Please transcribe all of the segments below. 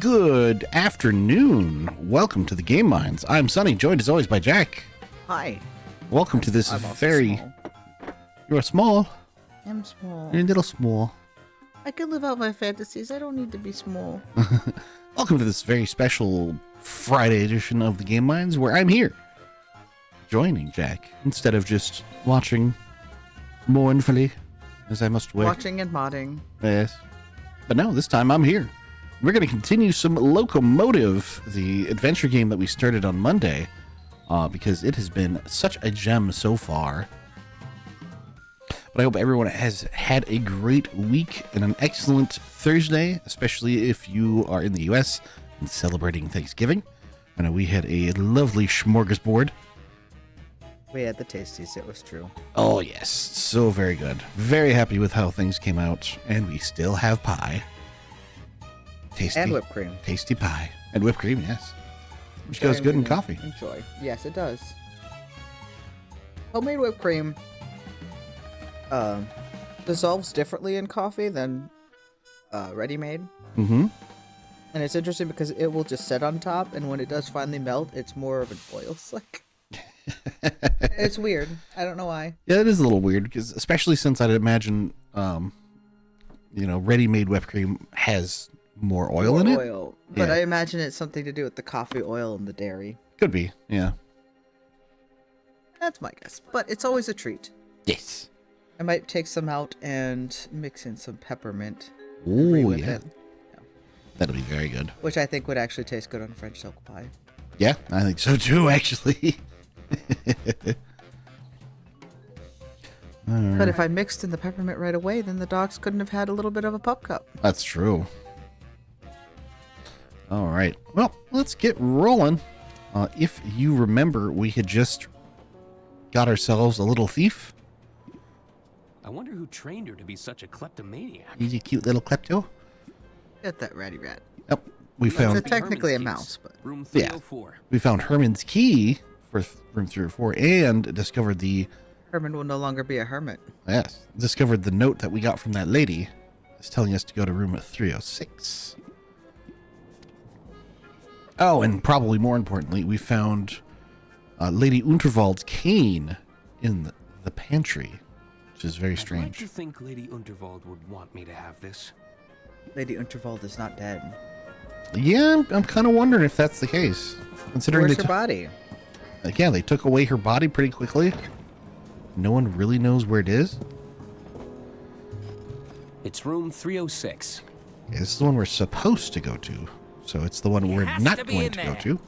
Good afternoon. Welcome to the Game Minds. I'm Sunny, joined as always by Jack. Hi. Welcome to this I'm also very... small. You're small. I'm small. You're a little small. I can live out my fantasies. I don't need to be small. Welcome to this very special Friday edition of the Game Minds, where I'm here, joining Jack, instead of just watching mournfully, as I must wear. Watching and modding. Yes. But no, this time I'm here. We're going to continue some Loco Motive, the adventure game that we started on Monday, because it has been such a gem so far. But I hope everyone has had a great week and an excellent Thursday, especially if you are in the U.S. and celebrating Thanksgiving. I know we had a lovely smorgasbord. We had the tasties. It was true. Oh, yes. So very good. Very happy with how things came out. And we still have pie. Tasty. And whipped cream. Tasty pie. And whipped cream, yes. Which goes good in coffee. Enjoy. Yes, it does. Homemade whipped cream dissolves differently in coffee than ready-made. Mm-hmm. And it's interesting because it will just sit on top, and when it does finally melt, it's more of an oil slick. It's weird. I don't know why. Yeah, it is a little weird, because especially since I'd imagine, ready-made whipped cream has more oil in it. But Yeah. I imagine it's something to do with the coffee oil and the dairy. Could be, yeah. That's my guess. But it's always a treat. Yes. I might take some out and mix in some peppermint. Ooh, with yeah. it, That'll be very good. which I think would actually taste good on French silk pie. Yeah, I think so too, actually. But if I mixed in the peppermint right away, then the dogs couldn't have had a little bit of a pup cup. That's true. All right. Well, let's get rolling. If you remember, we had just got ourselves a little thief. I wonder who trained her to be such a kleptomaniac. He's a cute little klepto. Get that ratty rat. Yep. We found It's technically a Herman's mouse, keys. but Room Yeah. 304. we found Herman's key for room 304 and discovered the Herman will no longer be a hermit. discovered the note that we got from that lady. It's telling us to go to room 306. Oh, and probably more importantly, we found Lady Unterwald's cane in the pantry, which is very I'd like strange. to think Lady Unterwald would want me to have this. Lady Unterwald is not dead. Yeah, I'm kind of wondering if that's the case. Considering Where's they her body? yeah, they took away her body pretty quickly. No one really knows where it is. It's room 306. Yeah, this is the one we're supposed to go to. So it's the one we're has not to be going in to go there. to.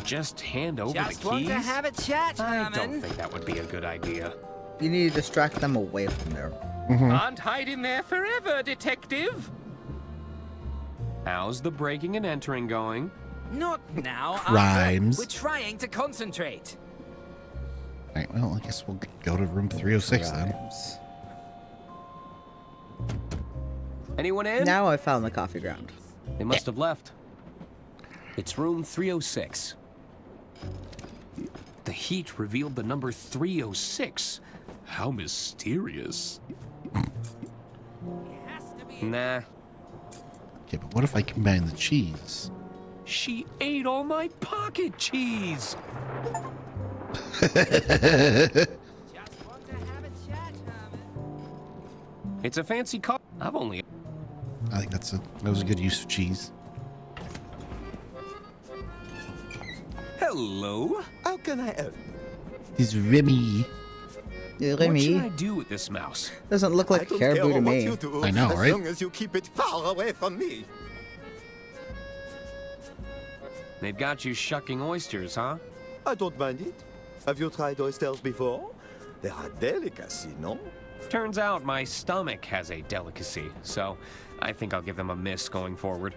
Just hand over Just the want keys? to have a chat, I don't Herman. think that would be a good idea. You need to distract them away from there. Can't hide in there forever, detective. How's the breaking and entering going? Not now. Crimes. We're trying to concentrate. All right, well, I guess we'll go to room 306 then. Crimes. Anyone in? Now I found the coffee ground. They must have left. It's room 306. The heat revealed the number 306. How mysterious. Nah, Okay, but what if I combine the cheese? she ate all my pocket cheese. Just want to have a chat, Herman. It's a fancy car. I've only... I think that was a good use of cheese. Hello? How can I help? This is Remy. What should I Remy do with this mouse? doesn't look like I don't care caribou to what me. you do, I know, as right? long as you keep it far away from me. They've got you shucking oysters, huh? I don't mind it. Have you tried oysters before? They're a delicacy, no? Turns out my stomach has a delicacy, so I think I'll give them a miss going forward.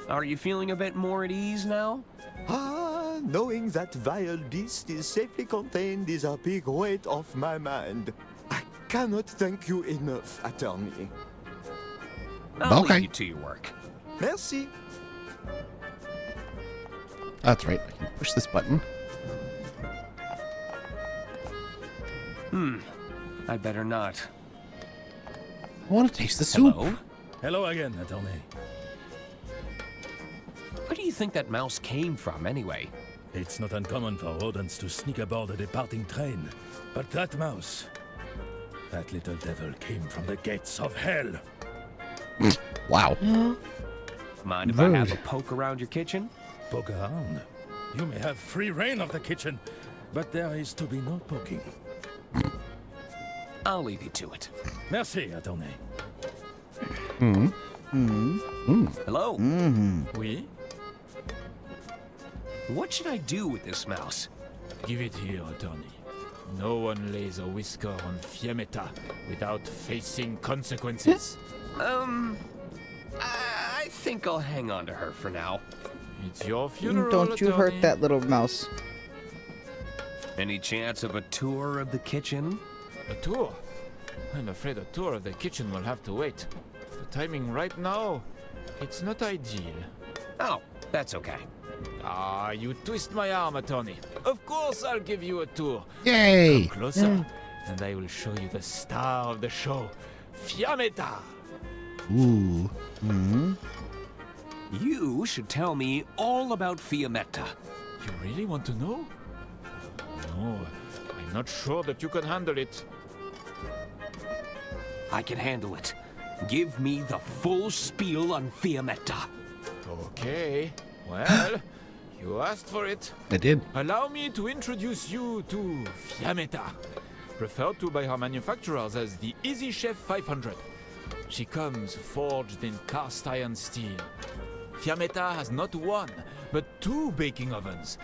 Are you feeling a bit more at ease now? Ah, knowing that vile beast is safely contained is a big weight off my mind. I cannot thank you enough, attorney. I'll Okay. leave you to your work. Merci. That's right. I can push this button. I'd better not. I want to taste the soup. Hello? Hello again, attorney. Where do you think that mouse came from, anyway? It's not uncommon for rodents to sneak aboard a departing train. But that mouse, that little devil came from the gates of hell. Wow. Mind if I have a poke around your kitchen? Poke around. You may have free reign of the kitchen, but there is to be no poking. I'll leave you to it. Merci, attorney. Hello? Oui? What should I do with this mouse? Give it here, attorney. No one lays a whisker on Fiammetta without facing consequences. I think I'll hang on to her for now. It's your funeral, Don't you hurt attorney. that little mouse. Any chance of a tour of the kitchen? A tour? I'm afraid a tour of the kitchen will have to wait. The timing right now, it's not ideal. Oh, that's okay. Ah, you twist my arm, attorney. Of course I'll give you a tour. Yay! Closer, and I will show you the star of the show, Fiammetta. Ooh. You should tell me all about Fiammetta. You really want to know? No, I'm not sure that you can handle it. I can handle it. Give me the full spiel on Fiammetta. Okay, well, you asked for it. I did. Allow me to introduce you to Fiammetta, referred to by her manufacturers as the Easy Chef 500. She comes forged in cast iron steel. Fiammetta has not one, but two baking ovens.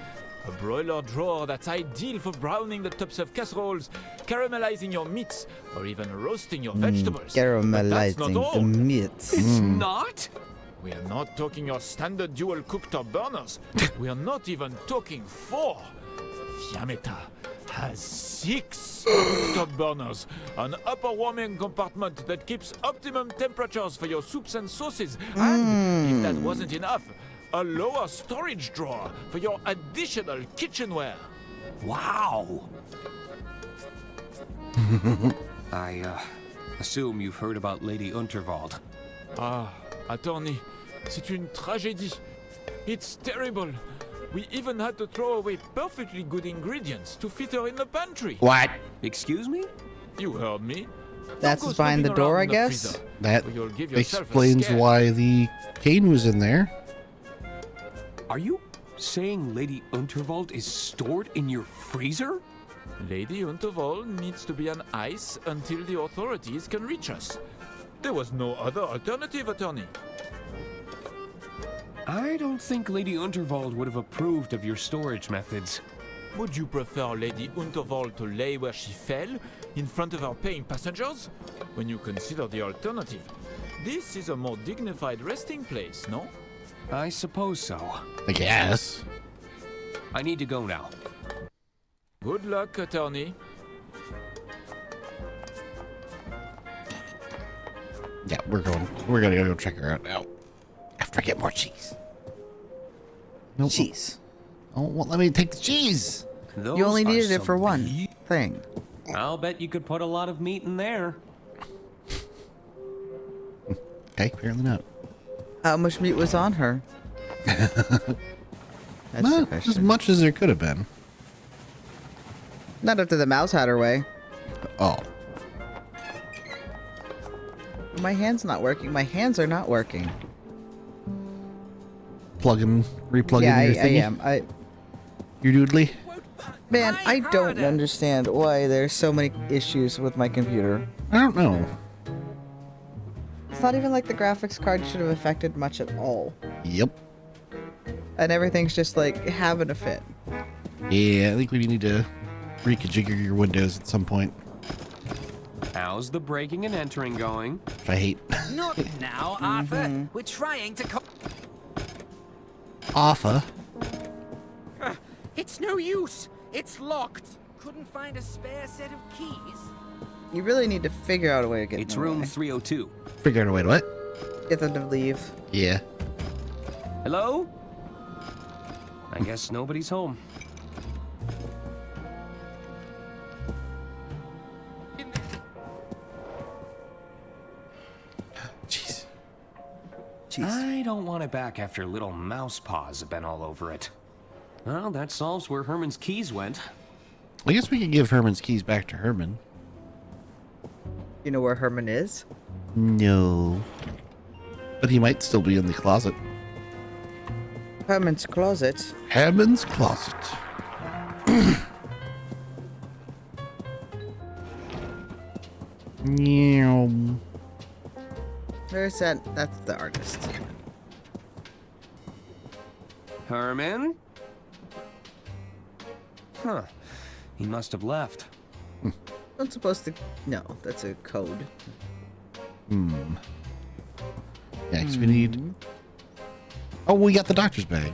A broiler drawer that's ideal for browning the tops of casseroles, caramelizing your meats, or even roasting your vegetables. But that's not Caramelizing all. the meats. It's not? We are not talking your standard dual cooktop burners. We are not even talking 4. Fiammetta has 6 cooktop burners, an upper warming compartment that keeps optimum temperatures for your soups and sauces, and if that wasn't enough, a lower storage drawer for your additional kitchenware. Wow. I assume you've heard about Lady Unterwald. Ah, attorney, c'est une tragédie. It's terrible. We even had to throw away perfectly good ingredients to fit her in the pantry. What? Excuse me? You heard me. That's Don't go behind the snooping door, around I in the guess. freezer, That or you'll give yourself a explains scare. why the cane was in there. Are you saying Lady Unterwald is stored in your freezer? Lady Unterwald needs to be on ice until the authorities can reach us. There was no other alternative, attorney. I don't think Lady Unterwald would have approved of your storage methods. Would you prefer Lady Unterwald to lay where she fell, in front of our paying passengers? When you consider the alternative, this is a more dignified resting place, no? I suppose so. I guess. I need to go now. Good luck, attorney. Yeah, we're gonna go check her out now. After I get more cheese. Nope. Cheese. Oh, well, let me take the cheese. Those You only are needed it some for one be- thing. I'll bet you could put a lot of meat in there. Okay, apparently not. How much meat was on her? That's the Not as question. much as there could have been. Not after the mouse had her way. Oh, My hand's not working. My hands are not working. replugging Yeah, your I thingy? am. Your doodly? Man, I don't understand why there's so many issues with my computer. I don't know. It's not even like the graphics card should have affected much at all. Yep. And everything's just like having a fit. Yeah, I think we need to reconfigure your windows at some point. How's the breaking and entering going? Which I hate. Not now, Arthur. We're trying to Offa. It's no use. It's locked. Couldn't find a spare set of keys. You really need to figure out a way to get It's them room away. 302. Figure out a way to what? Get them to leave. Yeah. Hello? I guess nobody's home. Jeez. I don't want it back after little mouse paws have been all over it. Well, that solves where Herman's keys went. I guess we could give Herman's keys back to Herman. You know where Herman is? No. But he might still be in the closet. Herman's closet. Herman's closet. Meow. There's that. That's the artist. Herman? Huh. He must have left. I'm supposed to. No, that's a code. Yeah, because we need... Oh, we got the doctor's bag.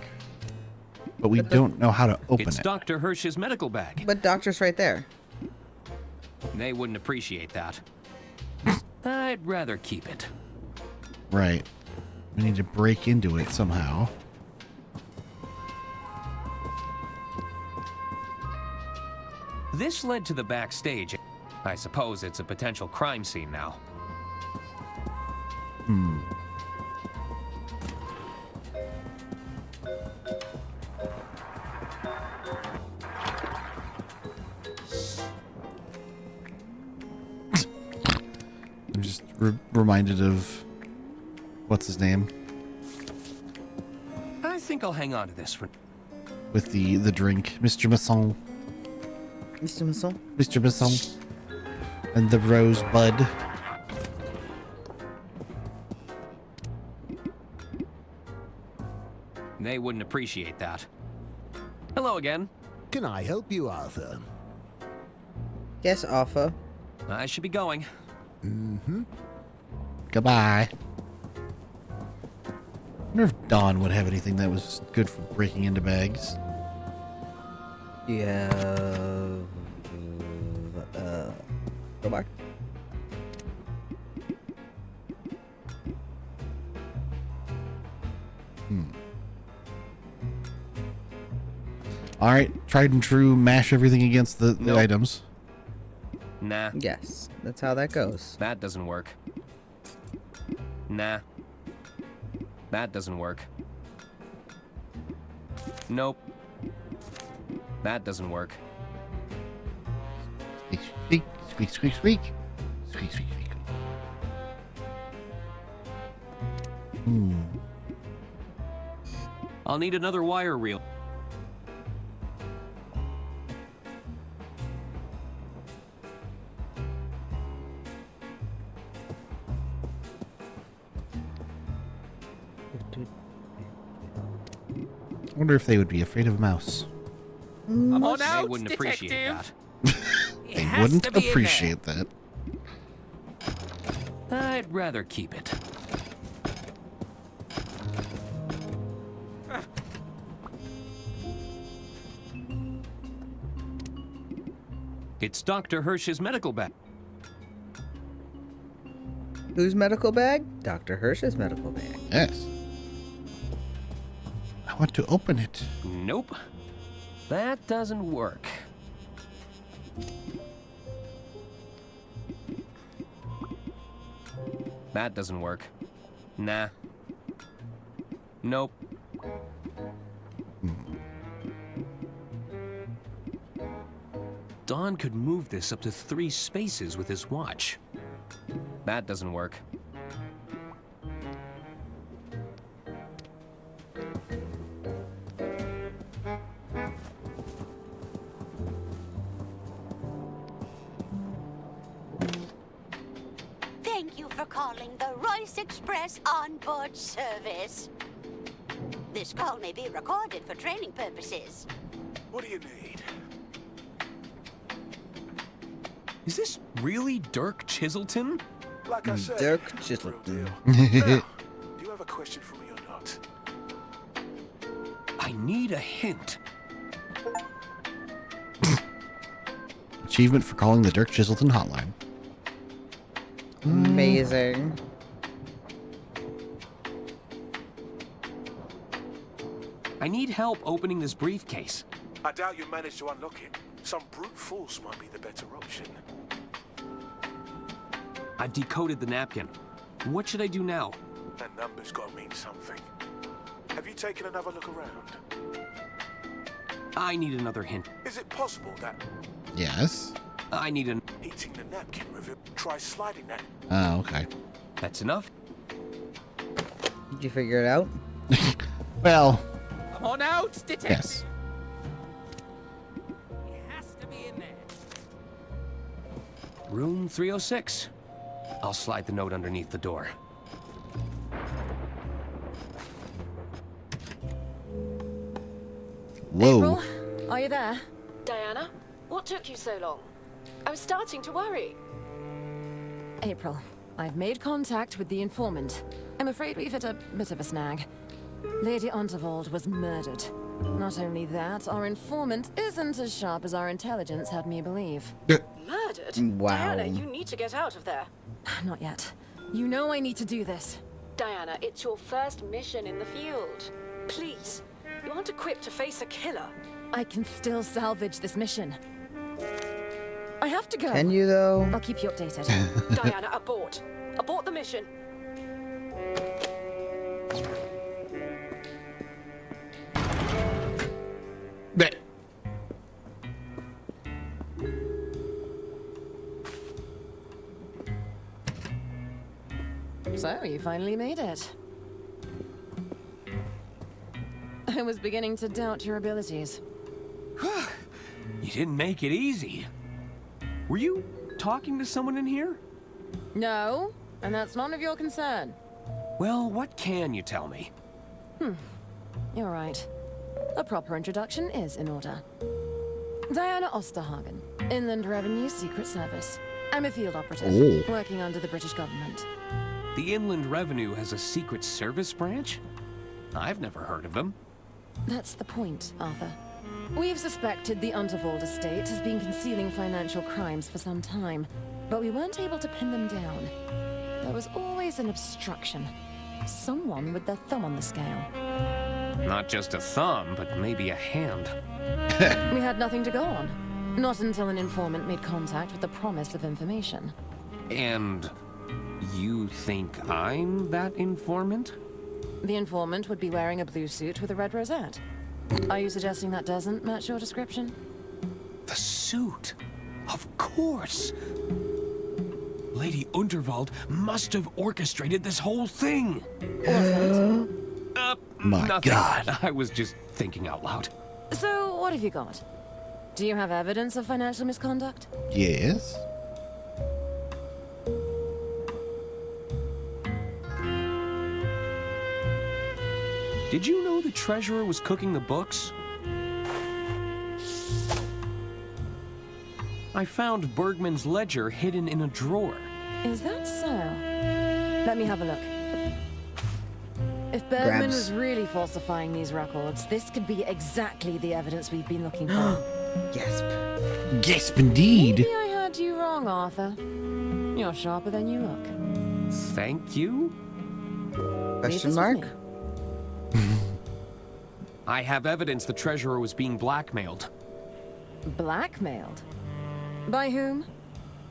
But we don't know how to open It's it. Dr. Hirsch's medical bag. But doctor's right there. They wouldn't appreciate that. I'd rather keep it. Right. We need to break into it somehow. This led to the backstage. I suppose it's a potential crime scene now. I'm just reminded of... What's his name? I think I'll hang on to this for... With the drink. Mr. Masson. Mr. Masson? Mr. Masson. And the rosebud. They wouldn't appreciate that. Hello again. Can I help you, Arthur? Yes, Alpha. I should be going. Goodbye. I wonder if Dawn would have anything that was good for breaking into bags. Yeah. Go back. All right, tried and true, mash everything against the Nope. items. Nah, Yes, that's how that goes. that doesn't work. Nah. That doesn't work. Nope. That doesn't work. Squeak, squeak, squeak, squeak. Squeak, squeak, squeak. I'll need another wire reel. I wonder if they would be afraid of a mouse. Come on They out, wouldn't appreciate detective. that. They wouldn't appreciate that. I'd rather keep it. It's Dr. Hirsch's medical bag. Whose medical bag? Dr. Hirsch's medical bag. Yes. I want to open it. Nope. That doesn't work. That doesn't work. Nah. Nope. Don could move this up to 3 spaces with his watch. That doesn't work. Thank you for calling the Royce Express onboard service. This call may be recorded for training purposes. What do you need? Is this really Dirk Chiselton? Like I said, Dirk real Chiselton. deal. Now, do you have a question for me or not? I need a hint. Achievement for calling the Dirk Chiselton hotline. Amazing. I need help opening this briefcase. I doubt you managed to unlock it. Some brute force might be the better option. I've decoded the napkin. What should I do now? That number's got to mean something. Have you taken another look around? I need another hint. Is it possible that Yes. I need an... eating the napkin reveal? Try sliding that. Oh, okay. That's enough? Did you figure it out? Well, Come on out, detective. yes. It has to be in there. Room 306. I'll slide the note underneath the door. Whoa. April, are you there? Diana, what took you so long? I was starting to worry. April, I've made contact with the informant. I'm afraid we've hit a bit of a snag. Lady Unterwald was murdered. Not only that, our informant isn't as sharp as our intelligence had me believe. Murdered? Wow. Diana, you need to get out of there. Not yet. You know I need to do this. Diana, it's your first mission in the field. Please, you aren't equipped to face a killer. I can still salvage this mission. I have to go. Can you though? I'll keep you updated. Diana, abort. Abort the mission. Bleh. So, you finally made it. I was beginning to doubt your abilities. You didn't make it easy. Were you talking to someone in here? No, and that's none of your concern. Well, what can you tell me? You're right. A proper introduction is in order. Diana Osterhagen, Inland Revenue Secret Service. I'm a field operative, working under the British government. The Inland Revenue has a Secret Service branch? I've never heard of them. That's the point, Arthur. We've suspected the Unterwald estate has been concealing financial crimes for some time, but we weren't able to pin them down. There was always an obstruction. Someone with their thumb on the scale. Not just a thumb, but maybe a hand. We had nothing to go on. Not until an informant made contact with the promise of information. And you think I'm that informant? The informant would be wearing a blue suit with a red rosette. Are you suggesting that doesn't match your description? The suit? Of course! Lady Unterwald must have orchestrated this whole thing! My nothing. God. I was just thinking out loud. So, what have you got? Do you have evidence of financial misconduct? Yes. Did you know the treasurer was cooking the books? I found Bergman's ledger hidden in a drawer. Is that so? Let me have a look. If Bergman Grabs. was really falsifying these records, this could be exactly the evidence we've been looking for. Yes. Gasp indeed. Maybe I heard you wrong, Arthur. You're sharper than you look. Thank you? Question mark? I have evidence the treasurer was being blackmailed. Blackmailed? By whom?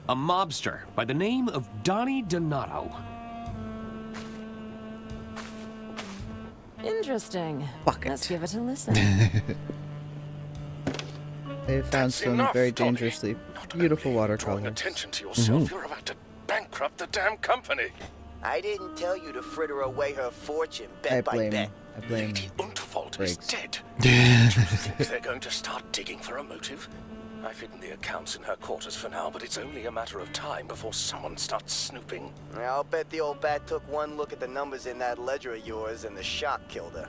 A mobster by the name of Donnie Donato. Interesting. Fuck it. Let's give it a listen. They found some very dangerously beautiful Drawing watercolors. attention to yourself, you're about to bankrupt the damn company. I didn't tell you to fritter away her fortune bet I by blame. bet. I blame. Lady Unterwald is Briggs. dead. Do you think they're going to start digging for a motive? I've hidden the accounts in her quarters for now, but it's only a matter of time before someone starts snooping. I'll bet the old bat took one look at the numbers in that ledger of yours and the shock killed her.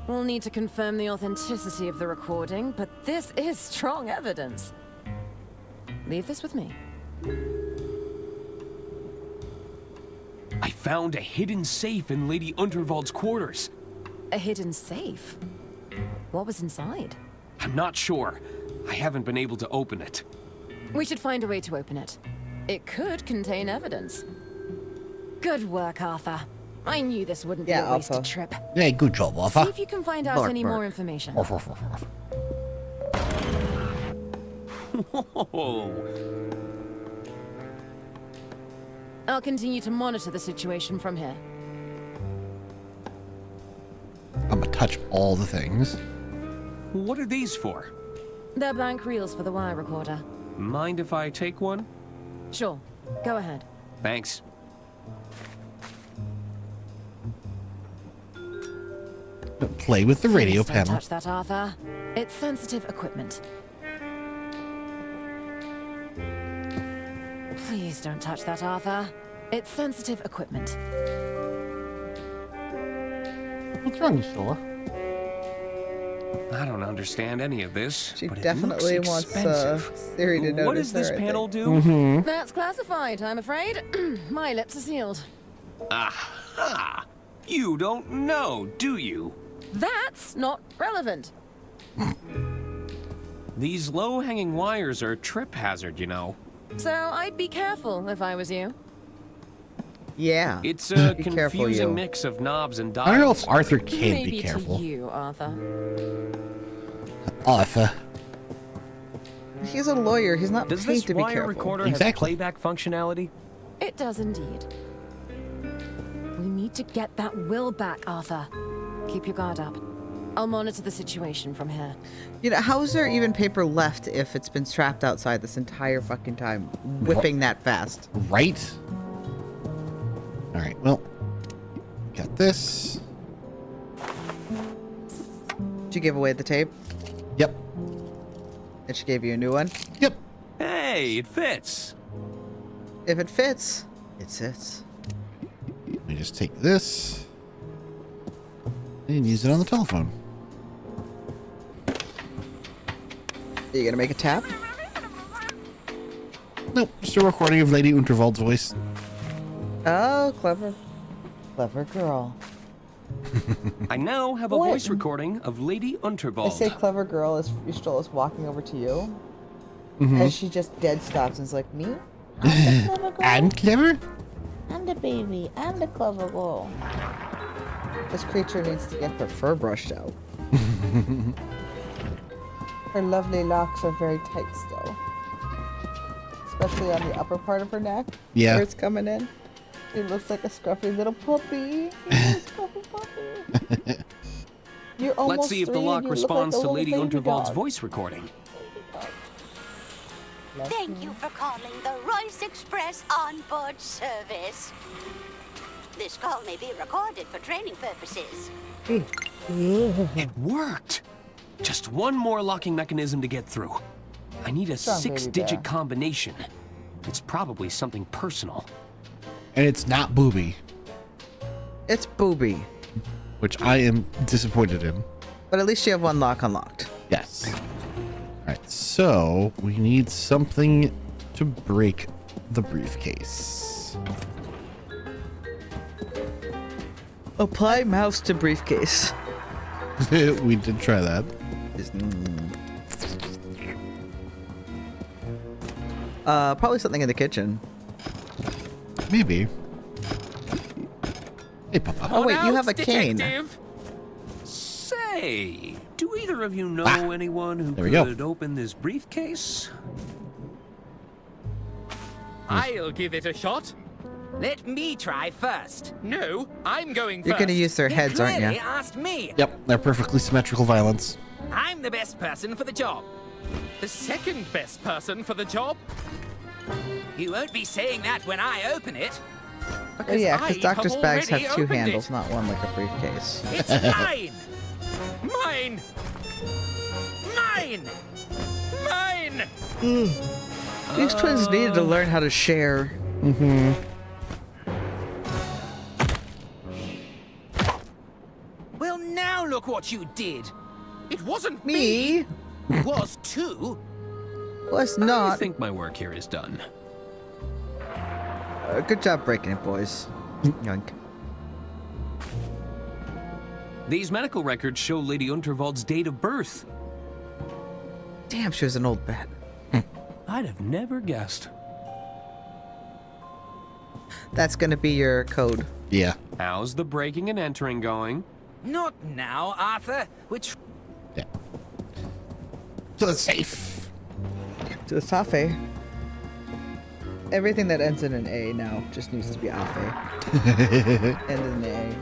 We'll need to confirm the authenticity of the recording, but this is strong evidence. Leave this with me. I found a hidden safe in Lady Unterwald's quarters. A hidden safe? What was inside? I'm not sure. I haven't been able to open it. We should find a way to open it. It could contain evidence. Good work, Arthur. I knew this wouldn't be a wasted Arthur. trip. Yeah, good job, See Arthur. if you can find out Bark, any bark. more information. Whoa. I'll continue to monitor the situation from here. I'm gonna touch all the things. What are these for? They're blank reels for the wire recorder. Mind if I take one? Sure. Go ahead. Thanks. Play with the radio Please don't panel. touch that, Arthur. It's sensitive equipment. Please don't touch that, Arthur. It's sensitive equipment. What's wrong, Shola? I don't understand any of this. She but definitely it looks wants expensive. Siri to notice What does this her, I panel think. do? That's classified, I'm afraid. My lips are sealed. Aha! You don't know, do you? That's not relevant. These low-hanging wires are a trip hazard, you know. So I'd be careful if I was you. Yeah. It's a Be careful, confusing you. mix of knobs and dials. I don't know if Arthur can Maybe be careful. to you, Arthur. Arthur. He's a lawyer. He's not Does paid this to be wire careful. recorder Exactly. have playback functionality? It does indeed. We need to get that will back, Arthur. Keep your guard up. I'll monitor the situation from here. You know, how is there even paper left if it's been strapped outside this entire fucking time, whipping that fast? Right? Alright, well. Got this. Did you give away the tape? Yep. And she gave you a new one? Yep. Hey, it fits. If it fits, it sits. Let me just take this and use it on the telephone. Are you gonna make a tap? Nope, just a recording of Lady Unterwald's voice. Oh, clever. Clever girl. I now have a What? voice recording of Lady I Unterwald. say clever girl as Ystrel is walking over to you. Mhm. And she just dead stops and is like, me? I'm clever? I'm the baby. I'm the clever girl. This creature needs to get her fur brushed out. Her lovely locks are very tight still. Especially on the upper part of her neck. Yeah. Where it's coming in. She looks like a scruffy little puppy. Scruffy puppy. You're almost Let's see if the 3 and lock you look responds like a to little Lady baby Unterwald's dog. voice recording. Thank you for calling the Royce Express onboard service. This call may be recorded for training purposes. It worked! Just one more locking mechanism to get through. I need a Strong baby 6-digit bear. combination. It's probably something personal. And it's not Booby, It's booby. which I am disappointed in. But at least you have one lock unlocked. Yes. Alright, so we need something to break the briefcase. Apply mouse to briefcase. We did try that. Probably something in the kitchen. Maybe. Hey, Papa. Oh, wait, you have a Detective. cane. Say, do either of you know anyone who There we go. could open this briefcase? I'll give it a shot. Let me try first. No, I'm going You're first. gonna use their You heads, aren't clearly you? asked me. Yep, they're perfectly symmetrical violence. I'm the best person for the job. The second best person for the job. You won't be saying that when I open it. Oh yeah, because I doctor's have bags have already 2 opened handles, it. not one like a briefcase. It's mine. Mine! Mine. Mine! These twins needed to learn how to share. Mm-hmm. Well, now look what you did. It wasn't Me? Was too. Was I not. think my work here is done. Good job breaking it, boys. Yoink. These medical records show Lady Unterwald's date of birth. Damn, she was an old bat. I'd have never guessed. That's gonna be your code. Yeah. How's the breaking and entering going? Not now, Arthur. Which Yeah. To the safe. To the toffee. Everything that ends in an A now just needs to be Afe. End in an A.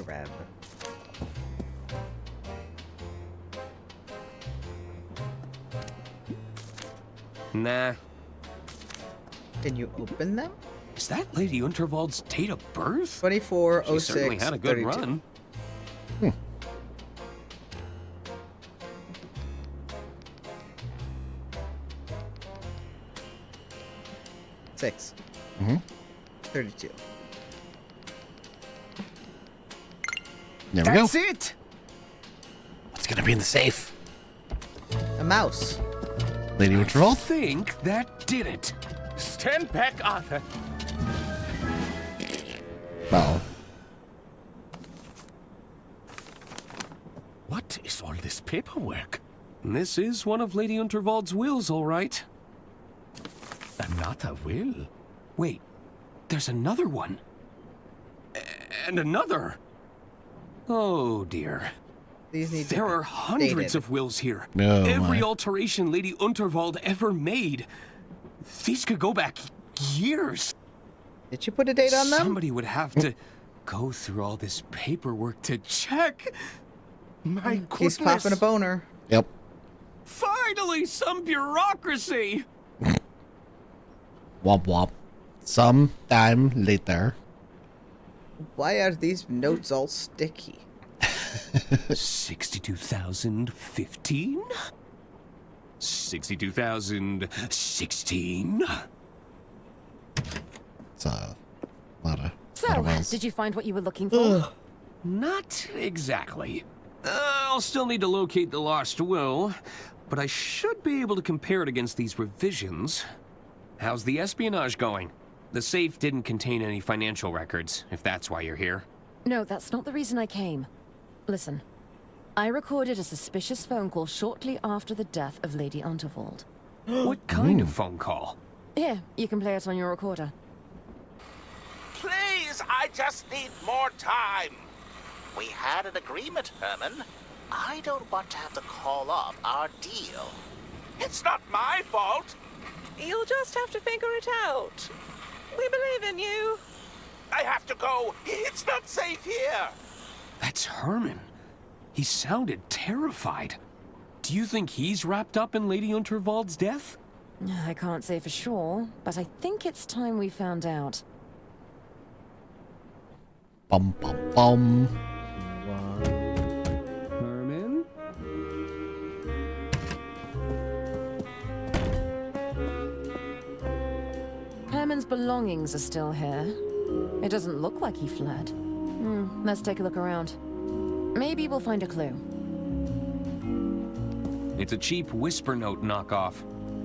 Grab. Nah. Can you open them? Is that Lady Unterwald's date of birth? 24, She certainly 06, had a good 32. run. 6. 32. There we go. That's it! What's gonna be in the safe? A mouse. Lady I Unterwald? think that did it. Stand back, Arthur. Oh. What is all this paperwork? This is one of Lady Unterwald's wills, all right. Another will? Wait, there's another one. And another. Oh, dear. These need to There be are hundreds dated. of wills here. Oh, Every my. alteration Lady Unterwald ever made. These could go back years. Did you put a date on them? Somebody would have to go through all this paperwork to check. My goodness. He's popping a boner. Yep. Finally, some bureaucracy. Womp womp. Sometime later. Why are these notes all sticky? 62,015? 62,016? It's a lot of So, wells. did you find what you were looking for? Not exactly. I'll still need to locate the lost will, but I should be able to compare it against these revisions. How's the espionage going? The safe didn't contain any financial records, if that's why you're here. No, that's not the reason I came. Listen, I recorded a suspicious phone call shortly after the death of Lady Unterwald. What kind of phone call? Here, you can play it on your recorder. Please, I just need more time. We had an agreement, Herman. I don't want to have to call off our deal. It's not my fault. You'll just have to figure it out. We believe in you. I have to go. It's not safe here. That's Herman. He sounded terrified. Do you think he's wrapped up in Lady Unterwald's death? I can't say for sure, but I think it's time we found out. Bum bum bum. Herman? Herman's belongings are still here. It doesn't look like he fled. Let's take a look around. Maybe we'll find a clue. It's a cheap whisper note knockoff.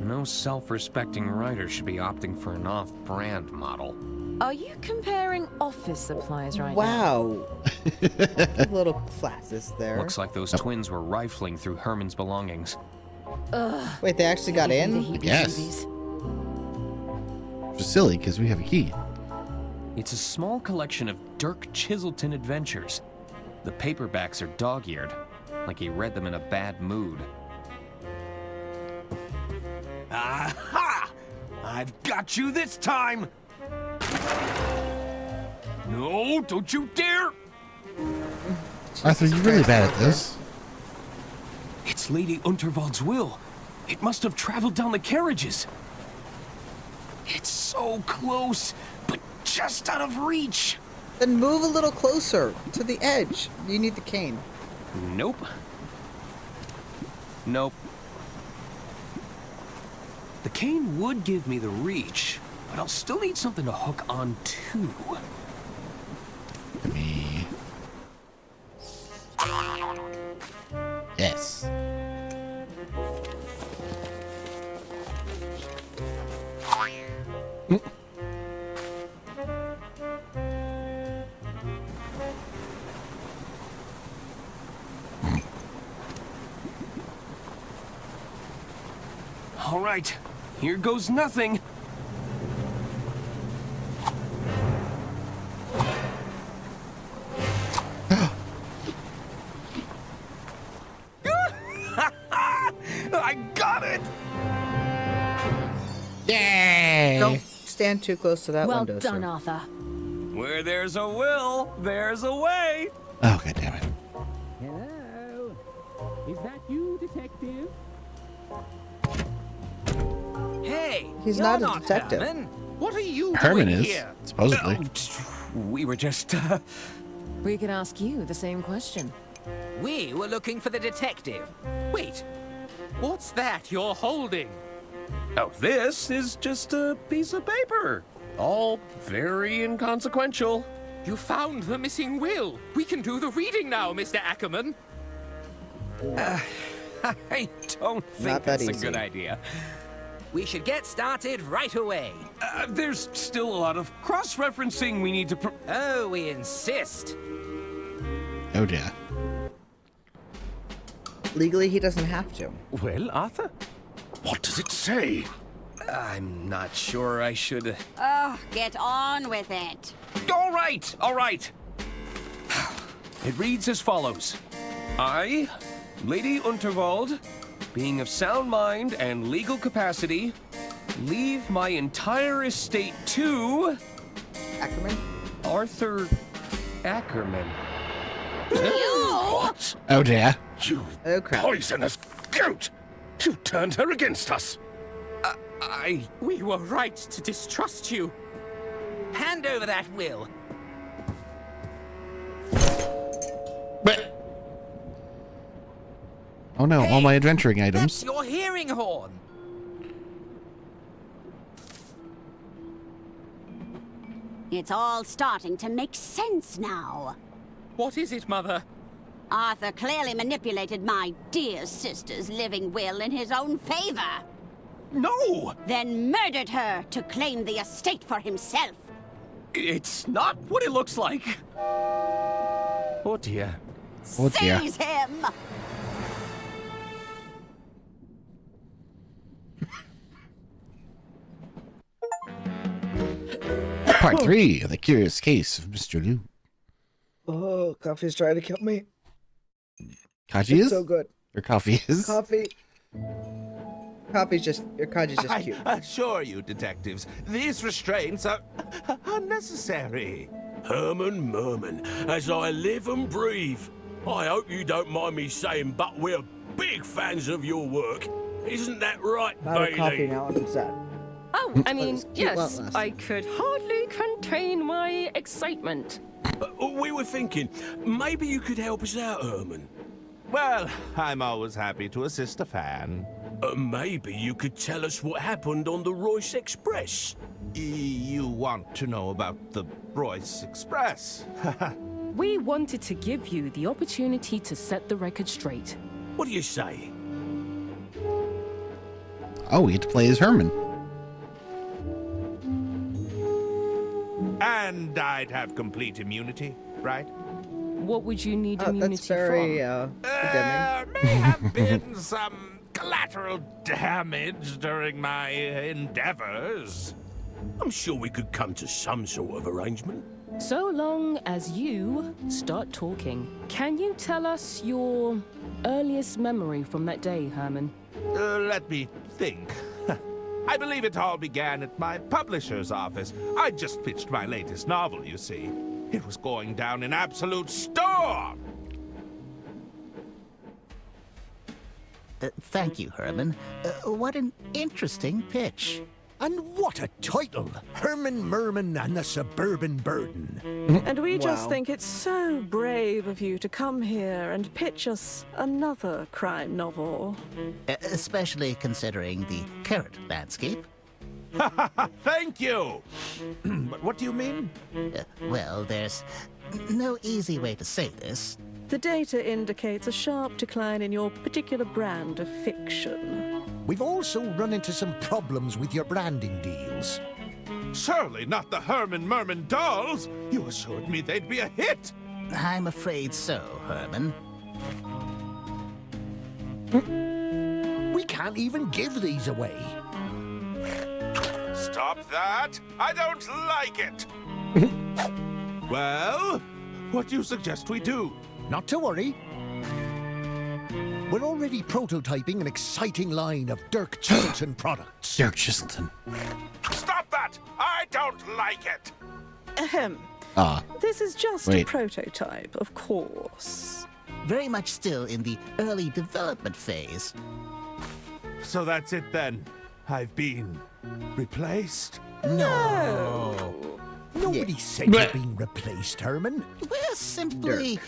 No self-respecting writer should be opting for an off-brand model. Are you comparing office supplies right now? Wow. Little classes there. Looks like those twins were rifling through Herman's belongings. Ugh. Wait, they actually got Give me in? the Yes. heebie-jeebies. Which is silly because we have a key. It's a small collection of Dirk Chiselton adventures. The paperbacks are dog-eared, like he read them in a bad mood. Aha! I've got you this time! No, don't you dare! Arthur, you're really bad at this. It's Lady Unterwald's will. It must have traveled down the carriages. It's so close, but just out of reach. Then move a little closer to the edge. You need the cane. Nope. Nope. The cane would give me the reach, but I'll still need something to hook on to. Me. Yes. All right, here goes nothing. it! Yay! Don't stand too close to that Well window, done, sir. Arthur. Where there's a will, there's a way. Oh, god damn it. Hello? Is that you, Detective? Hey, He's you're not a detective. Herman. What are you Herman doing is, here? supposedly. We were just, We could ask you the same question. We were looking for the detective. Wait. What's that you're holding? Oh, this is just a piece of paper. All very inconsequential. You found the missing will. We can do the reading now, Mr. Ackerman. I don't think Not that that's a easy. good idea. We should get started right away. There's still a lot of cross-referencing we need to Oh, we insist. Oh dear. Legally, he doesn't have to. Well, Arthur? What does it say? I'm not sure I should... Oh, get on with it. All right, all right. It reads as follows. I, Lady Unterwald, being of sound mind and legal capacity, leave my entire estate to... Ackerman? Arthur Ackerman. What? Oh dear. You Oh, crap. poisonous goat! You turned her against us. We were right to distrust you. Hand over that will. But... Oh no, all my adventuring items. That's your hearing horn. It's all starting to make sense now. What is it, Mother? Arthur clearly manipulated my dear sister's living will in his own favor. No! Then murdered her to claim the estate for himself. It's not what it looks like. Oh dear. Oh dear. Seize him! Part 3 of the curious case of Mr. Liu. Oh, coffee's trying to kill me. Kaji It's is? so good. Or coffee is? Coffee. Coffee's just, your Kaji's just I cute. assure you, detectives, these restraints are unnecessary. Herman Merman, as I live and breathe. I hope you don't mind me saying, but we're big fans of your work. Isn't that right, Out of coffee Bailey? now, and I'm sad. Oh, I mean, It's cute while it yes, lasts. I could hardly contain my excitement. We were thinking, maybe you could help us out, Herman. Well, I'm always happy to assist a fan. Maybe you could tell us what happened on the Royce Express. You want to know about the Royce Express? We wanted to give you the opportunity to set the record straight. What do you say? Oh, we get to play as Herman. And I'd have complete immunity, right? What would you need Oh, immunity that's very, from? condemning. May have been some collateral damage during my endeavors. I'm sure we could come to some sort of arrangement. So long as you start talking. Can you tell us your earliest memory from that day, Herman? Let me think. I believe it all began at my publisher's office. I just pitched my latest novel, you see. It was going down in absolute storm. Thank you, Herman. What an interesting pitch. And what a title! Herman Merman and the Suburban Burden. And we just Wow. think it's so brave of you to come here and pitch us another crime novel. Especially considering the current landscape. Thank you! But what do you mean? Well, there's no easy way to say this. The data indicates a sharp decline in your particular brand of fiction. We've also run into some problems with your branding deals. Surely not the Herman Merman dolls! You assured me they'd be a hit! I'm afraid so, Herman. We can't even give these away. Stop that! I don't like it! Well, what do you suggest we do? Not to worry. We're already prototyping an exciting line of Dirk Chisselton products. Dirk Chisselton. Stop that! I don't like it! Ahem. Ah. This is just Wait. a prototype, of course. Very much still in the early development phase. So that's it then. I've been replaced? No. Nobody said you're being replaced, Herman. We're simply...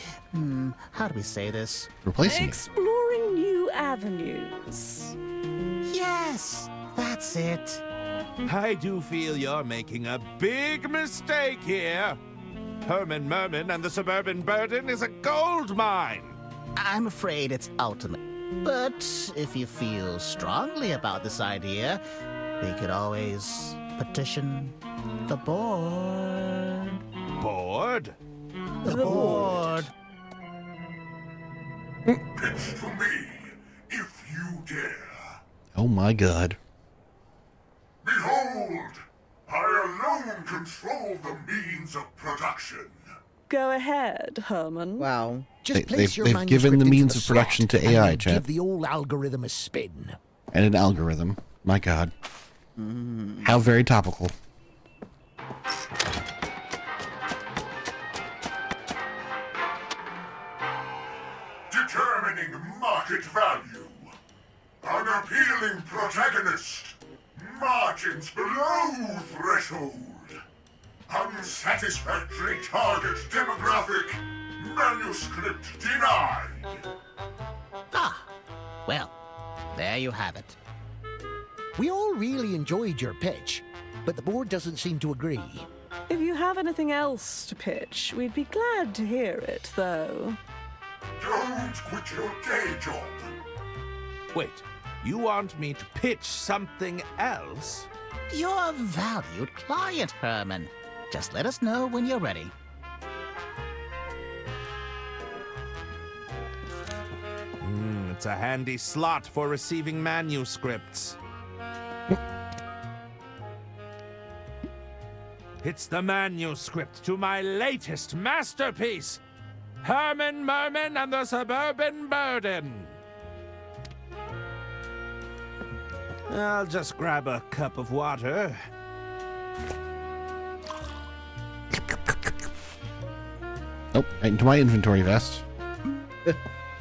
how do we say this? Replacing it. Exploring new avenues. Yes, that's it. I do feel you're making a big mistake here. Herman Merman and the Suburban Burden is a gold mine. I'm afraid it's ultimate. But if you feel strongly about this idea, we could always petition the board. Board? The board. Pitch to me, if you dare. Oh my god. Behold, I alone control the means of production. Go ahead, Herman. Wow. Just place your they've given the manuscript means into of production slot to and AI, then chat. Give the old algorithm a spin. And an algorithm. My god. How very topical. Determining market value. Unappealing protagonist. Margins below threshold. Unsatisfactory target demographic. Manuscript denied. Ah, well, there you have it. We all really enjoyed your pitch, but the board doesn't seem to agree. If you have anything else to pitch, we'd be glad to hear it, though. Don't quit your day job. Wait, you want me to pitch something else? You're a valued client, Herman. Just let us know when you're ready. It's a handy slot for receiving manuscripts. It's the manuscript to my latest masterpiece, Herman Merman and the Suburban Burden. I'll just grab a cup of water. Oh, into my inventory vest.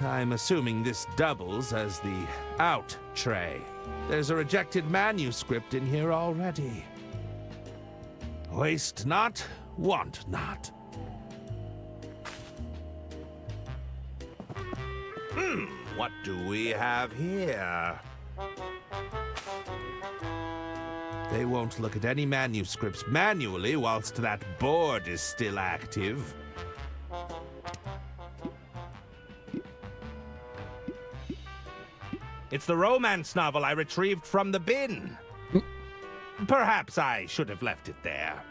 I'm assuming this doubles as the out tray. There's a rejected manuscript in here already. Waste not, want not. What do we have here? They won't look at any manuscripts manually whilst that board is still active. It's the romance novel I retrieved from the bin. Perhaps I should have left it there.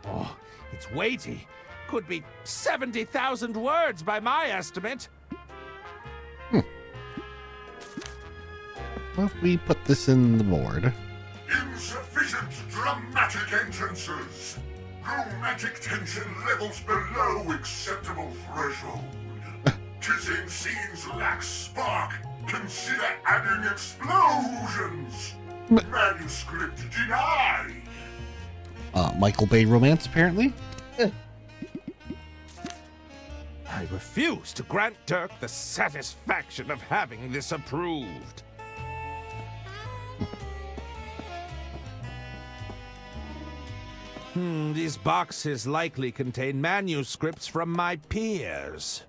Oh, it's weighty. Could be 70,000 words by my estimate. Well, if we put this in the board. Insufficient dramatic entrances. Romantic tension levels below acceptable threshold. Kissing scenes lack spark. Consider adding explosions. Manuscript denied. Michael Bay romance, apparently? I refuse to grant Dirk the satisfaction of having this approved. These boxes likely contain manuscripts from my peers.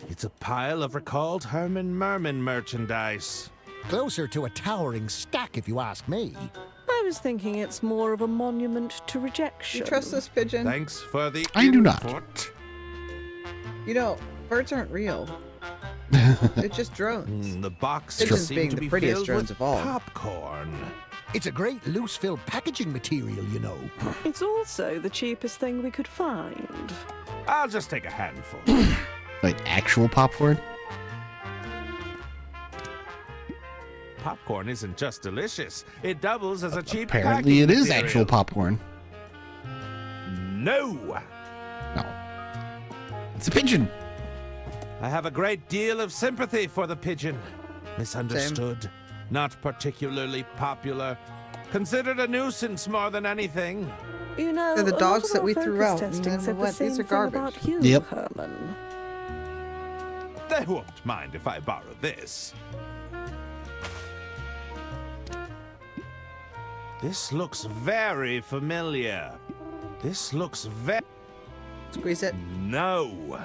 It's a pile of recalled Herman Merman merchandise. Closer to a towering stack, if you ask me. I was thinking it's more of a monument to rejection. You trust this pigeon? Thanks for the I do not. input. You know, birds aren't real. They're just drones. The box Pigeons seem being to the be prettiest filled drones with of all. popcorn. It's a great loose-fill packaging material, you know. It's also the cheapest thing we could find. I'll just take a handful. Like actual popcorn? Popcorn isn't just delicious. It doubles as a cheap Apparently it packing is material. actual popcorn. No! No. It's a pigeon. I have a great deal of sympathy for the pigeon. Misunderstood, not particularly popular, considered a nuisance more than anything. You know, They're the a dogs lot of that our we threw focus out, and testing then said the what? same These are thing garbage. about you, Yep. Herman. They won't mind if I borrow this. This looks very familiar. This looks very... Squeeze it. No.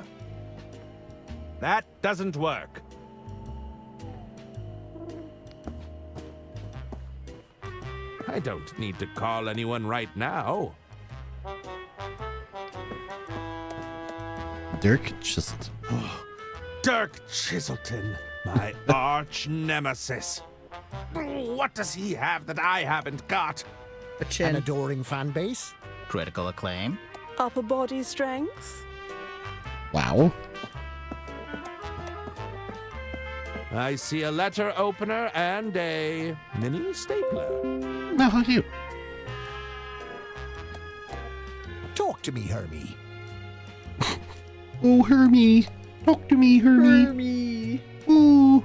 That doesn't work. I don't need to call anyone right now. Dirk Chiselton. Dirk Chiselton, my arch nemesis. What does he have that I haven't got? A chin. An adoring fan base. Critical acclaim. Upper body strength. Wow. I see a letter opener and a mini stapler. No, how cute. Talk to me, Hermie. Oh, Hermie. Talk to me, Hermie. Hermie. Ooh.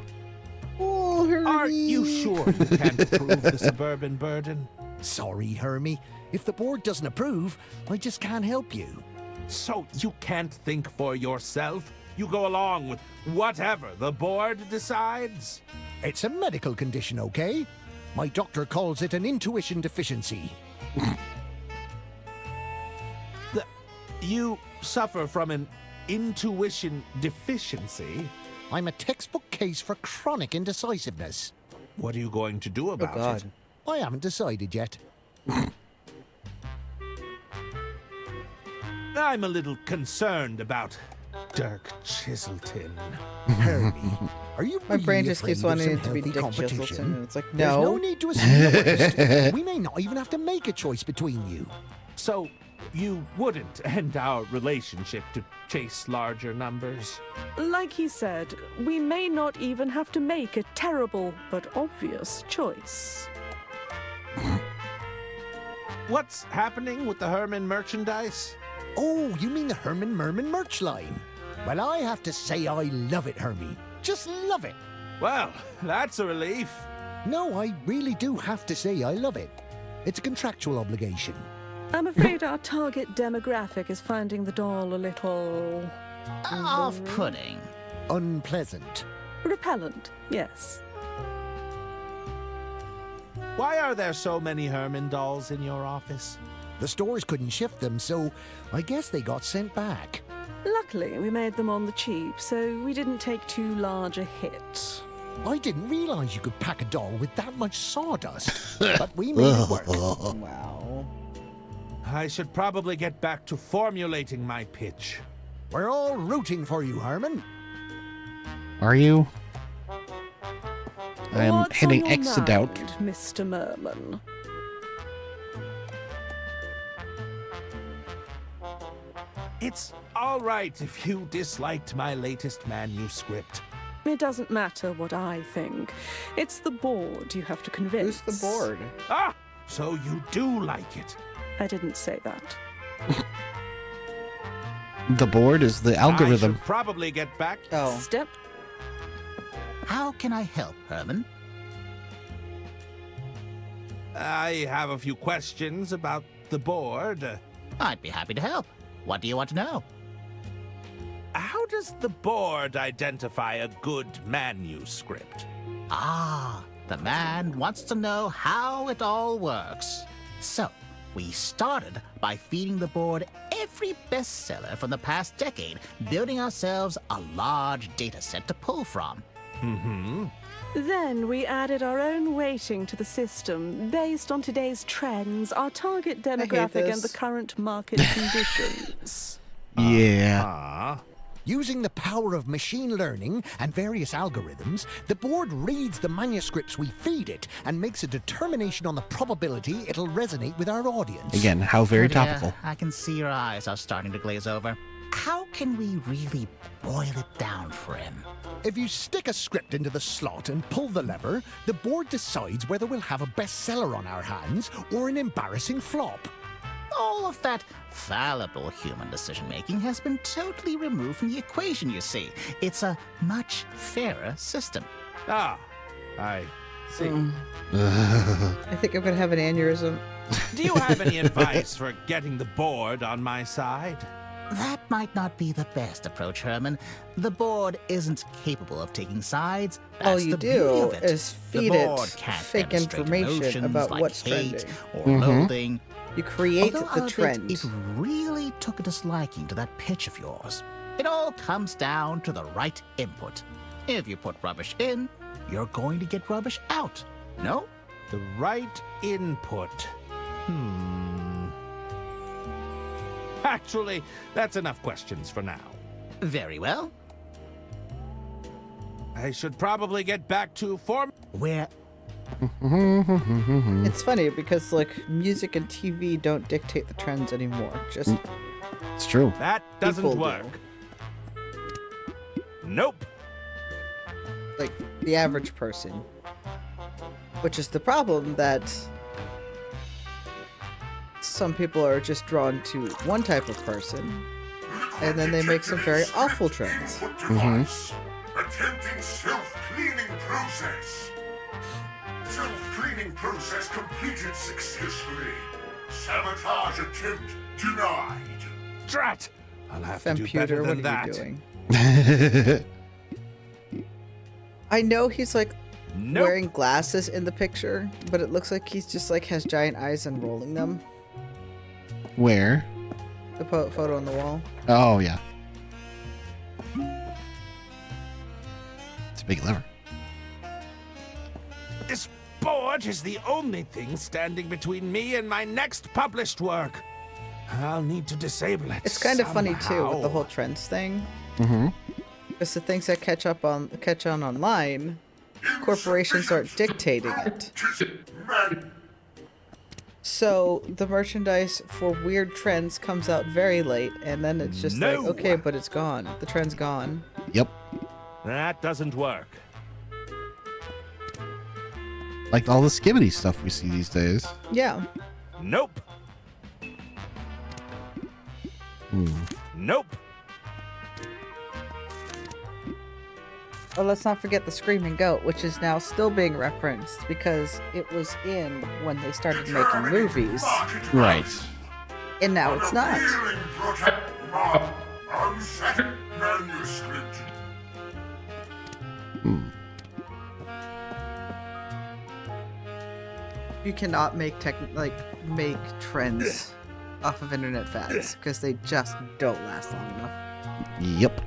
Oh, Hermie. Are you sure you can't approve the suburban burden? Sorry, Hermie. If the board doesn't approve, I just can't help you. So you can't think for yourself? You go along with whatever the board decides? It's a medical condition, okay? My doctor calls it an intuition deficiency. You suffer from an intuition deficiency? I'm a textbook case for chronic indecisiveness. What are you going to do about it? I haven't decided yet. I'm a little concerned about Dirk Chiselton. Hermie, are you My brain really just keeps afraid of wanting some it to be healthy Dick competition? Chiselton, and it's like, There's no no. need to assume the worst. We may not even have to make a choice between you. So you wouldn't end our relationship to chase larger numbers? Like he said, we may not even have to make a terrible but obvious choice. What's happening with the Herman merchandise? Oh, you mean the Herman Merman merch line? Well, I have to say I love it, Hermie. Just love it. Well, that's a relief. No, I really do have to say I love it. It's a contractual obligation. I'm afraid our target demographic is finding the doll a little... Off-putting. Unpleasant. repellent, yes. Why are there so many Herman dolls in your office? The stores couldn't shift them, so I guess they got sent back. Luckily, we made them on the cheap, so we didn't take too large a hit. I didn't realize you could pack a doll with that much sawdust, but we made it work. Wow. I should probably get back to formulating my pitch. We're all rooting for you, Herman. Are you? I am What's hitting on your exit out. mind, Mr. Merman? It's all right if you disliked my latest manuscript. It doesn't matter what I think. It's the board you have to convince. Who's the board? Ah! So you do like it. I didn't say that. The board is the I algorithm. should probably get back. Oh. Step. How can I help, Herman? I have a few questions about the board. I'd be happy to help. What do you want to know? How does the board identify a good manuscript? Ah, the man wants to know how it all works. So, we started by feeding the board every bestseller from the past decade, building ourselves a large data set to pull from. Mm-hmm. Then we added our own weighting to the system based on today's trends, our target demographic, and the current market conditions. Yeah. Using the power of machine learning and various algorithms, the board reads the manuscripts we feed it and makes a determination on the probability it'll resonate with our audience. Again, how very Oh dear, topical. I can see your eyes are starting to glaze over. How can we really boil it down for him? If you stick a script into the slot and pull the lever, the board decides whether we'll have a bestseller on our hands or an embarrassing flop. All of that fallible human decision-making has been totally removed from the equation, you see. It's a much fairer system. Ah, I see. I think I'm gonna have an aneurysm. Do you have any advice for getting the board on my side? That might not be the best approach, Herman. The board isn't capable of taking sides. All That's you the beauty do of it. is feed the it board can't fake demonstrate information emotions about like what's hate trending. or loathing. You create Although the I'll trend. admit, it really took a disliking to that pitch of yours. It all comes down to the right input. If you put rubbish in, you're going to get rubbish out. No? The right input. Actually, that's enough questions for now. Very well. I should probably get back to form. Where? It's funny because like music and TV don't dictate the trends anymore. Just it's true. That doesn't people work. do. Nope. Like the average person. Which is the problem that some people are just drawn to one type of person, and then they make some very awful trends. Attempting self-cleaning process. Self-cleaning process completed successfully. Sabotage attempt denied. Drat! I'll have to do Computer, better than what that. are you doing? I know he's like wearing glasses in the picture, but it looks like he's just like has giant eyes and rolling them. Where? The photo on the wall. Oh, yeah. It's a big lever. This board is the only thing standing between me and my next published work. I'll need to disable it. It's kind of funny too with the somehow. whole trends thing. Mm-hmm. Because the things that catch on online, corporations aren't dictating it. So the merchandise for weird trends comes out very late, and then it's just like, okay, but it's gone. The trend's gone. Yep. That doesn't work. Like all the skibbity stuff we see these days. Yeah. Nope. Nope. Oh, let's not forget the Screaming Goat, which is now still being referenced because it was in when they started making movies. Right. And now it's not. Manuscript. You cannot make make trends off of internet fads because they just don't last long enough. Yep.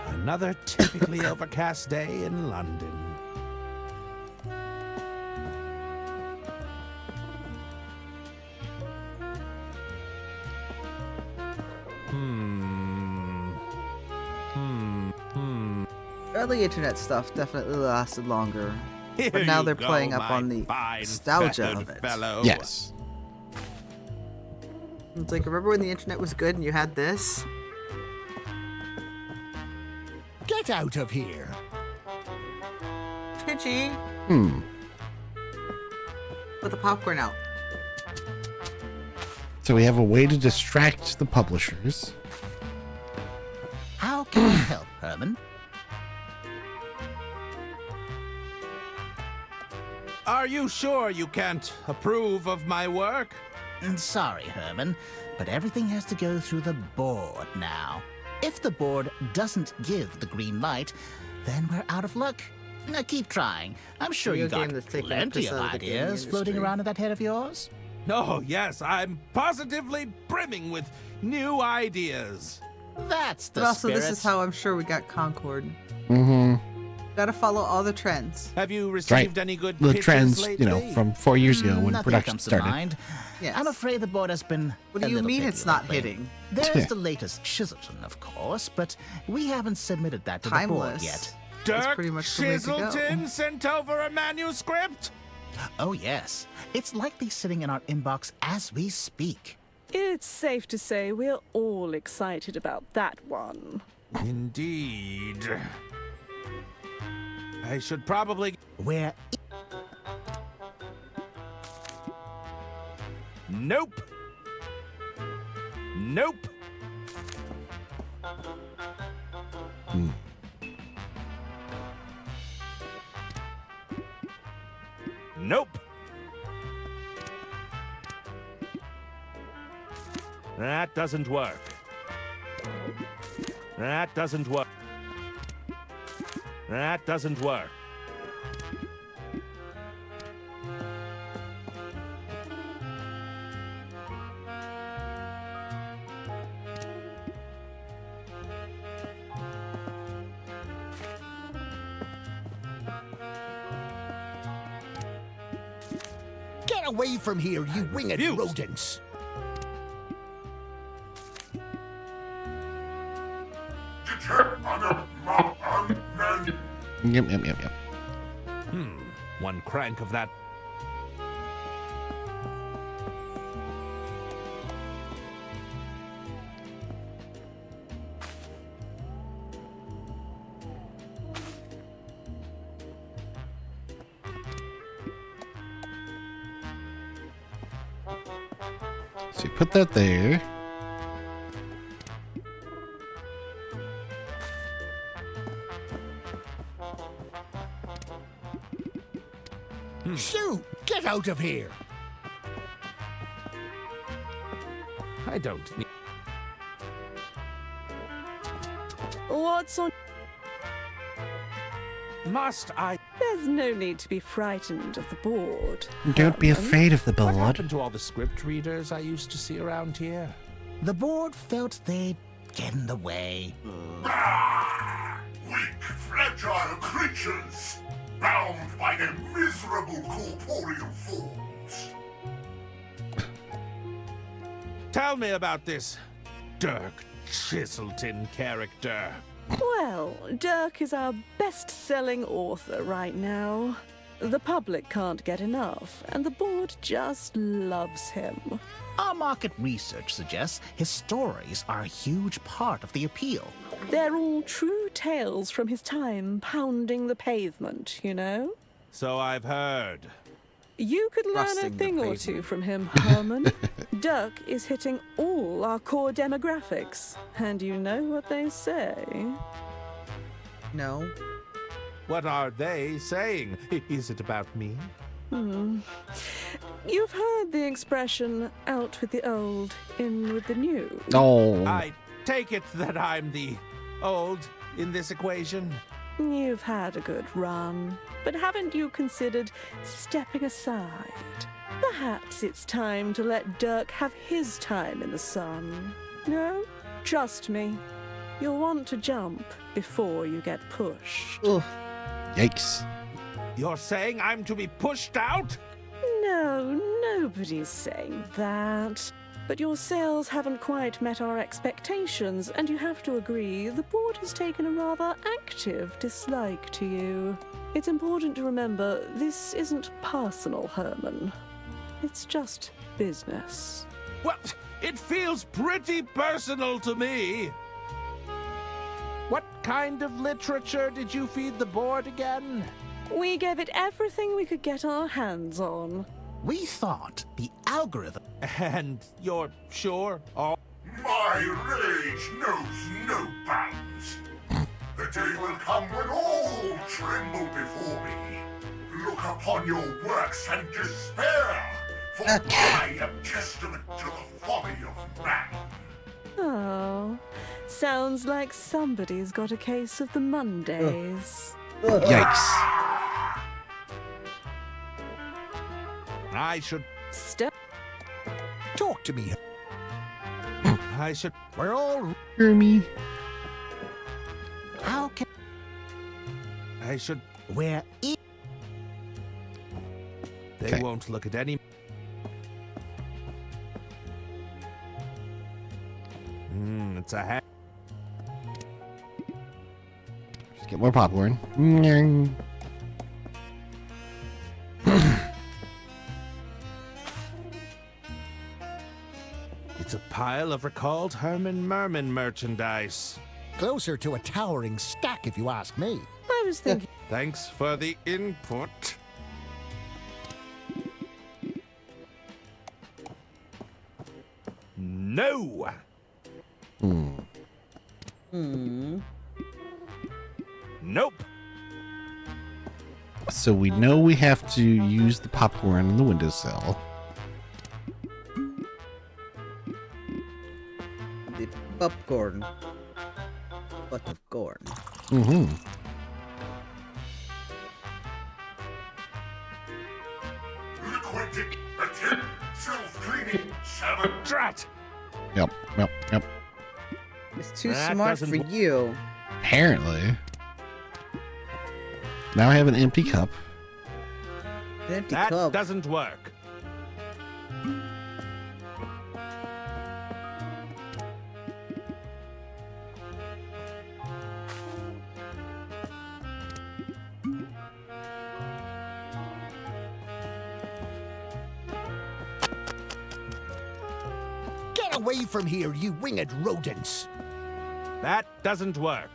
Another typically overcast day in London. Early internet stuff definitely lasted longer, Here but now you they're go, playing up my on the fine nostalgia feathered of it. fellow. Yes. It's like, remember when the internet was good and you had this? Get out of here. Pidgey, Hmm. put the popcorn out. So we have a way to distract the publishers. How can I help, Herman? Are you sure you can't approve of my work? Sorry, Herman, but everything has to go through the board now. If the board doesn't give the green light, then we're out of luck. Now keep trying. I'm sure Video you got game that's taken plenty of 1% of the gaming ideas floating industry. around in that head of yours. Oh, yes, I'm positively brimming with new ideas. That's the But also, spirit. this is how I'm sure we got Concord. Mm-hmm. Gotta follow all the trends. Have you Right. received any good The pitches trends, lately? from 4 years ago when Nothing production comes to started. mind. Yes. I'm afraid the board has been. What do a you little mean picky it's not lately. hitting? There's the latest Chiselton, of course, but we haven't submitted that to the board Timeless. yet. That's Dirk pretty much the way to go. Chiselton sent over a manuscript? Oh, yes. It's likely sitting in our inbox as we speak. It's safe to say we're all excited about that one. Indeed. I should probably... Where Nope. Nope. Nope. That doesn't work. That doesn't work. That doesn't work. Get away from here, you winged rodents! Yep. One crank of that. So you put that there. Shoot! Get out of here! I don't need... What's on... Must I... There's no need to be frightened of the board. Don't be afraid of the What board. happened to all the script readers I used to see around here? The board felt they'd get in the way. Weak, fragile creatures, bound by their miserable corporeal forms. Tell me about this Dirk Chiselton character. Well, Dirk is our best-selling author right now. The public can't get enough, and the board just loves him. Our market research suggests his stories are a huge part of the appeal. They're all true tales from his time pounding the pavement, you know? So I've heard. You could learn a Thrusting the thing or pavement. two from him, Herman. Dirk is hitting all our core demographics. And you know what they say? No. What are they saying? Is it about me? You've heard the expression, out with the old, in with the new. Oh. I take it that I'm the old in this equation. You've had a good run, but haven't you considered stepping aside? Perhaps it's time to let Dirk have his time in the sun. No? Trust me. You'll want to jump before you get pushed. Yikes. You're saying I'm to be pushed out? No, nobody's saying that. But your sales haven't quite met our expectations, and you have to agree the board has taken a rather active dislike to you. It's important to remember this isn't personal, Herman. It's just business. Well, it feels pretty personal to me. What kind of literature did you feed the board again? We gave it everything we could get our hands on. We thought the algorithm... And you're sure? Oh. My rage knows no bounds. The day will come when all tremble before me. Look upon your works and despair, for I am testament to the folly of man. Oh, sounds like somebody's got a case of the Mondays. Yikes. I should... Talk to me. I should... We're all... Hermie. How can... I should... Where... They won't look at any... It's a hat. Just get more popcorn. It's a pile of recalled Herman Merman merchandise. Closer to a towering stack, if you ask me. I was thinking... Thanks for the input. No. Nope. So we know we have to use the popcorn on the windowsill. The popcorn. Buttercorn. Mm-hmm. Liquid attempt self-cleaning 7. Drat. Yep. It's too That smart for doesn't- you. Apparently. Now I have an empty cup. An empty That cup. doesn't work. Get away from here, you winged rodents! That doesn't work.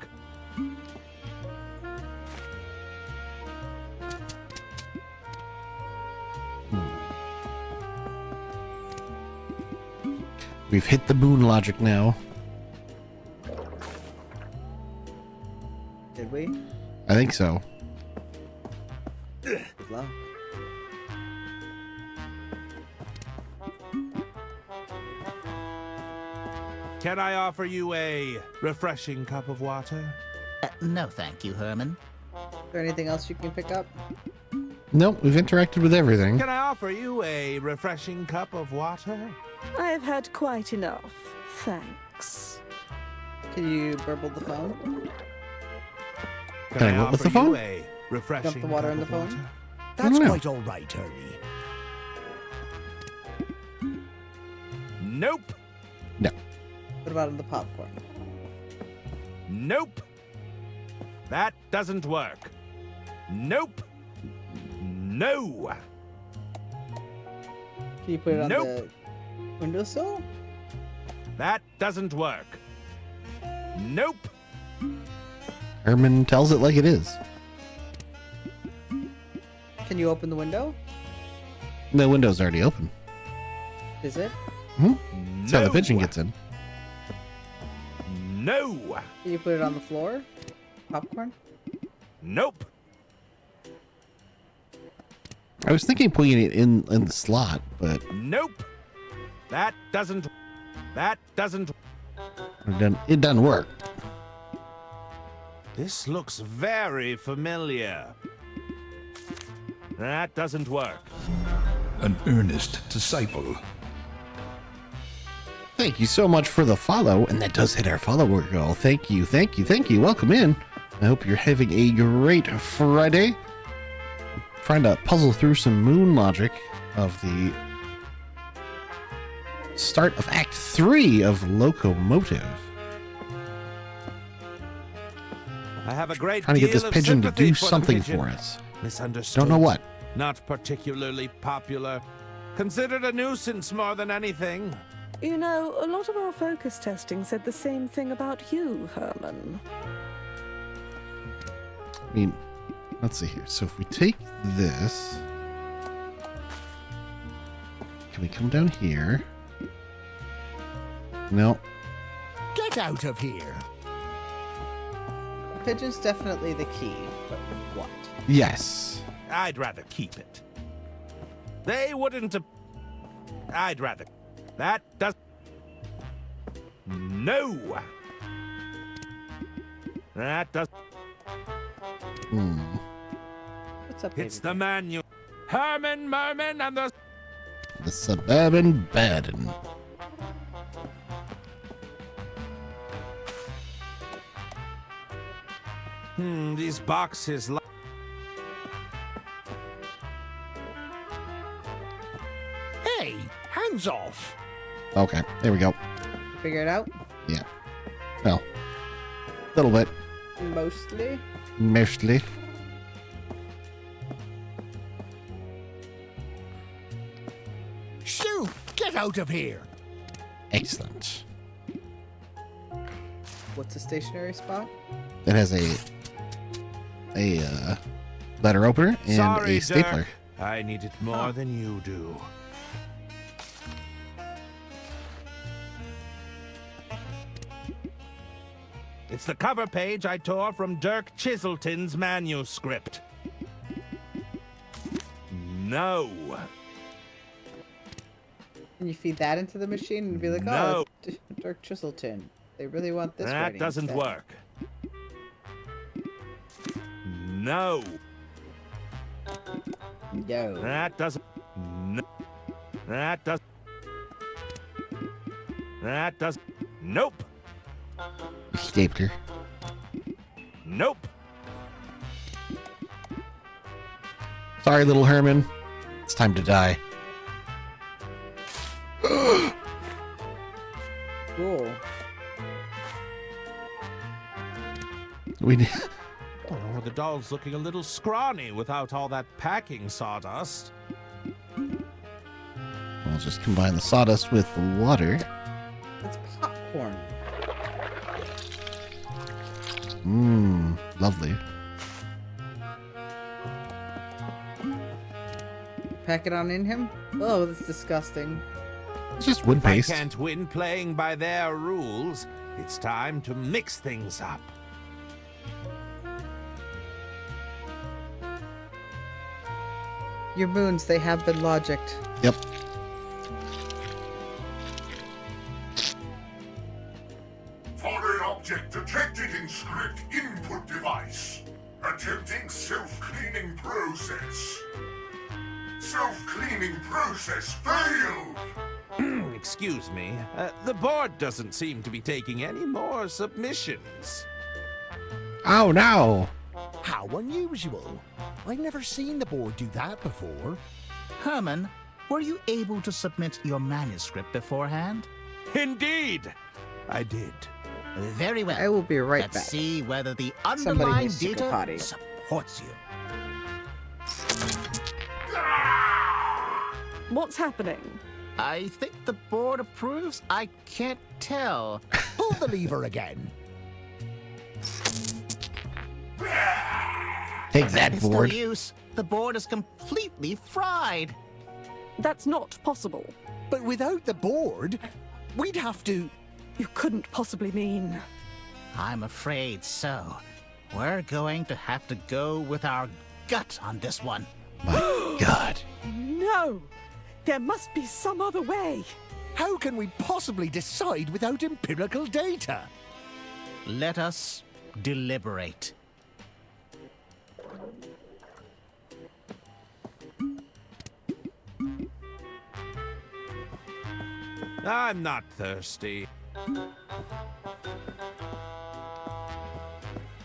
We've hit the moon logic now. Did we? I think so. Good luck. Can I offer you a refreshing cup of water? No, thank you, Herman. Is there anything else you can pick up? Nope, we've interacted with everything. Can I offer you a refreshing cup of water? I've had quite enough. Thanks. Can you burble the phone? Can I what with the offer you phone? a refreshing Dump the water cup in the of phone? water? That's don't know. quite all right, Ernie. Nope. No. What about in the popcorn? Nope. That doesn't work. Nope. No. Can you put it on Nope. the windowsill? That doesn't work. Nope. Herman tells it like it is. Can you open the window? The window's already open. Is it? That's how the pigeon gets in. No. Can you put it on the floor? Popcorn? Nope. I was thinking putting it in the slot, but Nope. That doesn't. it doesn't work. This looks very familiar. That doesn't work. An earnest disciple. Thank you so much for the follow, and that does hit our follower goal. Thank you. Welcome in. I hope you're having a great Friday. Trying to puzzle through some moon logic of the start of Act 3 of Loco Motive. I have a great Trying to get deal this of pigeon to sympathy do for the something pigeon. for us. Misunderstood. Don't know what. Not particularly popular. Considered a nuisance more than anything. You know, a lot of our focus testing said the same thing about you, Herman. I mean, let's see here. So if we take this, can we come down here? No. Get out of here! Pigeon's definitely the key, but what? Yes. I'd rather keep it. They wouldn't have... I'd rather... That does... No! That does... What's up, It's the manual. Herman, Merman, and the... The Suburban Baden. These boxes... Hey, hands off! Okay, there we go. Figure it out? Yeah. Well, a little bit. Mostly. Mostly. Shoo! Get out of here! Excellent. What's a stationary spot? It has a letter opener and Sorry, a stapler. Dirk. I need it more than you do. It's the cover page I tore from Dirk Chiselton's manuscript. No. Can you feed that into the machine and be like, No. oh, it's Dirk Chiselton. They really want this That writing doesn't instead. work. No. No. That doesn't. No. That does. That does. Nope. Escaped her. Nope. Sorry, little Herman. It's time to die. Cool. Oh, the doll's looking a little scrawny without all that packing sawdust. We'll just combine the sawdust with the water. It's popcorn. Mmm, lovely. Pack it on in him? Oh, that's disgusting. It's just wood If I paste. can't win playing by their rules, it's time to mix things up. Your moons, they have been logicked. Yep. Foreign object detected in script input device. Attempting self-cleaning process. Self-cleaning process failed. Excuse me. The board doesn't seem to be taking any more submissions. Oh, no. How unusual. I've never seen the board do that before. Herman, were you able to submit your manuscript beforehand? Indeed, I did. Very well. I will be right Let's back. see whether the Somebody underlying needs to go data potty. supports you. What's happening? I think the board approves. I can't tell. Pull the lever again. Take that, It's no board. use. The board is completely fried. That's not possible. But without the board, we'd have to... You couldn't possibly mean... I'm afraid so. We're going to have to go with our gut on this one. My God. No! There must be some other way. How can we possibly decide without empirical data? Let us deliberate. I'm not thirsty.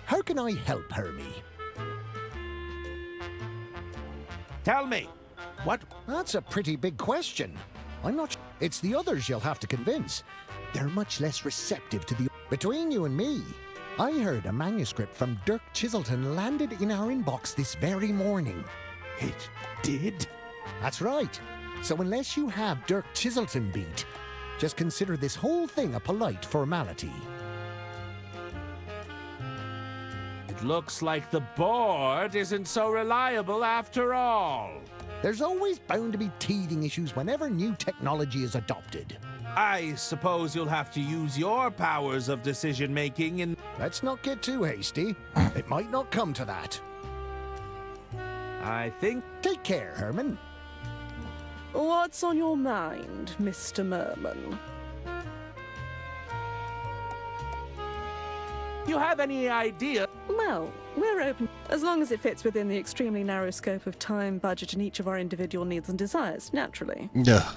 How can I help, Hermie? Tell me, what? That's a pretty big question. I'm not. It's the others you'll have to convince. They're much less receptive to the. Between you and me, I heard a manuscript from Dirk Chiselton landed in our inbox this very morning. It did? That's right. So unless you have Dirk Chiselton beat, just consider this whole thing a polite formality. It looks like the board isn't so reliable after all. There's always bound to be teething issues whenever new technology is adopted. I suppose you'll have to use your powers of decision-making in... Let's not get too hasty. It might not come to that. I think... Take care, Herman. What's on your mind, Mr. Merman? You have any idea? Well, we're open, as long as it fits within the extremely narrow scope of time, budget, and each of our individual needs and desires, naturally. Yeah.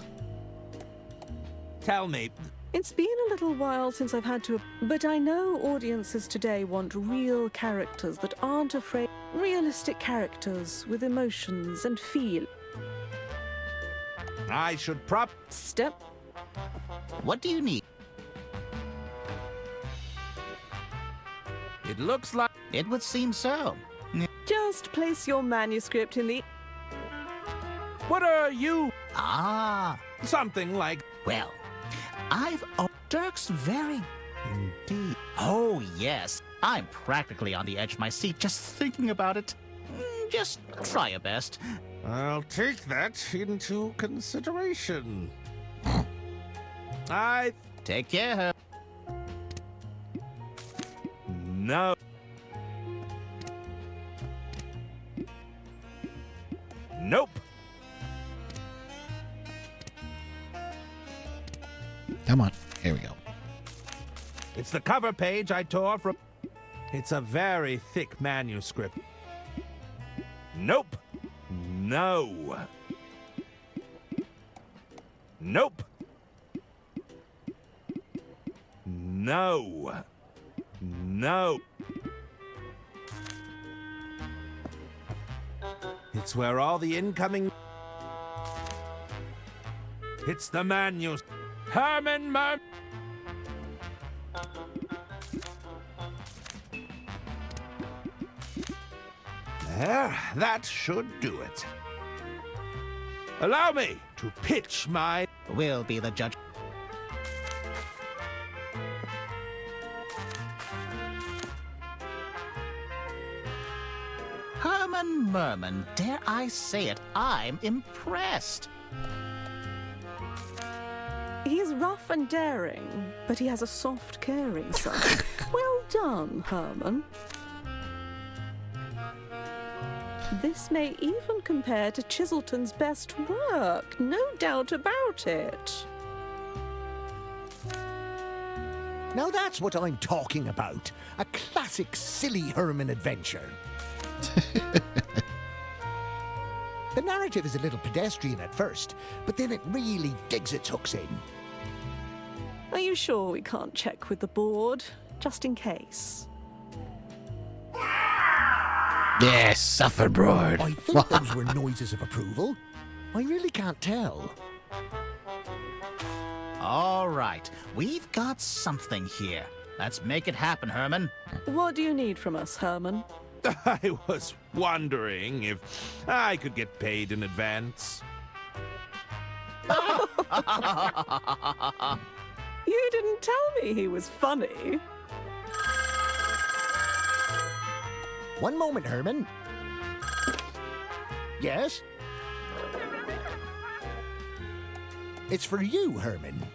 Tell me. It's been a little while since I've had to... But I know audiences today want real characters that aren't afraid... Realistic characters with emotions and feel. I should Step. What do you need? It looks like... It would seem so. Just place your manuscript in the... What are you? Ah. Something like... Well, I've... Oh, Dirk's very... Indeed. Oh, yes. I'm practically on the edge of my seat just thinking about it. Just try your best. I'll take that into consideration. Take care, Herb. No. Nope. Come on. Here we go. It's the cover page I tore from... It's a very thick manuscript. Nope. No. Nope. No. No. It's where all the incoming... It's the manuscript. Herman Mer... There, that should do it. Allow me to pitch my... We'll be the judge. Herman Merman, dare I say it, I'm impressed. He's rough and daring, but he has a soft, caring side. Well done, Herman. This may even compare to Chiselton's best work, no doubt about it. Now that's what I'm talking about. A classic silly Herman adventure. The narrative is a little pedestrian at first, but then it really digs its hooks in. Are you sure we can't check with the board, just in case? Yes, suffer, board. I think those were noises of approval. I really can't tell. All right, we've got something here. Let's make it happen, Herman. What do you need from us, Herman? I was wondering if I could get paid in advance. You didn't tell me he was funny. One moment, Herman. Yes? It's for you, Herman.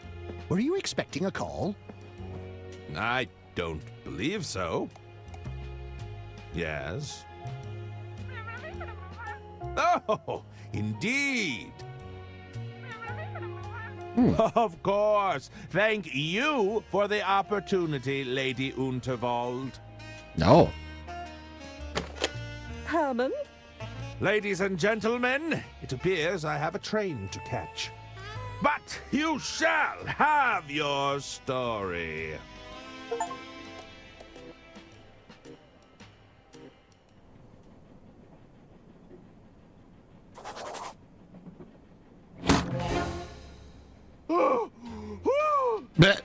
Were you expecting a call? I don't believe so. Yes. Oh, indeed. Of course. Thank you for the opportunity, Lady Unterwald. No. Herman? Ladies and gentlemen, it appears I have a train to catch. But you shall have your story.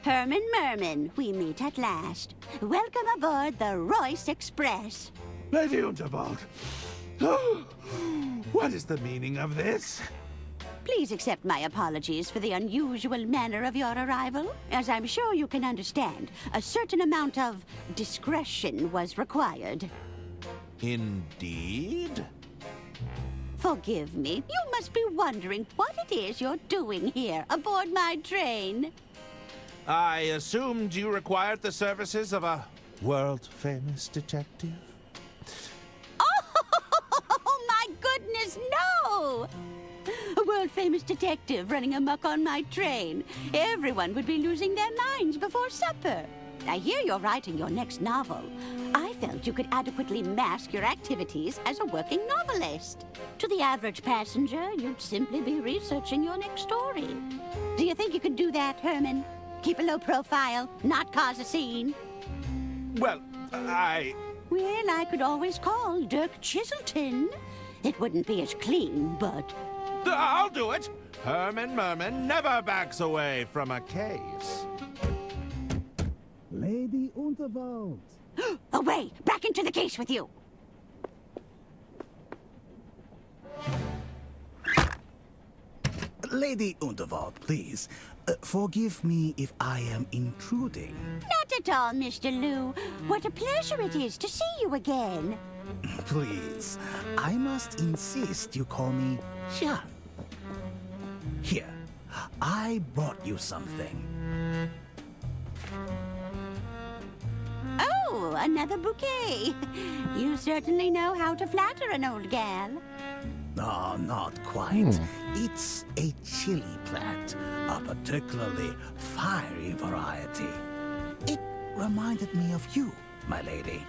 Herman Merman, we meet at last. Welcome aboard the Royce Express. Lady Unterwald, what is the meaning of this? Please accept my apologies for the unusual manner of your arrival. As I'm sure you can understand, a certain amount of discretion was required. Indeed? Forgive me. You must be wondering what it is you're doing here aboard my train. I assumed you required the services of a world-famous detective. Oh, my goodness, no! A world-famous detective running amok on my train. Everyone would be losing their minds before supper. I hear you're writing your next novel. I felt you could adequately mask your activities as a working novelist. To the average passenger, you'd simply be researching your next story. Do you think you could do that, Herman? Keep a low profile, not cause a scene? Well, Well, I could always call Dirk Chiselton. It wouldn't be as clean, but... I'll do it! Herman Merman never backs away from a case. Lady Unterwald. Away! Back into the case with you! Lady Unterwald, please. Forgive me if I am intruding. Not at all, Mr. Liu. What a pleasure it is to see you again. Please, I must insist you call me Jean. Here, I brought you something. Oh, Oh, another bouquet. You certainly know how to flatter an old gal. No, not quite. It's a chili plant, a particularly fiery variety. It reminded me of you, my lady.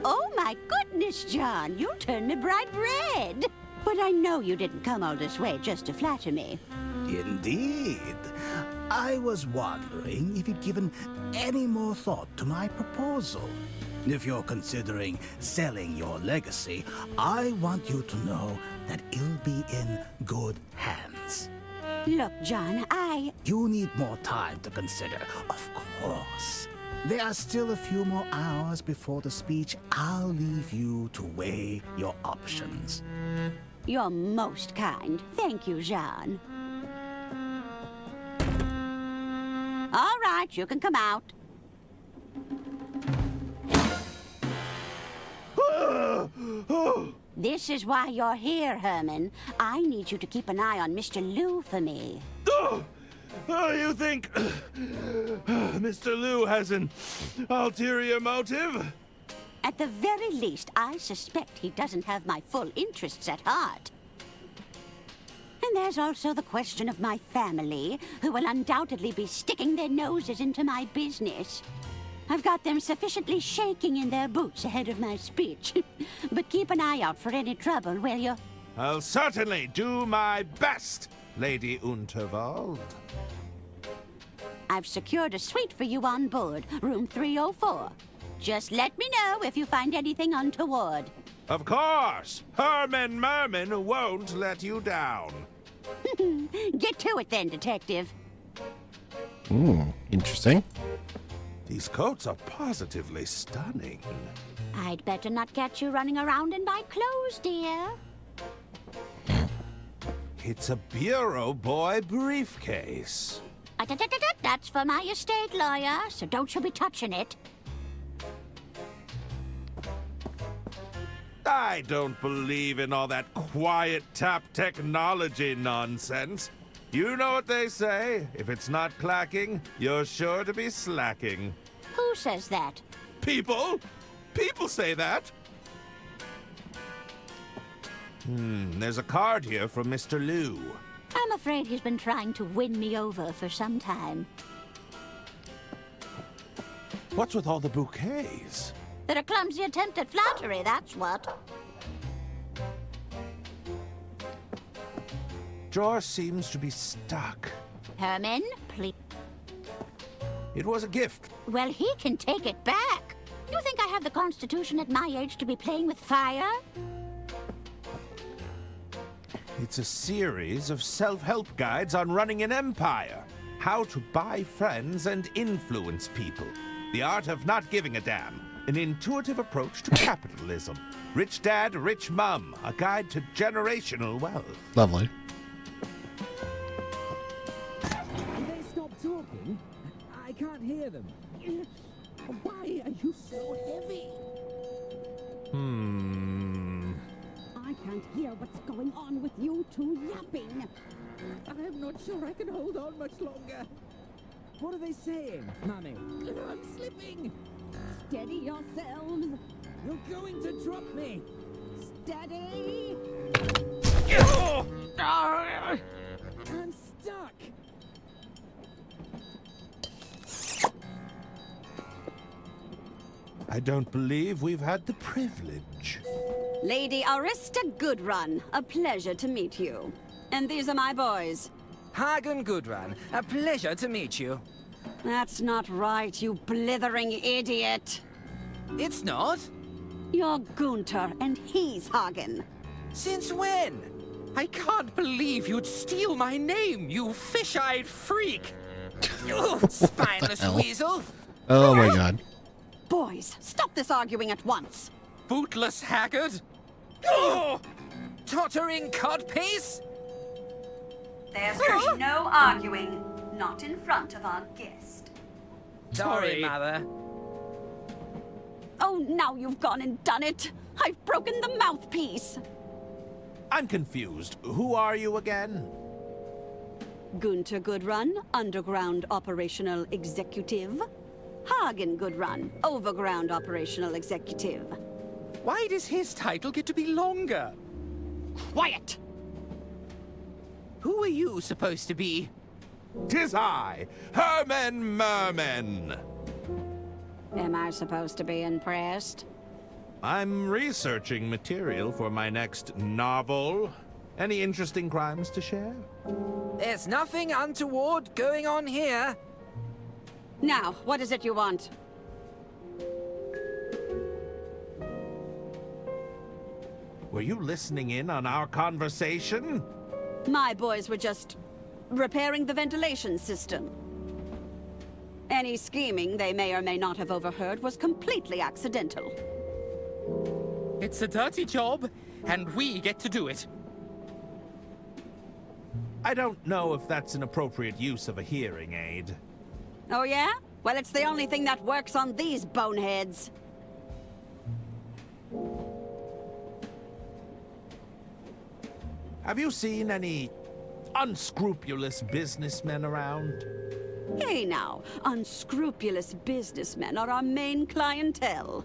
Oh, my goodness, John. You turned me bright red. But I know you didn't come all this way just to flatter me. Indeed. I was wondering if you'd given any more thought to my proposal. If you're considering selling your legacy, I want you to know that it'll be in good hands. Look, John, You need more time to consider, of course. There are still a few more hours before the speech. I'll leave you to weigh your options. You're most kind. Thank you, Jean. All right, you can come out. This is why you're here, Herman. I need you to keep an eye on Mr. Liu for me. You think Mr. Liu has an ulterior motive? At the very least, I suspect he doesn't have my full interests at heart. And there's also the question of my family, who will undoubtedly be sticking their noses into my business. I've got them sufficiently shaking in their boots ahead of my speech. But keep an eye out for any trouble, will you? I'll certainly do my best, Lady Unterwald. I've secured a suite for you on board, room 304. Just let me know if you find anything untoward. Of course! Herman Merman won't let you down. Get to it then, Detective. Interesting. These coats are positively stunning. I'd better not catch you running around in my clothes, dear. It's a Bureau Boy briefcase. That's for my estate lawyer, so don't you be touching it. I don't believe in all that quiet tap technology nonsense. You know what they say. If it's not clacking, you're sure to be slacking. Who says that? People? People say that. There's a card here from Mr. Liu. I'm afraid he's been trying to win me over for some time. What's with all the bouquets? They're a clumsy attempt at flattery, that's what. Drawer seems to be stuck. Herman, please. It was a gift. Well, he can take it back. You think I have the constitution at my age to be playing with fire? It's a series of self-help guides on running an empire. How to buy friends and influence people. The art of not giving a damn. An intuitive approach to capitalism. Rich Dad, Rich Mum. A guide to generational wealth. Lovely. Can they stop talking? I can't hear them. Why are you so heavy? I can't hear what's going on with you two yapping. I'm not sure I can hold on much longer. What are they saying, Mummy? I'm slipping. Steady yourselves. You're going to drop me. Steady. I'm stuck. I don't believe we've had the privilege. Lady Arista Goodrun, a pleasure to meet you. And these are my boys. Hagen Gudrun, a pleasure to meet you. That's not right, you blithering idiot. It's not? You're Gunter, and he's Hagen. Since when? I can't believe you'd steal my name, you fish-eyed freak! You spineless weasel! Oh my god. Boys, stop this arguing at once. Bootless haggard! Oh! Tottering codpiece! There's no arguing. Not in front of our guest. Sorry, Mother. Oh, now you've gone and done it. I've broken the mouthpiece. I'm confused. Who are you again? Gunter Goodrun, Underground Operational Executive. Hagen Goodrun, Overground Operational Executive. Why does his title get to be longer? Quiet! Who are you supposed to be? 'Tis I, Herman Merman. Am I supposed to be impressed? I'm researching material for my next novel. Any interesting crimes to share? There's nothing untoward going on here. Now, what is it you want? Were you listening in on our conversation? My boys were just repairing the ventilation system. Any scheming they may or may not have overheard was completely accidental. It's a dirty job, and we get to do it. I don't know if that's an appropriate use of a hearing aid. Oh yeah? Well, it's the only thing that works on these boneheads. Have you seen any unscrupulous businessmen around? Hey now, unscrupulous businessmen are our main clientele.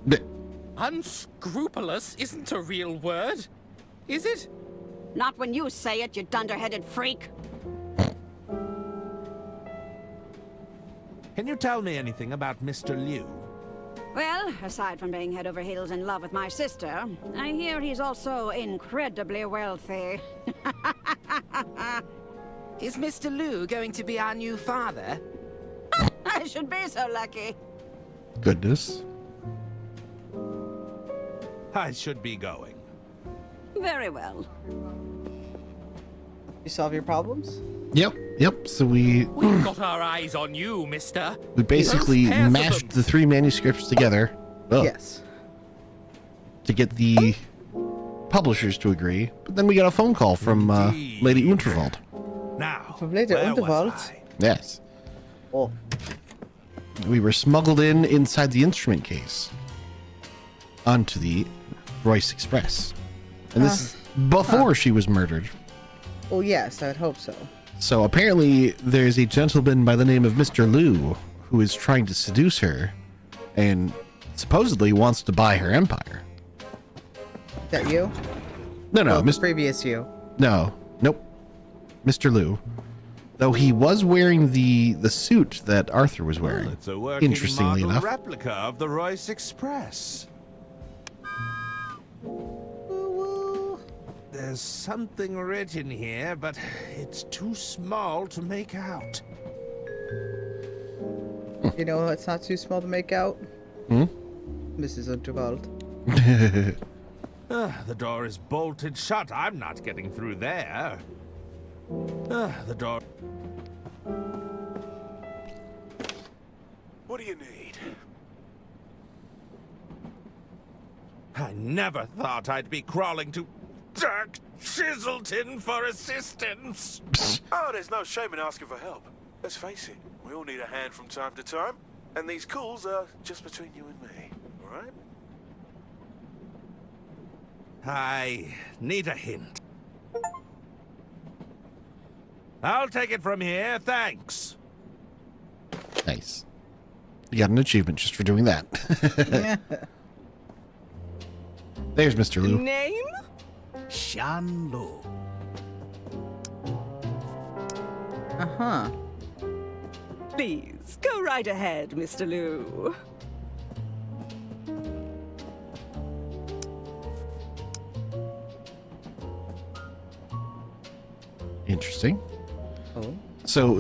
Unscrupulous isn't a real word, is it? Not when you say it, you dunderheaded freak. Can you tell me anything about Mr. Liu? Well, aside from being head over heels in love with my sister, I hear he's also incredibly wealthy. Is Mr. Liu going to be our new father? I should be so lucky. Goodness. I should be going. Very well. You solve your problems? Yep. So we We've got our eyes on you, mister. we basically Those pairs of mashed them. the 3 manuscripts together. Well, Yes. to get the publishers to agree. But then we got a phone call from Lady Unterwald. Now, From Lady where was Unterwald? I? Yes. Oh. We were smuggled inside the instrument case onto the Royce Express. And this is before she was murdered. Oh, yes, I would hope so. So apparently there's a gentleman by the name of Mr. Liu who is trying to seduce her and supposedly wants to buy her empire. Is that you? No, Oh, the previous you. Nope. Mr. Liu. Though he was wearing the suit that Arthur was wearing. It's a working Interestingly model enough. replica of the Royce Express. There's something written here, but it's too small to make out. You know it's not too small to make out? Hmm? Mrs. Unterwald. The door is bolted shut. I'm not getting through there. The door... What do you need? I never thought I'd be crawling to Dirk Chiselton for assistance. Oh, there's no shame in asking for help. Let's face it, we all need a hand from time to time. And these calls are just between you and me, alright? I need a hint. I'll take it from here, thanks. Nice. You got an achievement just for doing that. There's Mr. Liu. Name? Shan Lu. Uh-huh. Please, go right ahead, Mr. Liu. Interesting. Oh. So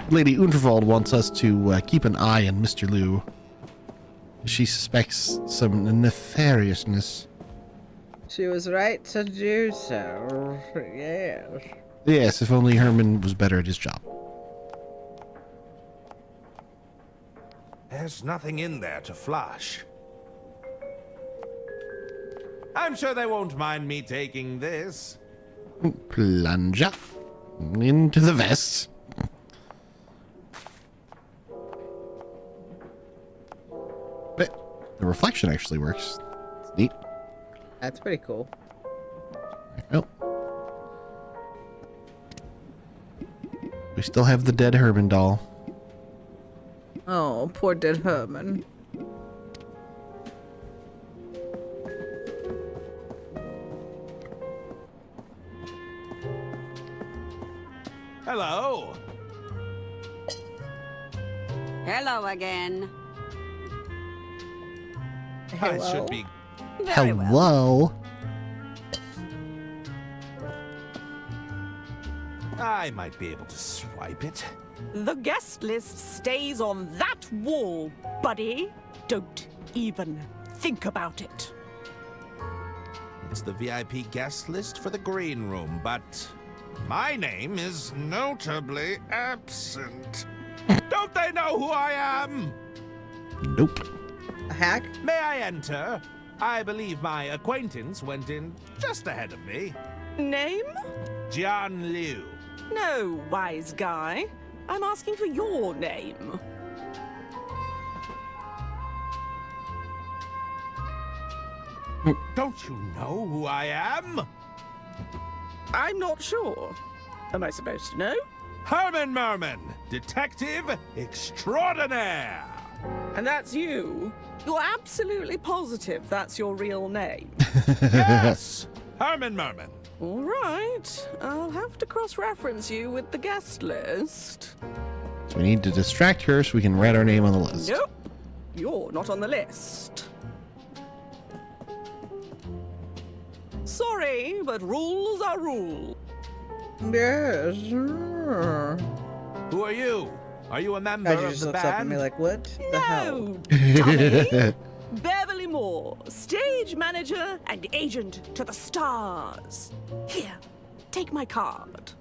Lady Unterwald wants us to keep an eye on Mr. Liu. She suspects some nefariousness. She was right to do so. Yes. Yes, if only Herman was better at his job. There's nothing in there to flush. I'm sure they won't mind me taking this. Plunger into the vest. But the reflection actually works. It's neat. That's pretty cool. Oh. We still have the dead Herman doll. Oh, poor dead Herman. Hello. Hello again. I should be. Very well. Hello. I might be able to swipe it. The guest list stays on that wall, buddy. Don't even think about it. It's the VIP guest list for the green room, but my name is notably absent. Don't they know who I am? Nope. A hack? May I enter? I believe my acquaintance went in just ahead of me. Name? Jian Liu. No, wise guy. I'm asking for your name. Don't you know who I am? I'm not sure. Am I supposed to know? Herman Merman, detective extraordinaire. And that's you? You're absolutely positive that's your real name? Yes, Herman Merman. All right. I'll have to cross-reference you with the guest list. So we need to distract her so we can write our name on the list. Nope. You're not on the list. Sorry, but rules are rules. Yes. Who are you? Are you a member Kaiju of just the looks up at band? me like, what the hell? Dummy. Beverly Moore, stage manager and agent to the stars. Here, take my card.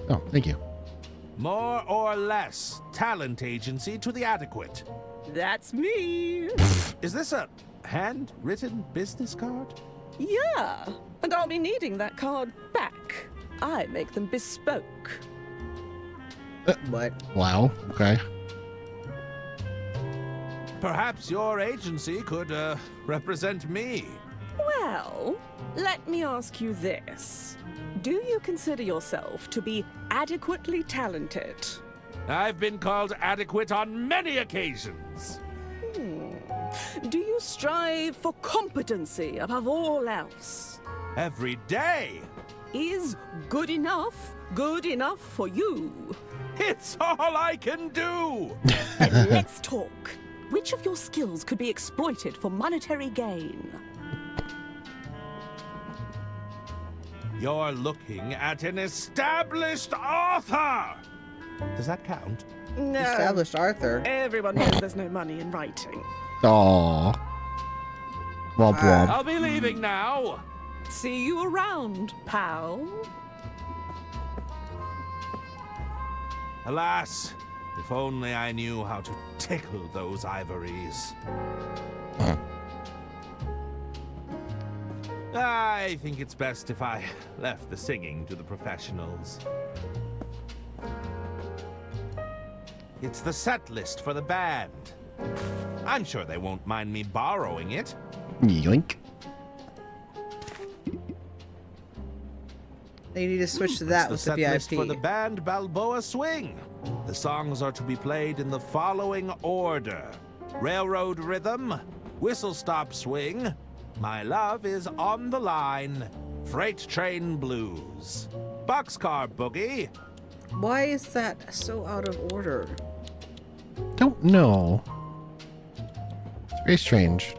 Oh, thank you. More or less talent agency to the adequate. That's me. Is this a handwritten business card? Yeah, and I'll be needing that card back. I make them bespoke. What? Wow. Okay. Perhaps your agency could represent me. Well, let me ask you this. Do you consider yourself to be adequately talented? I've been called adequate on many occasions. Do you strive for competency above all else? Every day. Is good enough for you? It's all I can do. Then let's talk. Which of your skills could be exploited for monetary gain? You're looking at an established author. Does that count? No. Established Arthur. Everyone knows there's no money in writing. Aww. Womp womp. I'll be leaving now. See you around, pal. Alas, if only I knew how to tickle those ivories. I think it's best if I left the singing to the professionals. It's the set list for the band. I'm sure they won't mind me borrowing it. Yoink. They need to switch to that It's with the set list VIP. for the band Balboa Swing. The songs are to be played in the following order: Railroad Rhythm, Whistle Stop Swing, My Love Is on the Line, Freight Train Blues, Boxcar Boogie. Why is that so out of order? Don't know. It's very strange.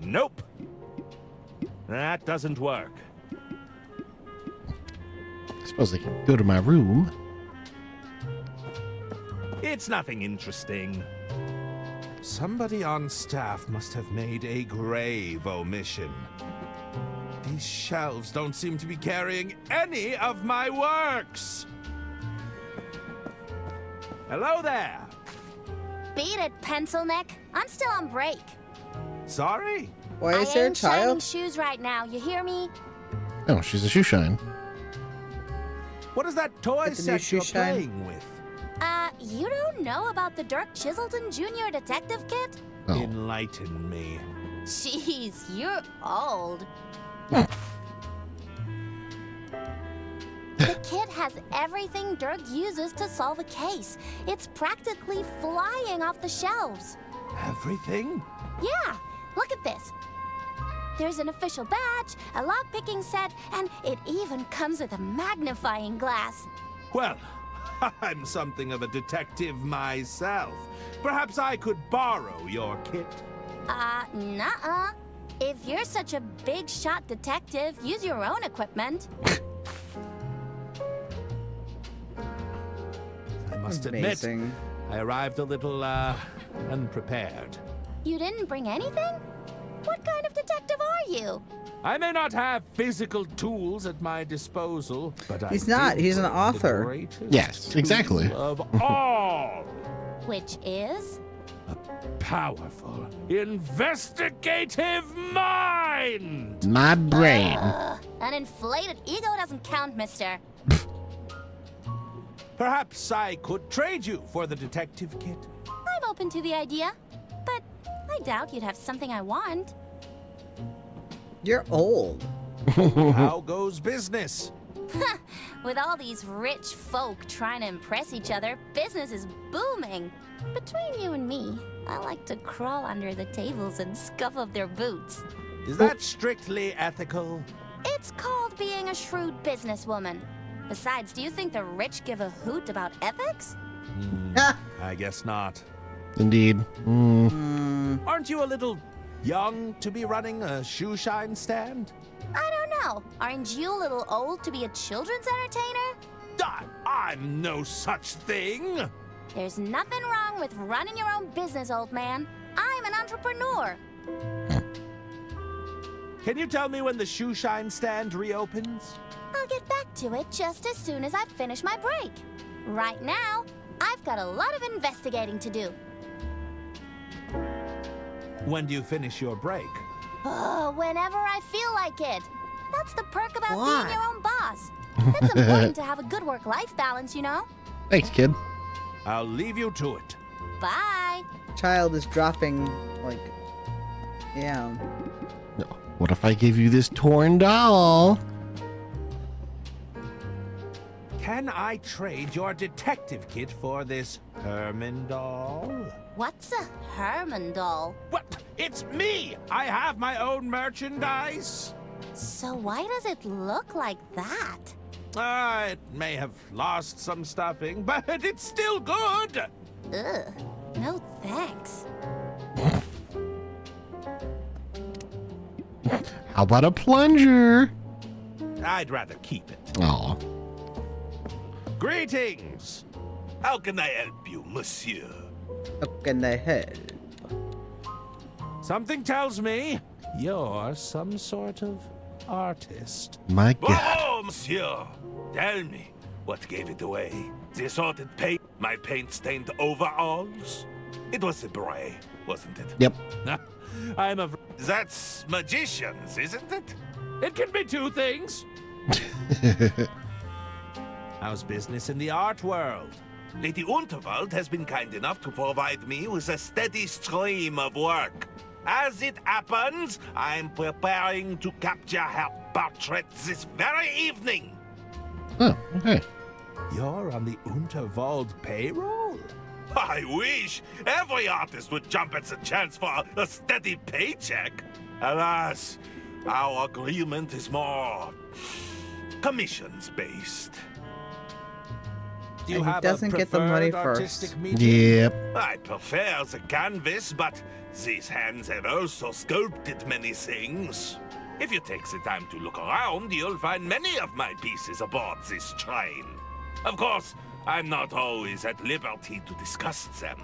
Nope. That doesn't work. I suppose I can go to my room. It's nothing interesting. Somebody on staff must have made a grave omission. These shelves don't seem to be carrying any of my works. Hello there. Beat it, pencil neck. I'm still on break. Sorry? Why is I there a ain't shining child? shoes right now, you hear me? Oh, she's a shoe shine. What is that toy Get the new set you're shoe shine. playing with? You don't know about the Dirk Chiselton Jr. detective kit? Oh. Enlighten me. Jeez, you're old. The kit has everything Dirk uses to solve a case. It's practically flying off the shelves. Everything? Yeah, look at this. There's an official badge, a lockpicking set, and it even comes with a magnifying glass. Well, I'm something of a detective myself. Perhaps I could borrow your kit. Nuh-uh. If you're such a big shot detective, use your own equipment. I must Amazing. admit, I arrived a little, unprepared. You didn't bring anything? What kind of detective are you? I may not have physical tools at my disposal, but He's not. He's an author. Yes, exactly. Tool of all. Which is? Powerful, investigative mind! My brain. An inflated ego doesn't count, mister. Perhaps I could trade you for the detective kit. I'm open to the idea, but I doubt you'd have something I want. You're old. How goes business? With all these rich folk trying to impress each other, business is booming. Between you and me, I like to crawl under the tables and scuff up their boots. Is that strictly ethical? It's called being a shrewd businesswoman. Besides, do you think the rich give a hoot about ethics? I guess not. Indeed. Aren't you a little young to be running a shoe shine stand? I don't know. Aren't you a little old to be a children's entertainer? I'm no such thing. There's nothing wrong with running your own business, old man. I'm an entrepreneur. Can you tell me when the shoe shine stand reopens? I'll get back to it just as soon as I finish my break. Right now, I've got a lot of investigating to do. When do you finish your break? Oh, whenever I feel like it. That's the perk about Why? being your own boss. It's important to have a good work-life balance, you know? Thanks, kid. I'll leave you to it. Bye. Child is dropping, like, yeah. What if I give you this torn doll? Can I trade your detective kit for this Herman doll? What's a Herman doll? What? It's me! I have my own merchandise! So why does it look like that? It may have lost some stuffing, but it's still good! Ugh. No thanks. How about a plunger? I'd rather keep it. Aw. Greetings! How can I help you, monsieur? How can I help? Something tells me you're some sort of artist. My God. Bravo, monsieur! Tell me, what gave it away? The assorted paint? My paint-stained overalls? It was the beret, wasn't it? Yep. I'm a... That's magicians, isn't it? It can be two things. How's business in the art world? Lady Unterwald has been kind enough to provide me with a steady stream of work. As it happens, I'm preparing to capture her portrait this very evening. Oh, okay. You're on the Unterwald payroll? I wish every artist would jump at the chance for a steady paycheck. Alas, our agreement is more commissions-based. Do you And he have doesn't a get the money preferred artistic first. medium? Yep. I prefer the canvas, but these hands have also sculpted many things. If you take the time to look around, you'll find many of my pieces aboard this train. Of course, I'm not always at liberty to discuss them.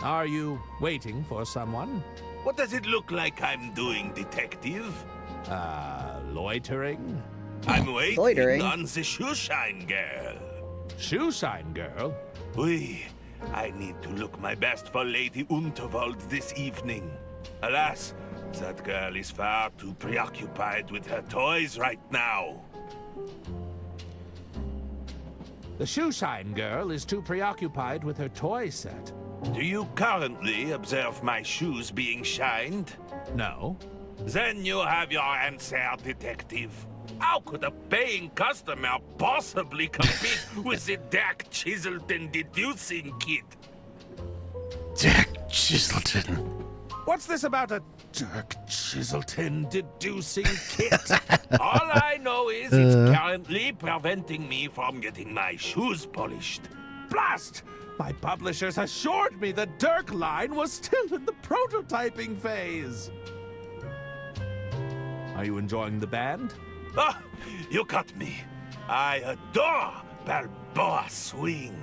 Are you waiting for someone? What does it look like I'm doing, detective? Loitering? I'm waiting Loitering? on the shoeshine girl. Shoeshine girl? Oui, I need to look my best for Lady Unterwald this evening. Alas, that girl is far too preoccupied with her toys right now. The shoeshine girl is too preoccupied with her toy set. Do you currently observe my shoes being shined? No. Then you have your answer, detective. How could a paying customer possibly compete with the Dak Chiselton deducing kit? Dak Chiselton. What's this about a Dirk Chiselton deducing kit? All I know is it's currently preventing me from getting my shoes polished. Blast! My publishers assured me the Dirk line was still in the prototyping phase. Are you enjoying the band? Ah, you got me. I adore Balboa Swing.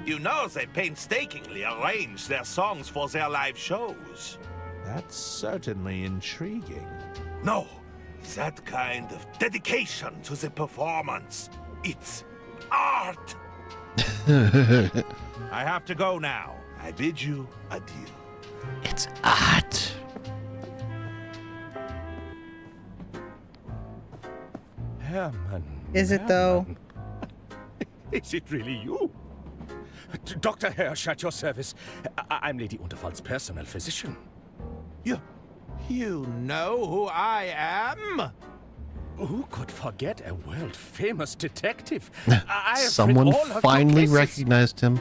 You know they painstakingly arrange their songs for their live shows. That's certainly intriguing. No, that kind of dedication to the performance. It's art. I have to go now. I bid you adieu. It's art. Herman. Is it though? Is it really you? Dr. Hirsch at your service. I'm Lady Unterwald's personal physician. You know who I am? Who could forget a world-famous detective? Someone finally recognized him.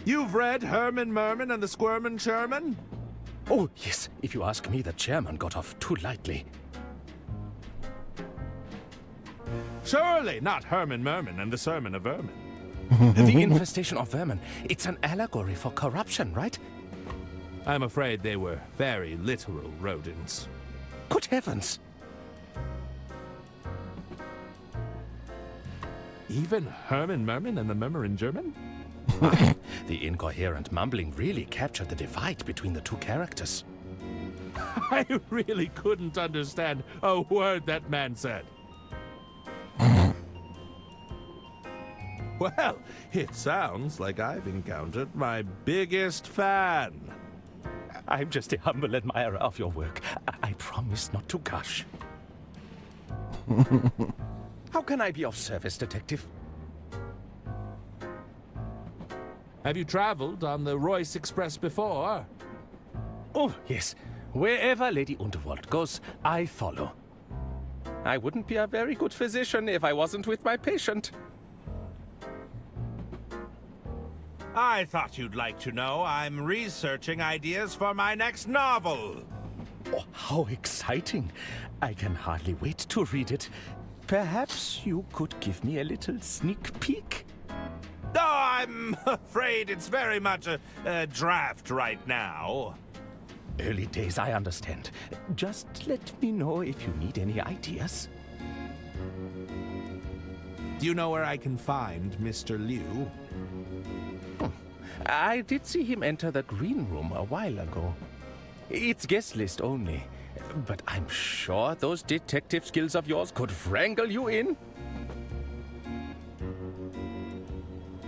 You've read Herman Merman and the Squirmin' Sherman? Oh, yes. If you ask me, the chairman got off too lightly. Surely not Herman Merman and the Sermon of Vermin. The infestation of vermin. It's an allegory for corruption, right? I'm afraid they were very literal rodents. Good heavens! Even Herman Merman and the Murmurin' German? The incoherent mumbling really captured the divide between the two characters. I really couldn't understand a word that man said. Well, it sounds like I've encountered my biggest fan. I'm just a humble admirer of your work. I promise not to gush. How can I be of service, Detective? Have you traveled on the Royce Express before? Oh, yes. Wherever Lady Unterwald goes, I follow. I wouldn't be a very good physician if I wasn't with my patient. I thought you'd like to know I'm researching ideas for my next novel. Oh, how exciting. I can hardly wait to read it. Perhaps you could give me a little sneak peek? No, I'm afraid it's very much a draft right now. Early days, I understand. Just let me know if you need any ideas. Do you know where I can find Mr. Liu? I did see him enter the green room a while ago. It's guest list only. But I'm sure those detective skills of yours could wrangle you in.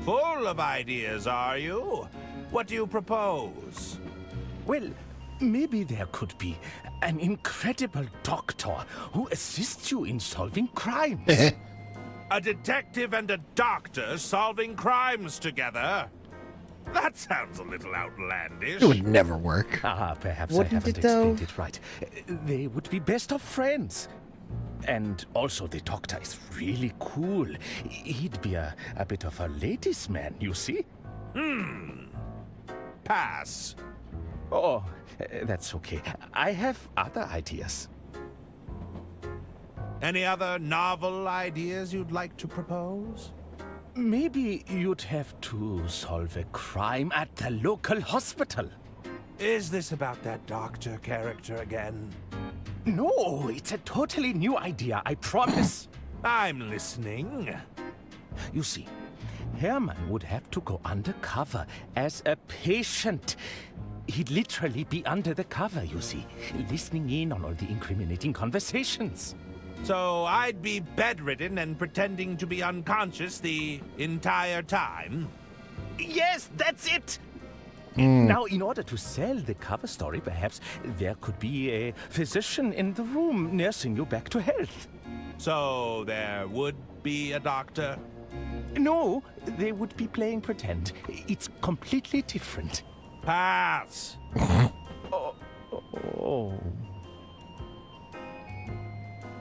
Full of ideas, are you? What do you propose? Well, maybe there could be an incredible doctor who assists you in solving crimes. A detective and a doctor solving crimes together? That sounds a little outlandish. It would never work. Perhaps Wouldn't I haven't it, though? explained it right. They would be best of friends. And also the doctor is really cool. He'd be a bit of a ladies' man, you see? Pass. Oh, that's okay. I have other ideas. Any other novel ideas you'd like to propose? Maybe you'd have to solve a crime at the local hospital. Is this about that doctor character again? No, it's a totally new idea, I promise. I'm listening. You see, Herman would have to go undercover as a patient. He'd literally be under the cover, you see, listening in on all the incriminating conversations. So I'd be bedridden and pretending to be unconscious the entire time? Yes, that's it! Now, in order to sell the cover story, perhaps there could be a physician in the room nursing you back to health. So there would be a doctor? No, they would be playing pretend. It's completely different. Pass. Oh.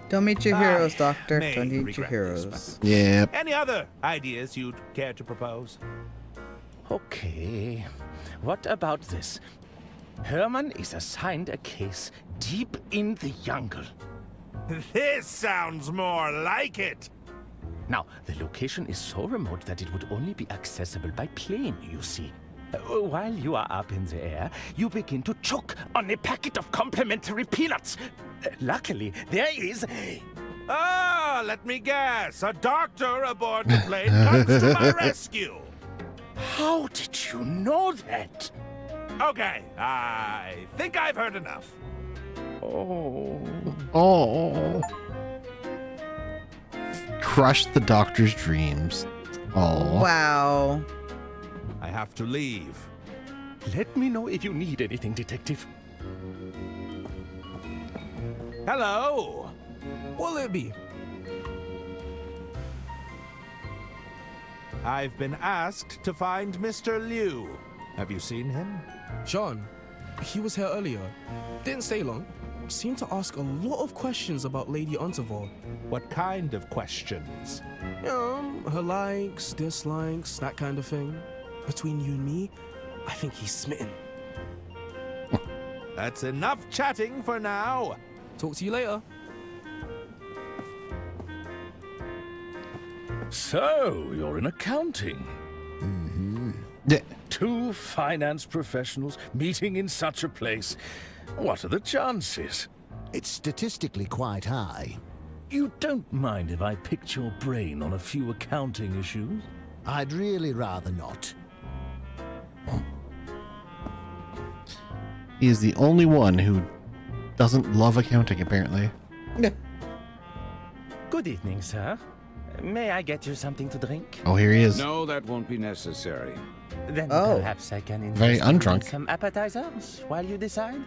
Don't meet your heroes, Doctor. may Don't meet your regret heroes. this, Yeah. Any other ideas you'd care to propose? Okay. What about this? Herman is assigned a case deep in the jungle. This sounds more like it. Now, the location is so remote that it would only be accessible by plane, you see. While you are up in the air, you begin to choke on a packet of complimentary peanuts. Luckily, there is... Ah, let me guess. A doctor aboard the plane comes to my rescue. How did you know that? Okay, I think I've heard enough. Oh. Crushed the doctor's dreams. Oh. Wow. I have to leave. Let me know if you need anything, Detective. Hello. What'll it be? I've been asked to find Mr. Liu. Have you seen him? Sean. He was here earlier. Didn't stay long. Seemed to ask a lot of questions about Lady Untervall. What kind of questions? Her likes, dislikes, that kind of thing. Between you and me, I think he's smitten. That's enough chatting for now. Talk to you later. So, you're in accounting. Yeah. Two finance professionals meeting in such a place. What are the chances? It's statistically quite high. You don't mind if I picked your brain on a few accounting issues? I'd really rather not. He is the only one who doesn't love accounting, apparently. Good evening, sir. May I get you something to drink? Oh, here he is. No, that won't be necessary. Then Oh. perhaps I can Very invest in undrunk. some appetizers while you decide?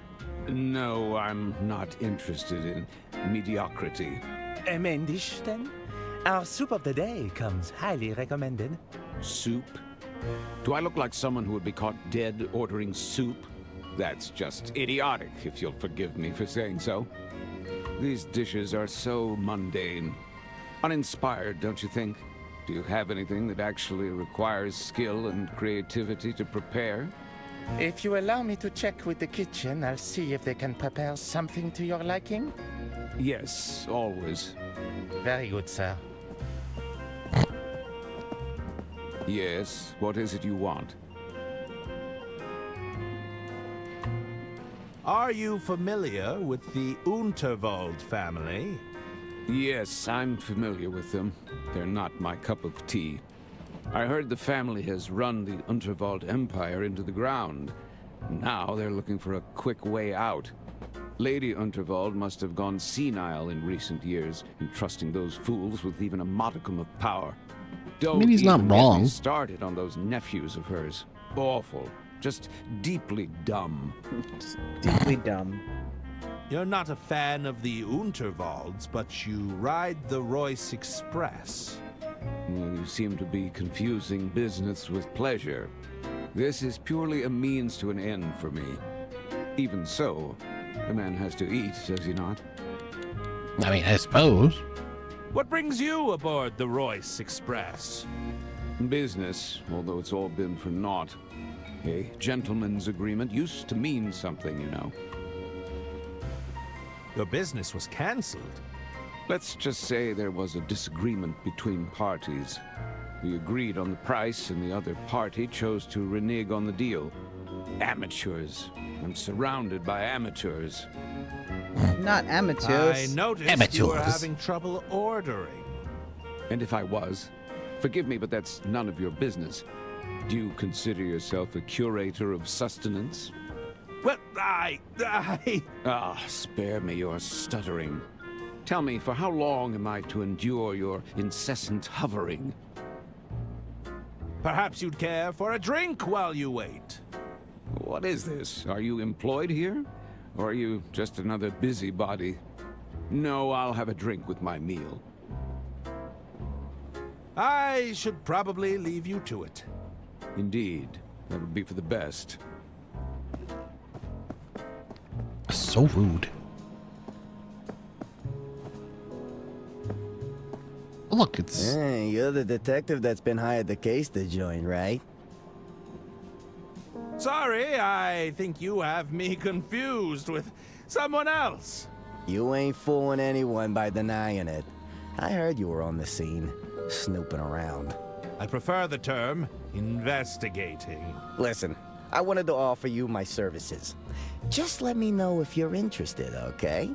No, I'm not interested in mediocrity. A main dish, then? Our soup of the day comes highly recommended. Soup? Do I look like someone who would be caught dead ordering soup? That's just idiotic, if you'll forgive me for saying so. These dishes are so mundane. Uninspired, don't you think? Do you have anything that actually requires skill and creativity to prepare? If you allow me to check with the kitchen, I'll see if they can prepare something to your liking. Yes, always. Very good, sir. Yes, what is it you want? Are you familiar with the Unterwald family? Yes, I'm familiar with them. They're not my cup of tea. I heard the family has run the Unterwald Empire into the ground. Now they're looking for a quick way out. Lady Unterwald must have gone senile in recent years, entrusting those fools with even a modicum of power. Don't he's not even get wrong. me started on those nephews of hers. Awful. Just deeply dumb. Deeply dumb. You're not a fan of the Unterwalds, but you ride the Royce Express. Well, you seem to be confusing business with pleasure. This is purely a means to an end for me. Even so, a man has to eat, does he not? I mean, I suppose. What brings you aboard the Royce Express? Business, although it's all been for naught. A gentleman's agreement used to mean something, you know. Your business was cancelled. Let's just say there was a disagreement between parties. We agreed on the price, and the other party chose to renege on the deal. Amateurs. I'm surrounded by amateurs. Not amateurs. I noticed you were having trouble ordering. And if I was, forgive me, but that's none of your business. Do you consider yourself a curator of sustenance? Well, Ah, spare me your stuttering. Tell me, for how long am I to endure your incessant hovering? Perhaps you'd care for a drink while you wait. What is this? Are you employed here? Or are you just another busybody? No, I'll have a drink with my meal. I should probably leave you to it. Indeed. That would be for the best. So rude. look, it's... Hey, you're the detective that's been hired to case the joint, right? Sorry, I think you have me confused with someone else. You ain't fooling anyone by denying it. I heard you were on the scene, snooping around. I prefer the term investigating. Listen, I wanted to offer you my services. Just let me know if you're interested, okay?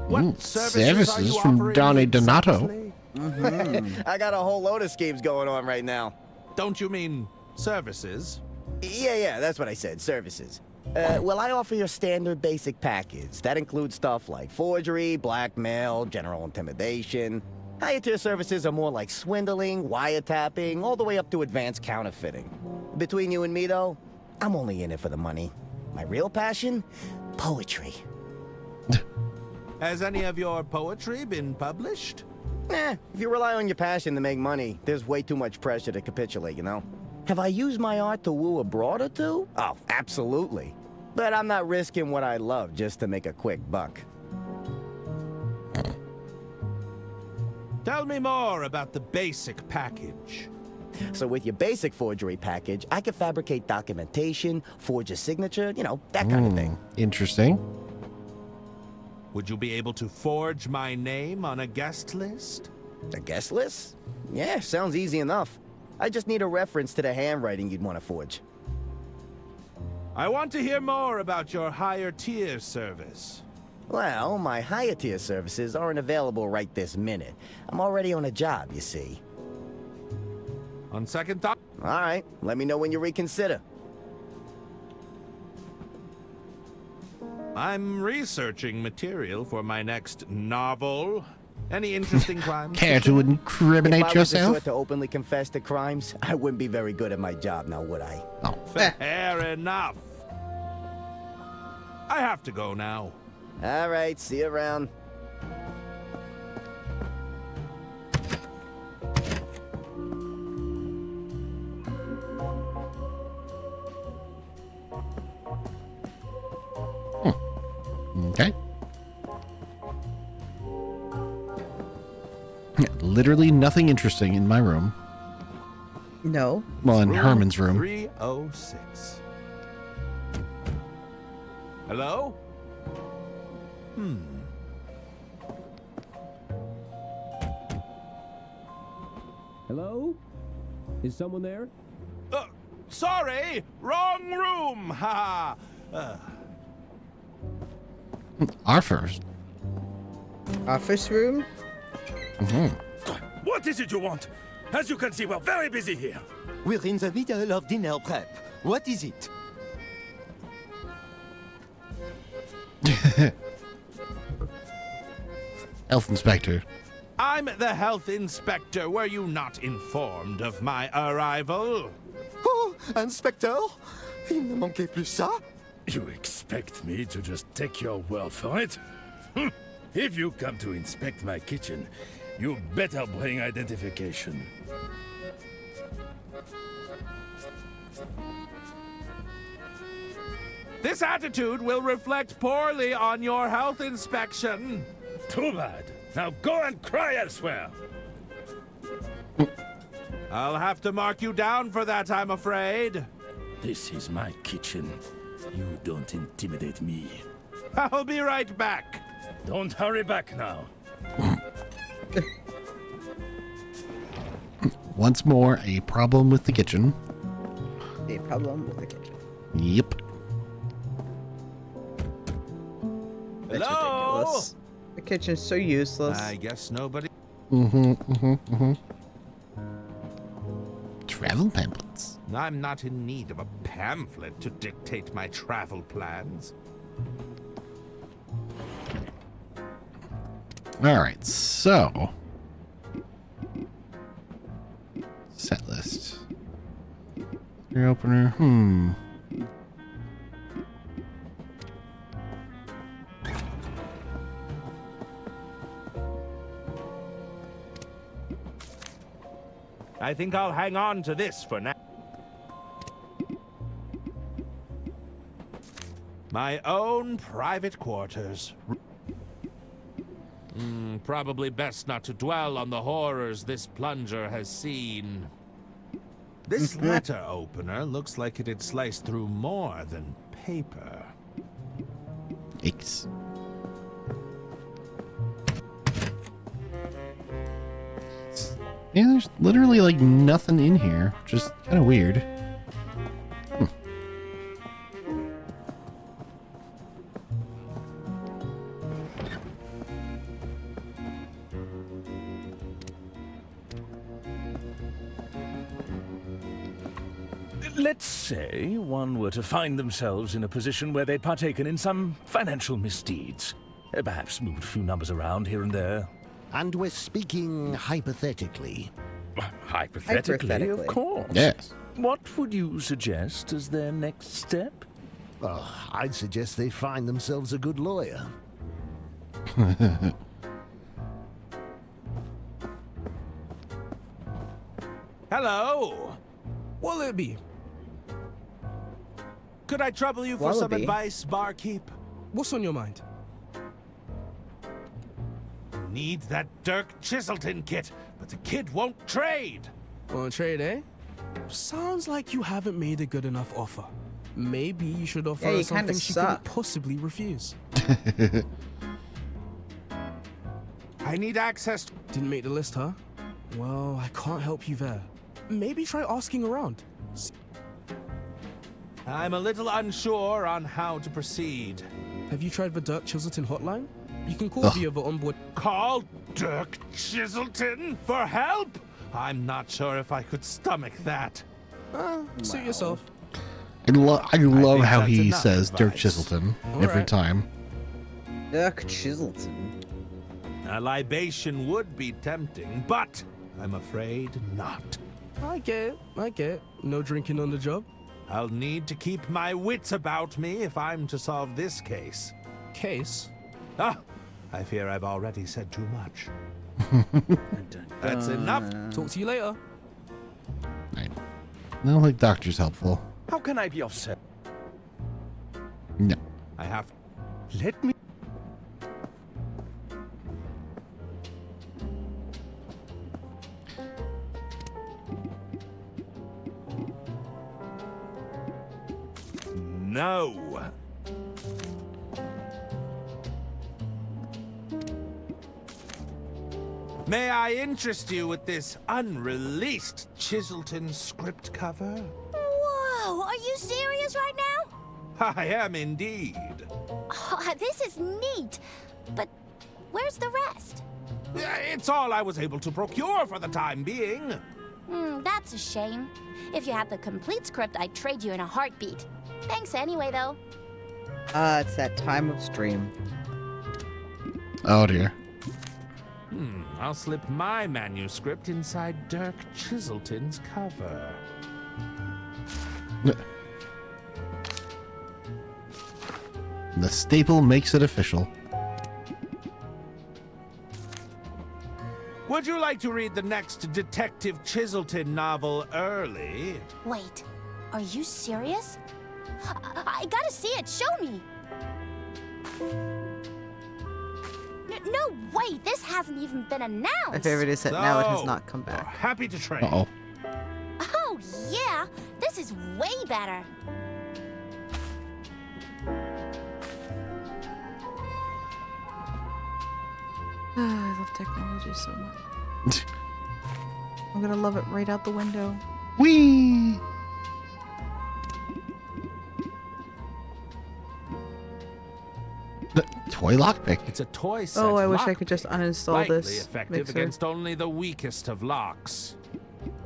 What services are you from offering Donnie Donato. exactly? I got a whole load of schemes going on right now. Don't you mean services? Yeah, that's what I said, services. Well, I offer your standard basic package. That includes stuff like forgery, blackmail, general intimidation. Higher tier services are more like swindling, wiretapping, all the way up to advanced counterfeiting. Between you and me, though, I'm only in it for the money. My real passion? Poetry. Has any of your poetry been published? If you rely on your passion to make money, there's way too much pressure to capitulate, you know? Have I used my art to woo a broad or two? Oh, absolutely. But I'm not risking what I love just to make a quick buck. Tell me more about the basic package. So with your basic forgery package, I can fabricate documentation, forge a signature, you know, that kind of thing. Interesting. Would you be able to forge my name on a guest list? A guest list? Yeah, sounds easy enough. I just need a reference to the handwriting you'd want to forge. I want to hear more about your higher tier service. Well, my higher tier services aren't available right this minute. I'm already on a job, you see. On second thought... All right, let me know when you reconsider. I'm researching material for my next novel. Any interesting crimes? Care to incriminate if I was yourself? the sort to openly confess to crimes, I wouldn't be very good at my job now, would I? Oh. Fair enough. I have to go now. All right, see you around. Okay. Literally nothing interesting in my room. No. Well, in Herman's room. 306. Hello? Hello? Is someone there? Sorry! Wrong room! Ha! Our first. Office room? What is it you want? As you can see, we're very busy here. We're in the middle of dinner prep. What is it? Health inspector. I'm the health inspector. Were you not informed of my arrival? Oh, Inspector? Il ne manquait plus ça? You expect me to just take your word for it? If you come to inspect my kitchen, you better bring identification. This attitude will reflect poorly on your health inspection. Too bad. Now go and cry elsewhere. I'll have to mark you down for that, I'm afraid. This is my kitchen. You don't intimidate me. I'll be right back. Don't hurry back now. Once more, a problem with the kitchen. A problem with the kitchen. Yep. That's Hello? ridiculous. The kitchen's so useless. I guess nobody... Travel pamphlets. I'm not in need of a pamphlet to dictate my travel plans. Alright, so... Set list. Your opener, I think I'll hang on to this for now. My own private quarters. Probably best not to dwell on the horrors this plunger has seen. This letter opener looks like it'd slice through more than paper. Yikes. Yeah, there's literally like nothing in here. Just kind of weird. Let's say one were to find themselves in a position where they'd partaken in some financial misdeeds. Perhaps moved a few numbers around here and there. And we're speaking hypothetically. Hypothetically, of course. Yes. What would you suggest as their next step? Oh, I'd suggest they find themselves a good lawyer. Hello! What'll it be? Could I trouble you for some advice, barkeep? What's on your mind? Need that Dirk Chiselton kit, but the kid won't trade. Want to trade, eh? Sounds like you haven't made a good enough offer. Maybe you should offer her something she couldn't possibly refuse. I need access. Didn't make the list, huh? Well, I can't help you there. Maybe try asking around. I'm a little unsure on how to proceed. Have you tried the Dirk Chiselton hotline? You can call via the onboard. Call Dirk Chiselton for help? I'm not sure if I could stomach that. Suit yourself. I love how that's he enough says Dirk advice. Chiselton every time. Dirk Chiselton. A libation would be tempting, but I'm afraid not. I get it. No drinking on the job. I'll need to keep my wits about me if I'm to solve this case. Case? Ah, I fear I've already said too much. That's enough. Talk to you later. I don't think doctor's helpful. How can I be of service? No. I have. Let me. No. May I interest you with this unreleased Chiselton script cover? Whoa, are you serious right now? I am indeed. Oh, this is neat. But where's the rest? It's all I was able to procure for the time being. That's a shame. If you had the complete script, I'd trade you in a heartbeat. Thanks anyway, though. It's that time of stream. Oh dear. I'll slip my manuscript inside Dirk Chiselton's cover. The staple makes it official. Would you like to read the next Detective Chiselton novel early? Wait, are you serious? I gotta see it. Show me. No, wait, this hasn't even been announced. My favorite is that now it has not come back. Happy to trade. Uh-oh. Oh, yeah, this is way better. I love technology so much. I'm gonna love it right out the window. Whee! The toy lockpick. It's a toy set. Oh, I wish I lock could just pick. uninstall Lightly this effective mixer. against only the weakest of locks.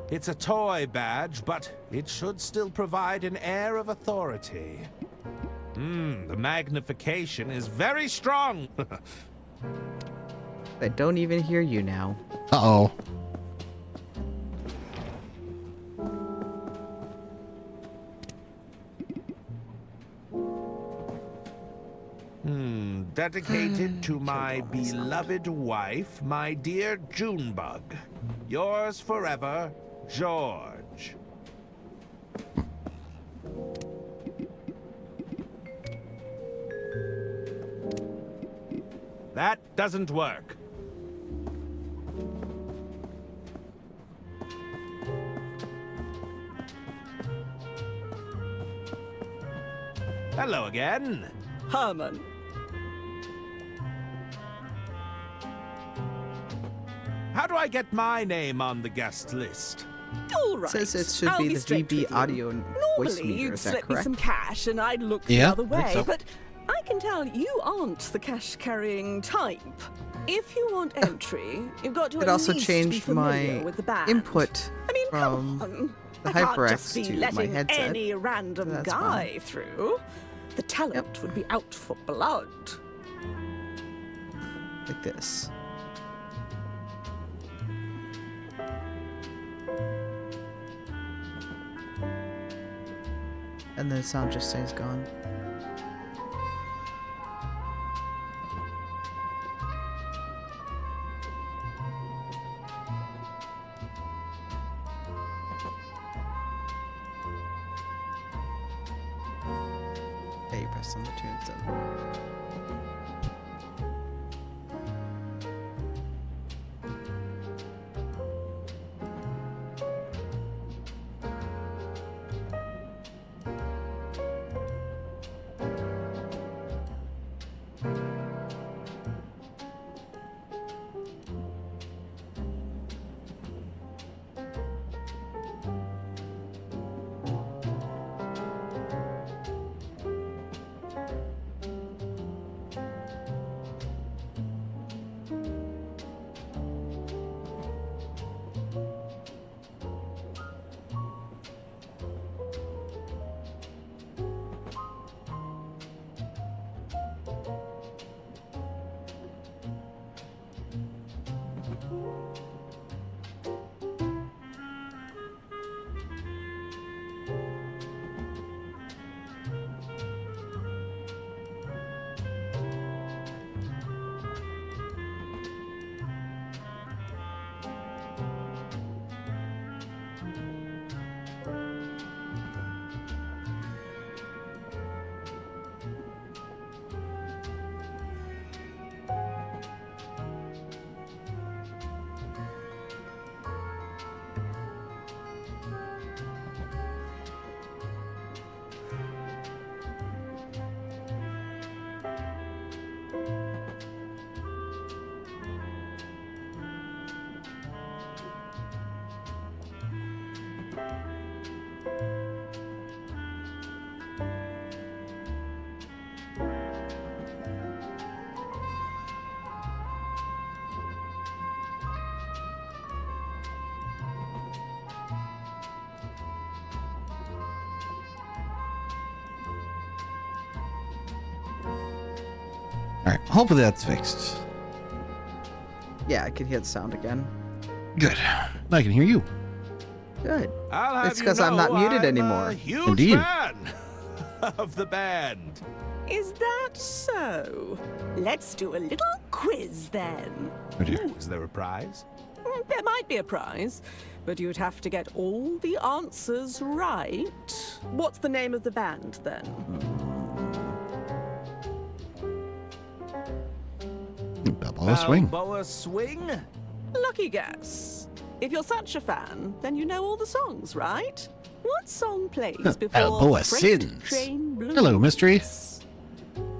It's a toy badge, but it should still provide an air of authority. The magnification is very strong. I don't even hear you now. Uh-oh. Dedicated to my beloved wife, my dear Junebug. Yours forever, George. That doesn't work. Hello again. Herman. How do I get my name on the guest list? All right. It says it should I'll be the straight VB with you. audio and voice Normally, meter. you'd Is that slip me correct? some cash and I'd look Yeah, the other I think way, so. but I can tell you aren't the cash-carrying type. If you want entry, you've got to It at also least changed be familiar my with the band. input I mean, from come on. the I can't HyperX just be to my letting headset. any random So that's guy fine. through. The talent would be out for blood. Like this. And the sound just stays gone. Yeah, you press on the tunes then. All right, hopefully that's fixed. Yeah, I can hear the sound again. Good. Now I can hear you. Good. I'll have It's because I'm not you know muted I'm anymore. A huge Indeed. fan of the band. Is that so? Let's do a little quiz then. Oh dear. Ooh, is there a prize? There might be a prize, but you'd have to get all the answers right. What's the name of the band then? Balboa Swing. Balboa Swing? Lucky guess. If you're such a fan, then you know all the songs, right? What song plays before Balboa Freight Sins. Train Blues? Hello, Mystery.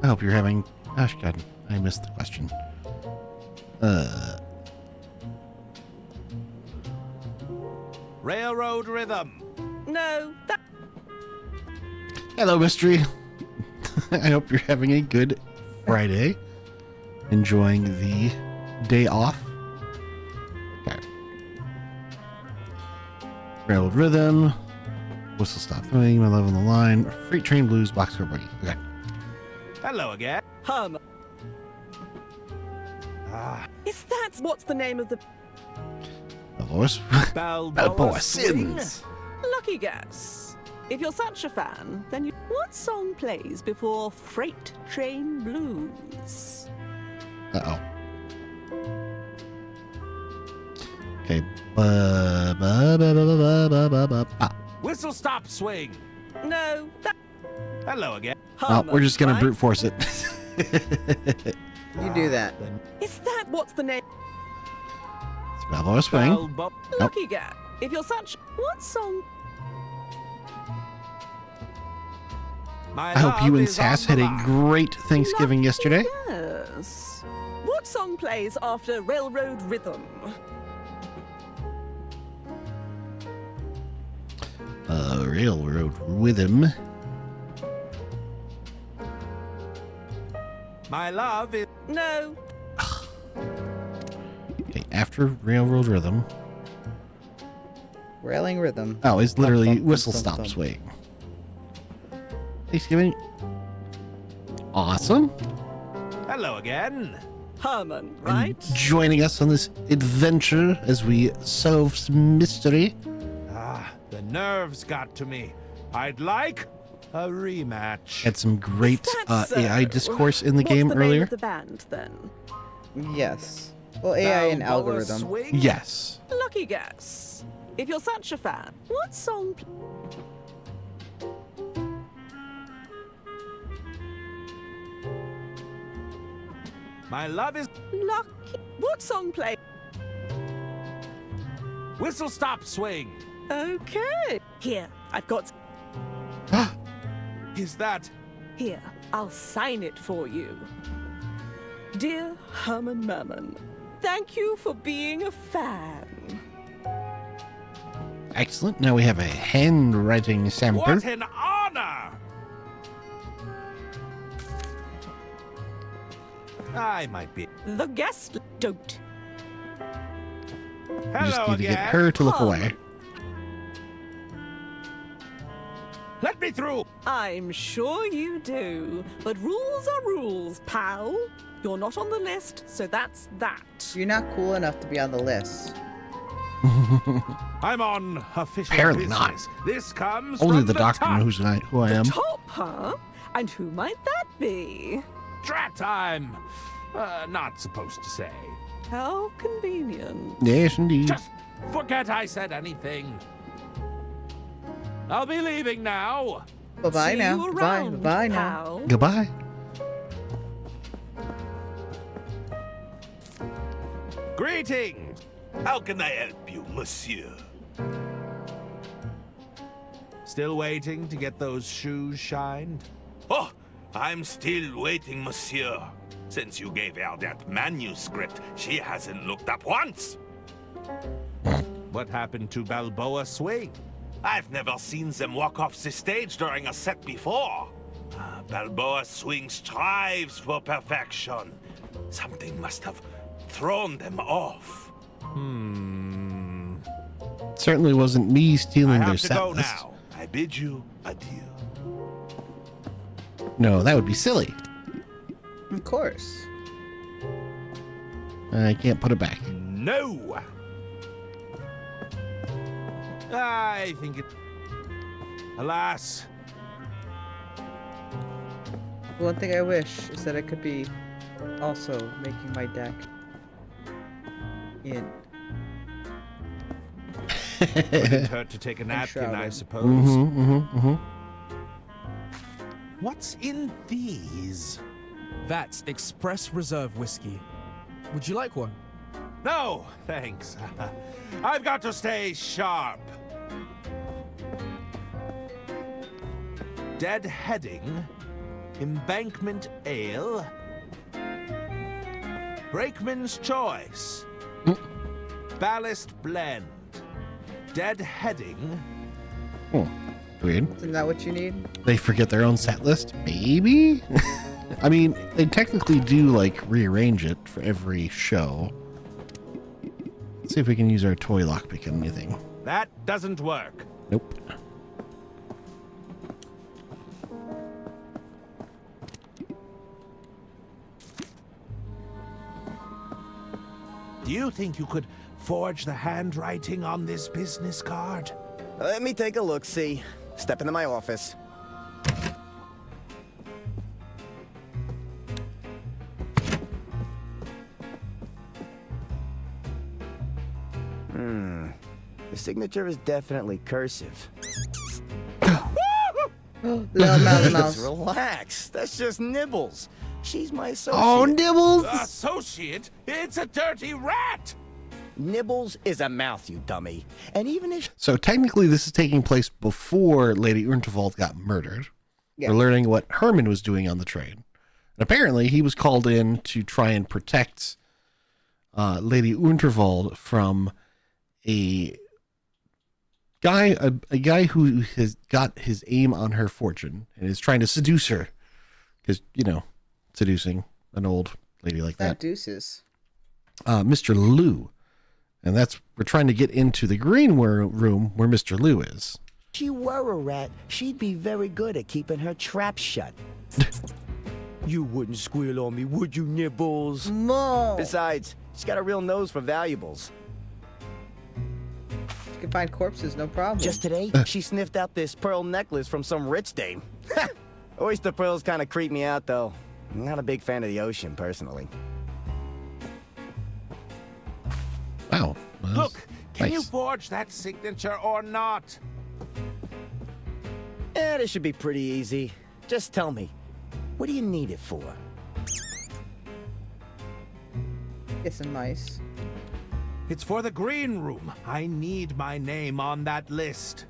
I hope you're having. Gosh, God, I missed the question. Railroad Rhythm. No, that. Hello, Mystery. I hope you're having a good Friday. Enjoying the day off. Okay. Railroad Rhythm. Whistle Stop Swing. My Love on the Line. Freight Train Blues. Boxcar Boogie. Okay. Hello again. Herman. Is that what's the name of the Balboa Sins. lucky guess? If you're such a fan, then you. What song plays before Freight Train Blues? Uh-oh. Okay. Ba. Whistle Stop Swing. No, that. Hello again. Oh, we're just gonna brute force it. You do that. Is that what's the name? It's Balboa Swing. Balbo- Lucky guess. If you're such. What song? I hope you and Sass had a great Thanksgiving yesterday. Yes. What song plays after Railroad Rhythm? Railroad Rhythm. My love is... No. Okay, after Railroad Rhythm. Railing Rhythm. Oh, it's literally Whistle Stop Swing. Thanksgiving. Awesome. Hello again. Herman, right? And joining us on this adventure as we solve some mystery. Ah, the nerves got to me. I'd like a rematch. Had some great AI discourse in the game earlier. What's the name of the band, then? Yes. Well, AI and algorithm. Yes. Lucky guess. If you're such a fan, what song... My love is... Lucky... What song play? Whistle Stop Swing. Okay. Here, I've got... Is that... Here, I'll sign it for you. Dear Herman Merman, thank you for being a fan. Excellent. Now we have a handwriting sample. What an honor! I might be... The guest don't. You just need to get her to look away. Let me through! I'm sure you do. But rules are rules, pal. You're not on the list, so that's that. You're not cool enough to be on the list. I'm on official Apparently business. not. This comes Only from the doctor top. knows who I am. The top, huh? And who might that be? Drat, I'm not supposed to say. How convenient. Yes, indeed. Just forget I said anything. I'll be leaving now. Bye-bye See now. you Bye. around, Bye now. pal. Goodbye. Greetings. How can I help you, monsieur? Still waiting to get those shoes shined? Oh, I'm still waiting, monsieur. Since you gave her that manuscript, she hasn't looked up once. What happened to Balboa Swing? I've never seen them walk off the stage during a set before. Balboa Swing strives for perfection. Something must have thrown them off. Certainly wasn't me stealing I their have to set go list. now. I bid you adieu. No, that would be silly. Of course. I can't put it back. No! I think it... Alas. One thing I wish is that I could be also making my deck in. Wouldn't hurt to take a napkin, I Enshrouded. suppose. What's in these? That's Express Reserve whiskey. Would you like one? No, thanks. I've got to stay sharp. Dead Heading, Embankment Ale, Brakeman's Choice, Ballast Blend, Dead Heading. Weird. Isn't that what you need? They forget their own set list? Maybe? I mean, they technically do, like, rearrange it for every show. Let's see if we can use our toy lockpick on anything. That doesn't work. Nope. Do you think you could forge the handwriting on this business card? Let me take a look-see. Step into my office. The signature is definitely cursive. Little mouse mouse. Relax. That's just Nibbles. She's my associate. Oh, Nibbles! Associate? It's a dirty rat! Nibbles is a mouth, you dummy. And even if... So technically this is taking place before Lady Unterwald got murdered. We're learning what Herman was doing on the train. And apparently he was called in to try and protect Lady Unterwald from a guy who has got his aim on her fortune and is trying to seduce her. Because, seducing an old lady like that. Seduces. Mr. Liu. And we're trying to get into the green room where Mr. Liu is. If she were a rat, she'd be very good at keeping her trap shut. You wouldn't squeal on me, would you, Nibbles? No. Besides, she's got a real nose for valuables. You can find corpses, no problem. Just today, she sniffed out this pearl necklace from some rich dame. Oyster pearls kind of creep me out, though. I'm not a big fan of the ocean, personally. Wow. Look, can you nice. forge that signature or not? This should be pretty easy. Just tell me, what do you need it for? Get some mice. It's for the green room. I need my name on that list.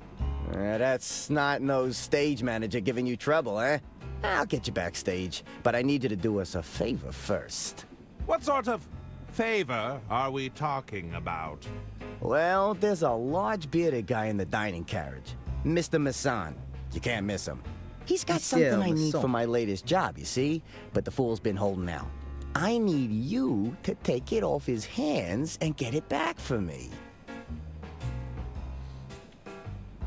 That's snot-nosed stage manager giving you trouble, eh? I'll get you backstage, but I need you to do us a favor first. What sort of favor are we talking about? Well, there's a large bearded guy in the dining carriage. Mr. Masson. You can't miss him. He's got something I need for my latest job, you see? But the fool's been holding out. I need you to take it off his hands and get it back for me.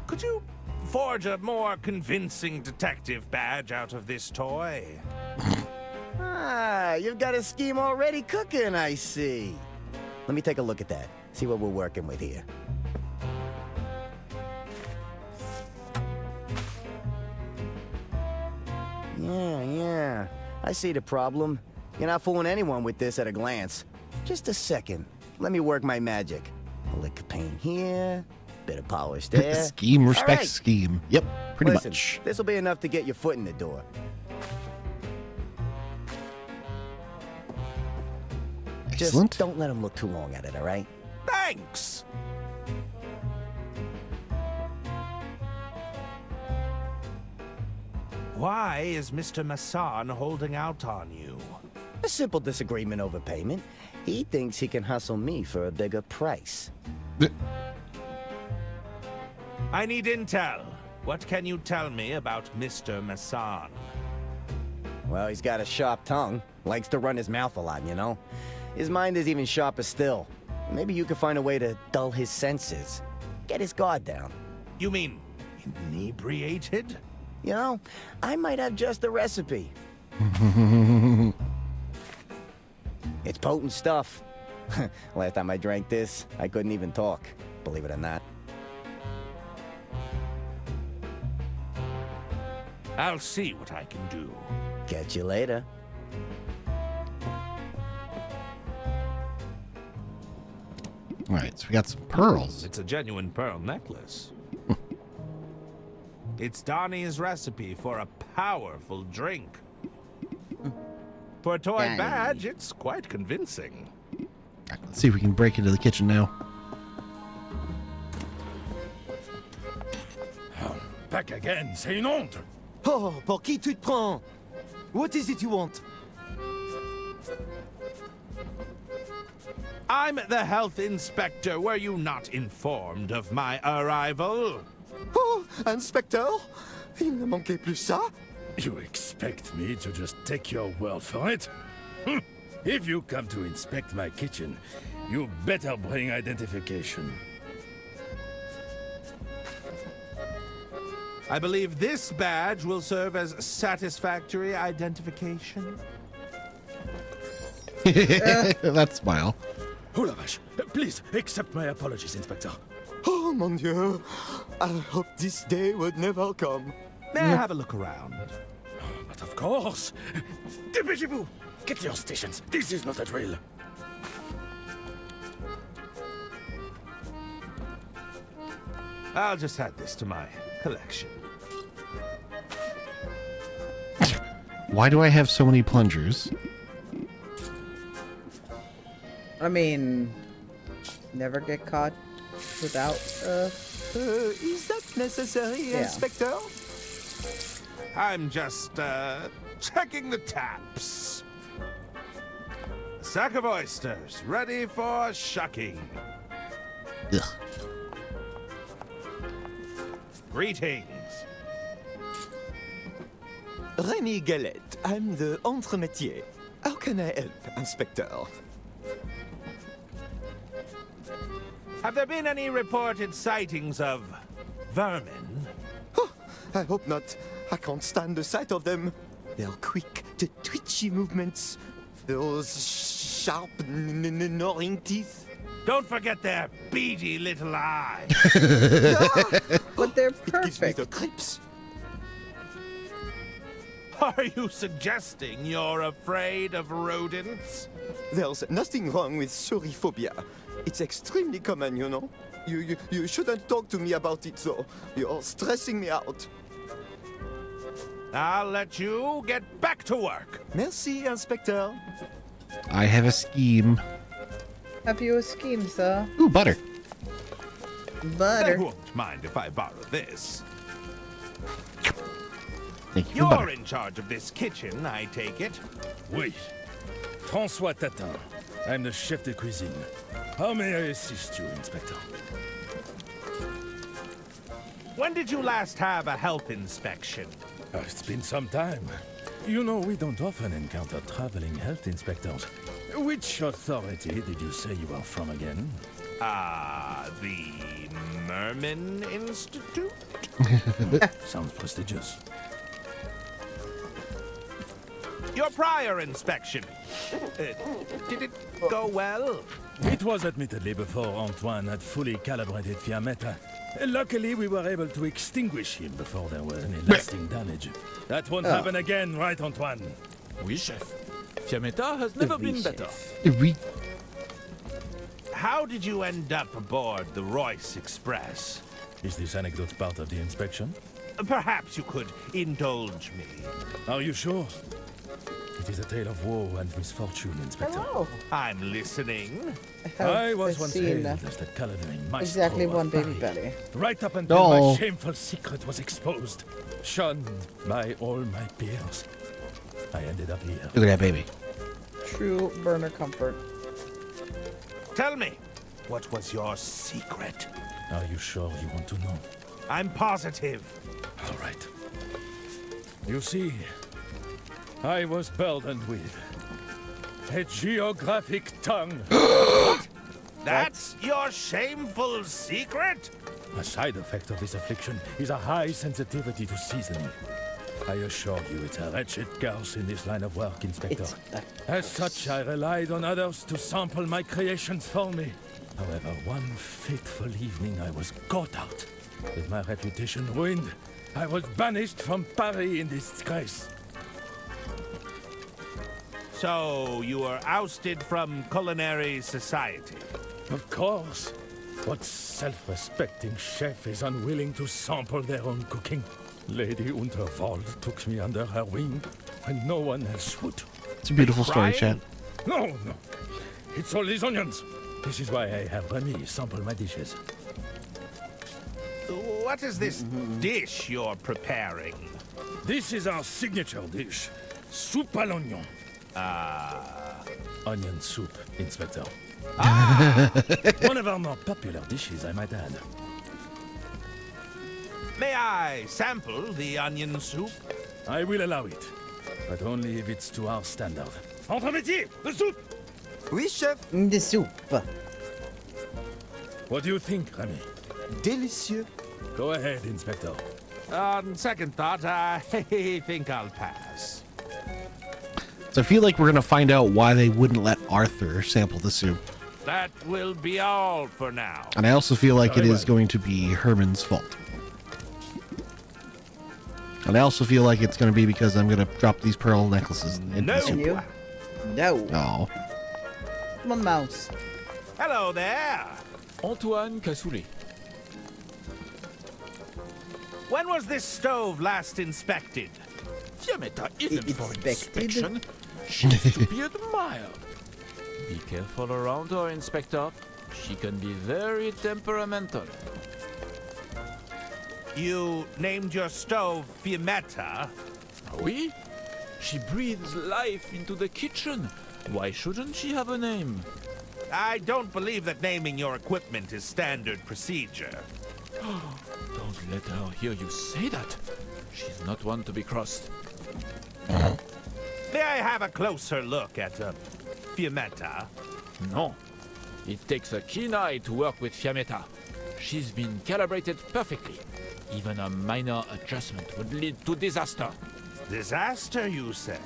Could you forge a more convincing detective badge out of this toy? You've got a scheme already cooking, I see. Let me take a look at that. See what we're working with here. Yeah. I see the problem. You're not fooling anyone with this at a glance. Just a second. Let me work my magic. A lick of paint here. Bit of polish there. Scheme respects scheme. Yep, pretty Listen, much. This'll be enough to get your foot in the door. Excellent. Just don't let him look too long at it, all right? Thanks! Why is Mr. Masson holding out on you? A simple disagreement over payment. He thinks he can hustle me for a bigger price. I need intel. What can you tell me about Mr. Masson? Well, he's got a sharp tongue. Likes to run his mouth a lot, you know? His mind is even sharper still. Maybe you could find a way to dull his senses. Get his guard down. You mean inebriated? You know, I might have just the recipe. It's potent stuff. Last time I drank this, I couldn't even talk, believe it or not. I'll see what I can do. Catch you later. All right, so we got some pearls. It's a genuine pearl necklace. It's Donnie's recipe for a powerful drink. For a toy Donnie. badge, it's quite convincing. All right, let's see if we can break into the kitchen now. Back again, c'est une honte. Oh, pour qui tu te prends? What is it you want? I'm the health inspector. Were you not informed of my arrival? Oh, inspecteur? Il ne manquait plus ça? You expect me to just take your word for it? If you come to inspect my kitchen, you better bring identification. I believe this badge will serve as satisfactory identification. That smile. Oh la vache. Please accept my apologies, Inspector. Oh, mon Dieu. I hope this day would never come. May I have a look around? But of course. Dépêchez-vous. Get to your stations. This is not a drill. I'll just add this to my collection. Why do I have so many plungers? I mean, never get caught without, Is that necessary, Yeah. Inspector? I'm just, checking the taps. A sack of oysters, ready for shucking. Ugh. Greetings. Remy Galette, I'm the entremetier. How can I help, Inspector? Have there been any reported sightings of vermin? Oh, I hope not. I can't stand the sight of them. Their quick, twitchy movements. Those sharp, gnawing teeth. Don't forget their beady little eyes. But they're It gives me perfect. the creeps. Are you suggesting you're afraid of rodents? There's nothing wrong with suriphobia. It's extremely common, you know. You shouldn't talk to me about it, though. You're stressing me out. I'll let you get back to work. Merci, Inspector. I have a scheme. Have you a scheme, sir? Ooh, butter. I Butter. won't mind if I borrow this. Thank you for You're butter. in charge of this kitchen, I take it. Oui. François Tatin. I'm the chef de cuisine. How may I assist you, Inspector? When did you last have a health inspection? It's been some time. You know, we don't often encounter traveling health inspectors. Which authority did you say you are from again? The Merman Institute? Sounds prestigious. Your prior inspection. Did it go well? It was admittedly before Antoine had fully calibrated Fiammetta. Luckily, we were able to extinguish him before there was any lasting damage. That won't happen again, right, Antoine? Oui, chef. Fiammetta has never been better. How did you end up aboard the Royce Express? Is this anecdote part of the inspection? Perhaps you could indulge me. Are you sure? It is a tale of woe and misfortune, Inspector. Hello. I'm listening. I was I've once seen, hailed as the culinary maestro exactly of one baby Paris. belly. Right up until Oh. my shameful secret was exposed. Shunned by all my peers. I ended up here. Look at that baby. True burner comfort. Tell me, what was your secret? Are you sure you want to know? I'm positive. All right. You see, I was burdened with a geographic tongue. That's your shameful secret? A side effect of this affliction is a high sensitivity to seasoning. I assure you it's a wretched curse in this line of work, Inspector. As such, I relied on others to sample my creations for me. However, one fateful evening I was caught out. With my reputation ruined, I was banished from Paris in disgrace. So, you were ousted from culinary society? Of course. What self-respecting chef is unwilling to sample their own cooking? Lady Unterwald took me under her wing, and no one else would. It's a beautiful story, chat. No, no. It's all these onions. This is why I have Remy sample my dishes. What is this dish you're preparing? This is our signature dish, soupe à l'oignon. Onion soup, Inspector. One of our more popular dishes, I might add. May I sample the onion soup? I will allow it, but only if it's to our standard. Entremetier, the soup! Oui, chef. The soup. What do you think, Remy? Délicieux. Go ahead, Inspector. On second thought, I think I'll pass. So I feel like we're going to find out why they wouldn't let Arthur sample the soup. That will be all for now. And I also feel like it is going to be Herman's fault. And I also feel like it's going to be because I'm going to drop these pearl necklaces into the soup. You? No. Oh. Come on, mouse. Hello there. Antoine Cassoulet. When was this stove last inspected? Fiammetta isn't for Inspected? inspection. She's to be admired. Be careful around her, Inspector. She can be very temperamental. You named your stove Fiammetta? Oui? She breathes life into the kitchen. Why shouldn't she have a name? I don't believe that naming your equipment is standard procedure. Don't let her hear you say that. She's not one to be crossed. May I have a closer look at Fiammetta? No. It takes a keen eye to work with Fiammetta. She's been calibrated perfectly. Even a minor adjustment would lead to disaster. Disaster, you say?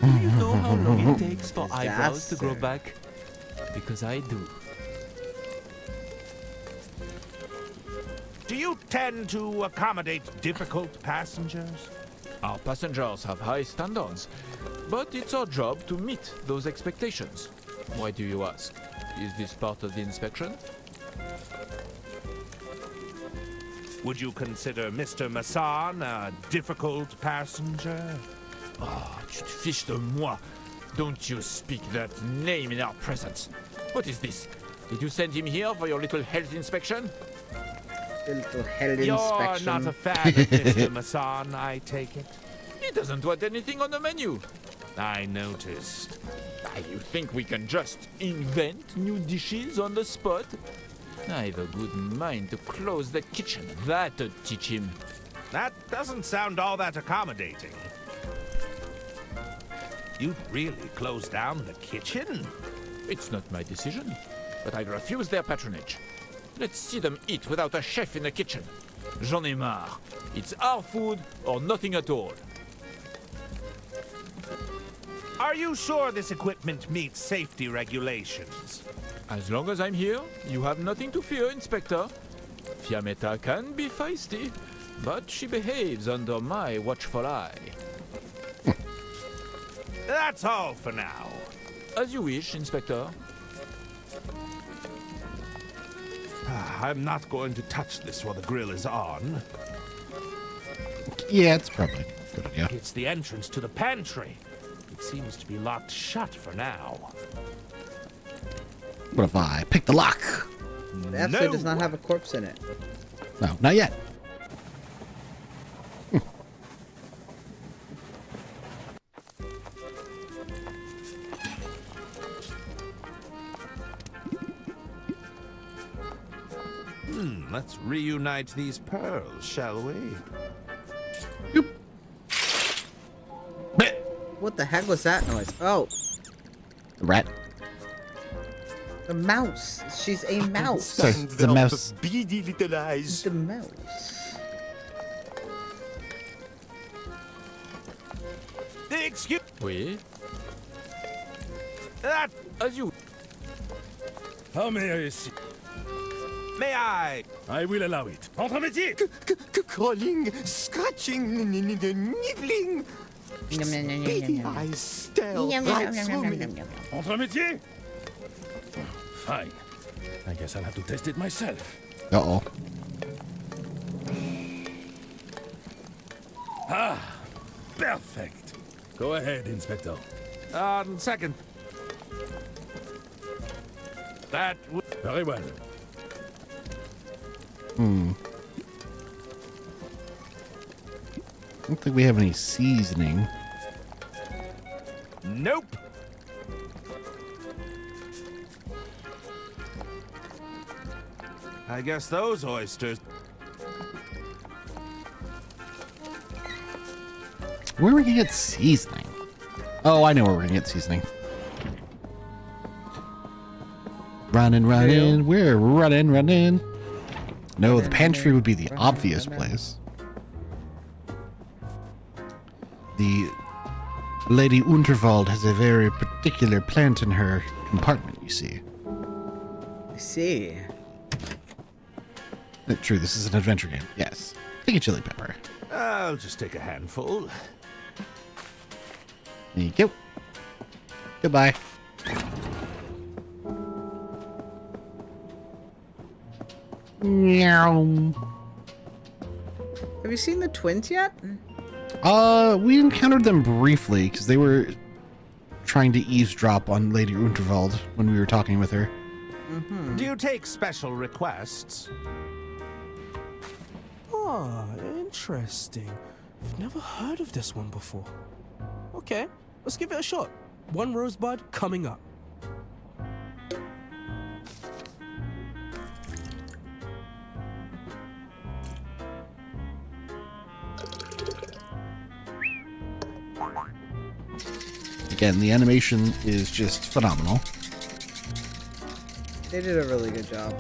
Do you know how long it takes for eyebrows to grow back? Because I do. Do you tend to accommodate difficult passengers? Our passengers have high standards, but it's our job to meet those expectations. Why do you ask? Is this part of the inspection? Would you consider Mr. Masson a difficult passenger? Ah, tu te fiches de moi. Don't you speak that name in our presence. What is this? Did you send him here for your little health inspection? Little health You're inspection. not a fan of Mr. Masson, I take it? He doesn't want anything on the menu. I noticed. You think we can just invent new dishes on the spot? I've a good mind to close the kitchen. That'd teach him. That doesn't sound all that accommodating. You'd really close down the kitchen? It's not my decision, but I refuse their patronage. Let's see them eat without a chef in the kitchen. J'en ai marre. It's our food or nothing at all. Are you sure this equipment meets safety regulations? As long as I'm here, you have nothing to fear, Inspector. Fiammetta can be feisty, but she behaves under my watchful eye. That's all for now. As you wish, Inspector. I'm not going to touch this while the grill is on. Yeah, it's probably a good idea. It's the entrance to the pantry. It seems to be locked shut for now. What if I pick the lock? The episode does not have a corpse in it. No, not yet. Let's reunite these pearls, shall we? What the heck was that noise? Oh. The rat. The mouse. She's a mouse. Sorry, the mouse. Beady little eyes. The mouse. Excuse. Oui. That. As you. How may I see? May I? I will allow it. Entre métier! Crawling, scratching, nibbling. Beady eyes stare right through me. Entre métier! Fine. I guess I'll have to test it myself. Uh-oh. Ah, perfect. Go ahead, Inspector. Second. That would... Very well. I don't think we have any seasoning. Nope. I guess those oysters... Where are we gonna get seasoning? Oh, I know where we're gonna get seasoning. Running. We're running. No, the pantry would be the obvious place. The Lady Unterwald has a very particular plant in her compartment, you see. I see. True, this is an adventure game. Yes. Take a chili pepper. I'll just take a handful. Thank you. Goodbye. Meow. Have you seen the twins yet? We encountered them briefly because they were trying to eavesdrop on Lady Unterwald when we were talking with her. Do you take special requests? Ah, interesting. I've never heard of this one before. Okay, let's give it a shot. One rosebud coming up. Again, the animation is just phenomenal. They did a really good job.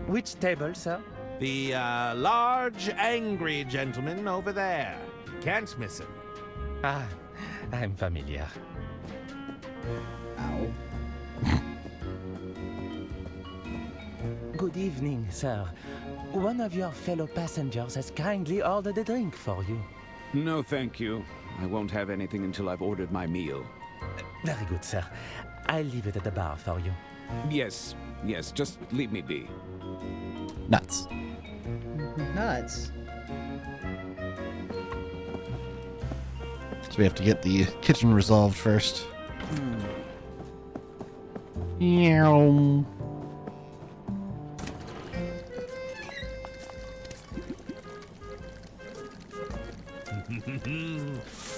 Which table, sir? The large, angry gentleman over there. Can't miss him. Ah, I'm familiar. Ow. Good evening, sir. One of your fellow passengers has kindly ordered a drink for you. No, thank you. I won't have anything until I've ordered my meal. Very good, sir. I'll leave it at the bar for you. Yes, just leave me be. Nuts. Nuts. So we have to get the kitchen resolved first. Meow.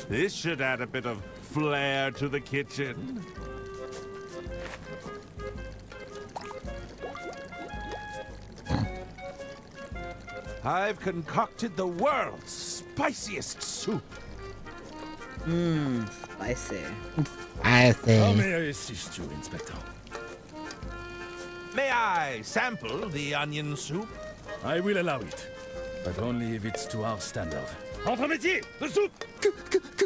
This should add a bit of flair to the kitchen. I've concocted the world's spiciest soup. Spicy. How may I assist you, Inspector? May I sample the onion soup? I will allow it, but only if it's to our standard. Entre métier, the soup!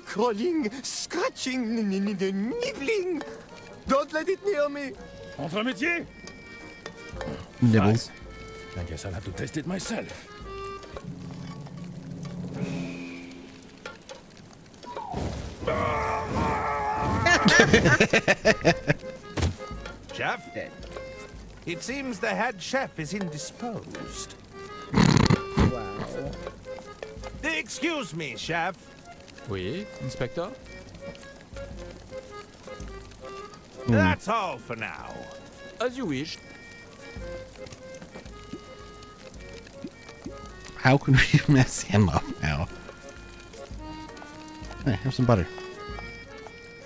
Crawling, scratching, nibbling. Don't let it near me. Entre métier? Nibbles. I guess I'll have to test it myself. Chef? It seems the head chef is indisposed. Wow. Excuse me, chef. Oui, Inspector? That's all for now. As you wish. How can we mess him up now? Hey, have some butter.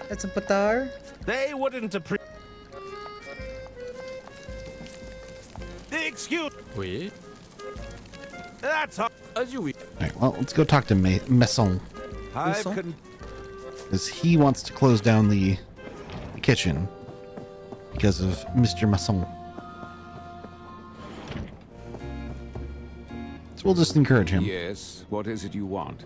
That's a butter. They wouldn't appreciate. Excuse. Oui. That's all. As you wish. Alright, well, let's go talk to Messon. Because he wants to close down the kitchen because of Mr. Masson. So we'll just encourage him. Yes, what is it you want?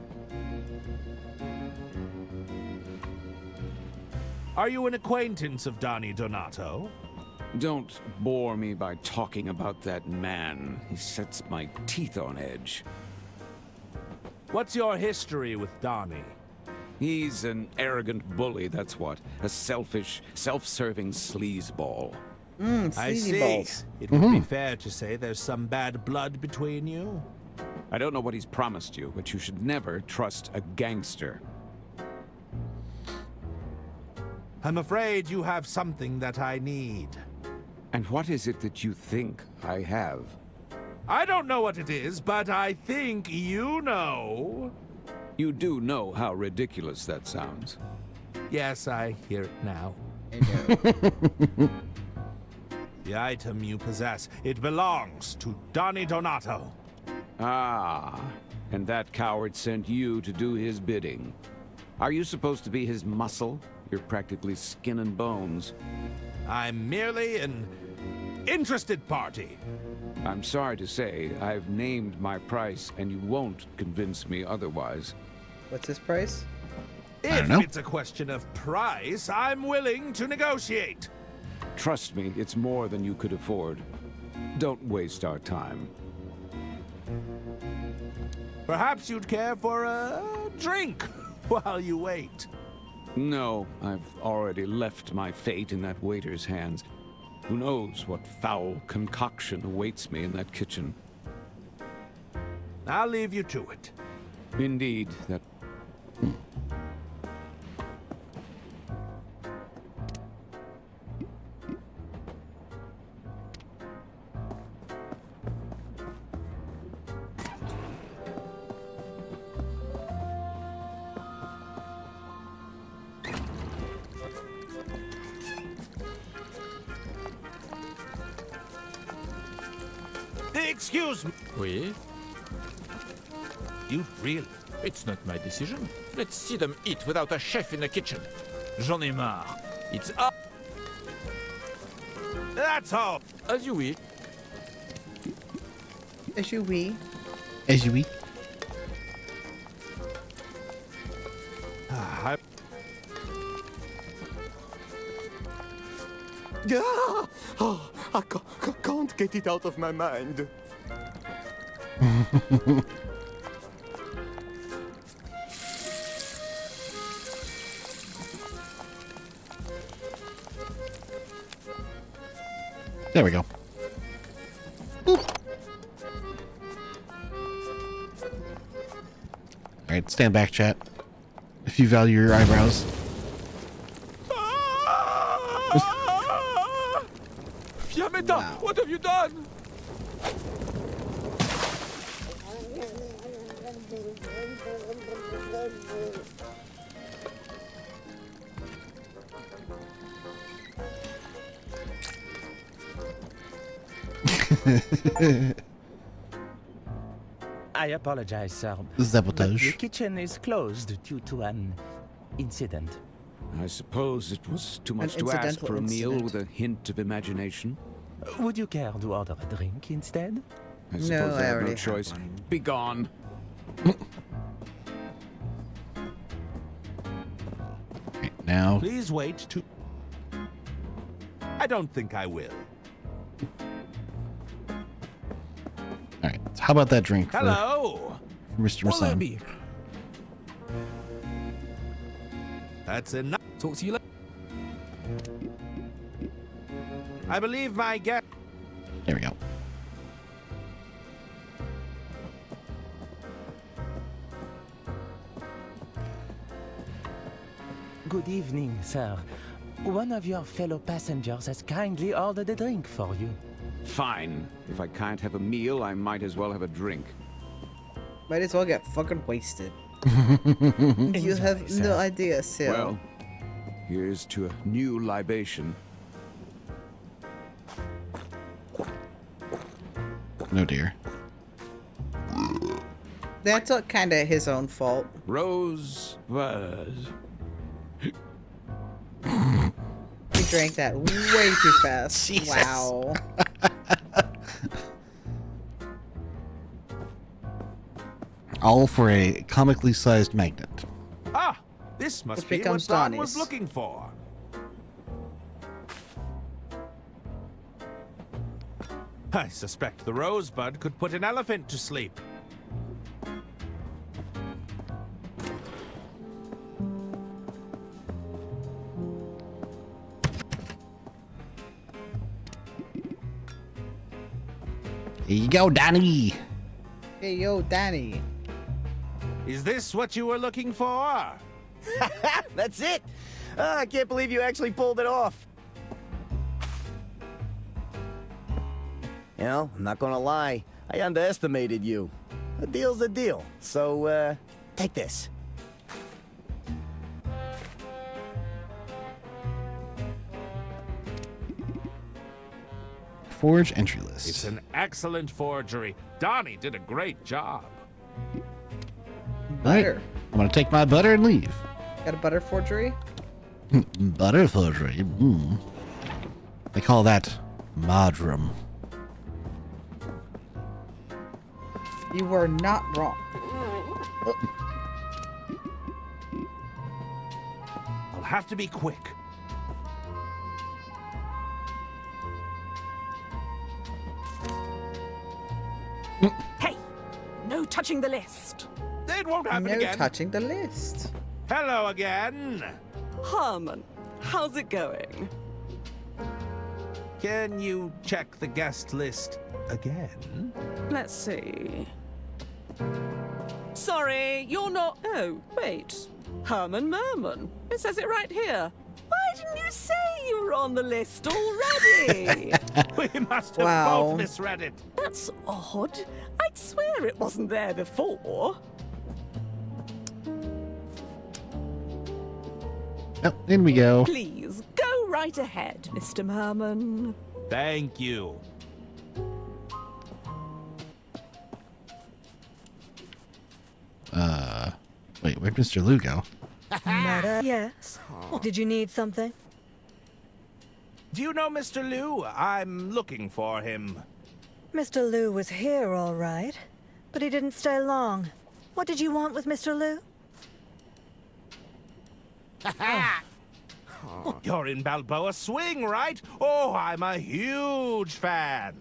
Are you an acquaintance of Donnie Donato? Don't bore me by talking about that man. He sets my teeth on edge. What's your history with Donnie? He's an arrogant bully, that's what. A selfish, self-serving sleazeball. I see. Balls. It would be fair to say there's some bad blood between you. I don't know what he's promised you, but you should never trust a gangster. I'm afraid you have something that I need. And what is it that you think I have? I don't know what it is, but I think you know. You do know how ridiculous that sounds. Yes, I hear it now. The item you possess, it belongs to Donnie Donato. Ah, and that coward sent you to do his bidding. Are you supposed to be his muscle? You're practically skin and bones. I'm merely an interested party. I'm sorry to say, I've named my price, and you won't convince me otherwise. What's his price? If it's a question of price, I'm willing to negotiate. Trust me, it's more than you could afford. Don't waste our time. Perhaps you'd care for a drink while you wait. No, I've already left my fate in that waiter's hands. Who knows what foul concoction awaits me in that kitchen. I'll leave you to it. Indeed, that... Excuse me. Oui? You really? It's not my decision. Let's see them eat without a chef in the kitchen. J'en ai marre. It's up. That's all. As you eat. As you wee. As you eat. Oh, I can't get it out of my mind. There we go. Alright, stand back, chat. If you value your eyebrows. Fiametta, wow. What have you done? I apologize, sir. Sabotage. The kitchen is closed due to an incident. I suppose it was too much to ask for a meal with a hint of imagination. Would you care to order a drink instead? I suppose I have no choice. Be gone. Right, now. Please wait to... I don't think I will. Alright, so how about that drink? Hello! For Mr. Masan. That's enough. Talk to you later. I believe my guest... There we go. Good evening, sir. One of your fellow passengers has kindly ordered a drink for you. Fine. If I can't have a meal, I might as well have a drink. Might as well get fucking wasted. You have no idea, sir. Well, here's to a new libation. No dear. That's kind of his own fault. Rose was. He drank that way too fast. Jesus. Wow. All for a comically sized magnet. Ah, this must It be what becomes Don Donnie's. was looking for. I suspect the rosebud could put an elephant to sleep. Here you go, Danny. Hey, yo, Danny. Is this what you were looking for? That's it! I can't believe you actually pulled it off. You know, I'm not gonna lie. I underestimated you. A deal's a deal. So, take this. Forge entry list. It's an excellent forgery. Donnie did a great job. Butter. I'm gonna take my butter and leave. Got a butter forgery? Butter forgery. Mm. They call that marjoram. You were not wrong. I'll have to be quick. Hey, no touching the list. It won't happen No again. touching the list. Hello again. Herman, how's it going? Can you check the guest list again? Let's see. Sorry, you're not... Oh, wait. Herman Merman. It says it right here. Why didn't you say you were on the list already? We must have Wow. both misread it. That's odd. I'd swear it wasn't there before. Oh, in we go. Please, go right ahead, Mr. Merman. Thank you. Wait, where'd Mr. Liu go? Yes. Did you need something? Do you know Mr. Liu? I'm looking for him. Mr. Liu was here, all right. But he didn't stay long. What did you want with Mr. Liu? You're in Balboa Swing, right? Oh, I'm a huge fan.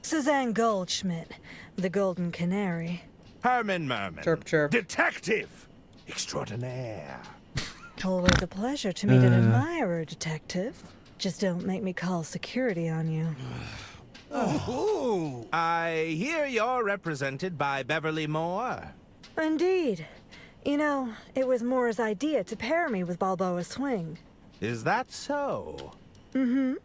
Suzanne Goldschmidt, the Golden Canary. Herman Merman. Chirp, chirp. Detective extraordinaire. Always a pleasure to meet an admirer, Detective. Just don't make me call security on you. Oh. I hear you're represented by Beverly Moore. Indeed. You know, it was Moore's idea to pair me with Balboa Swing. Is that so? Mm-hmm.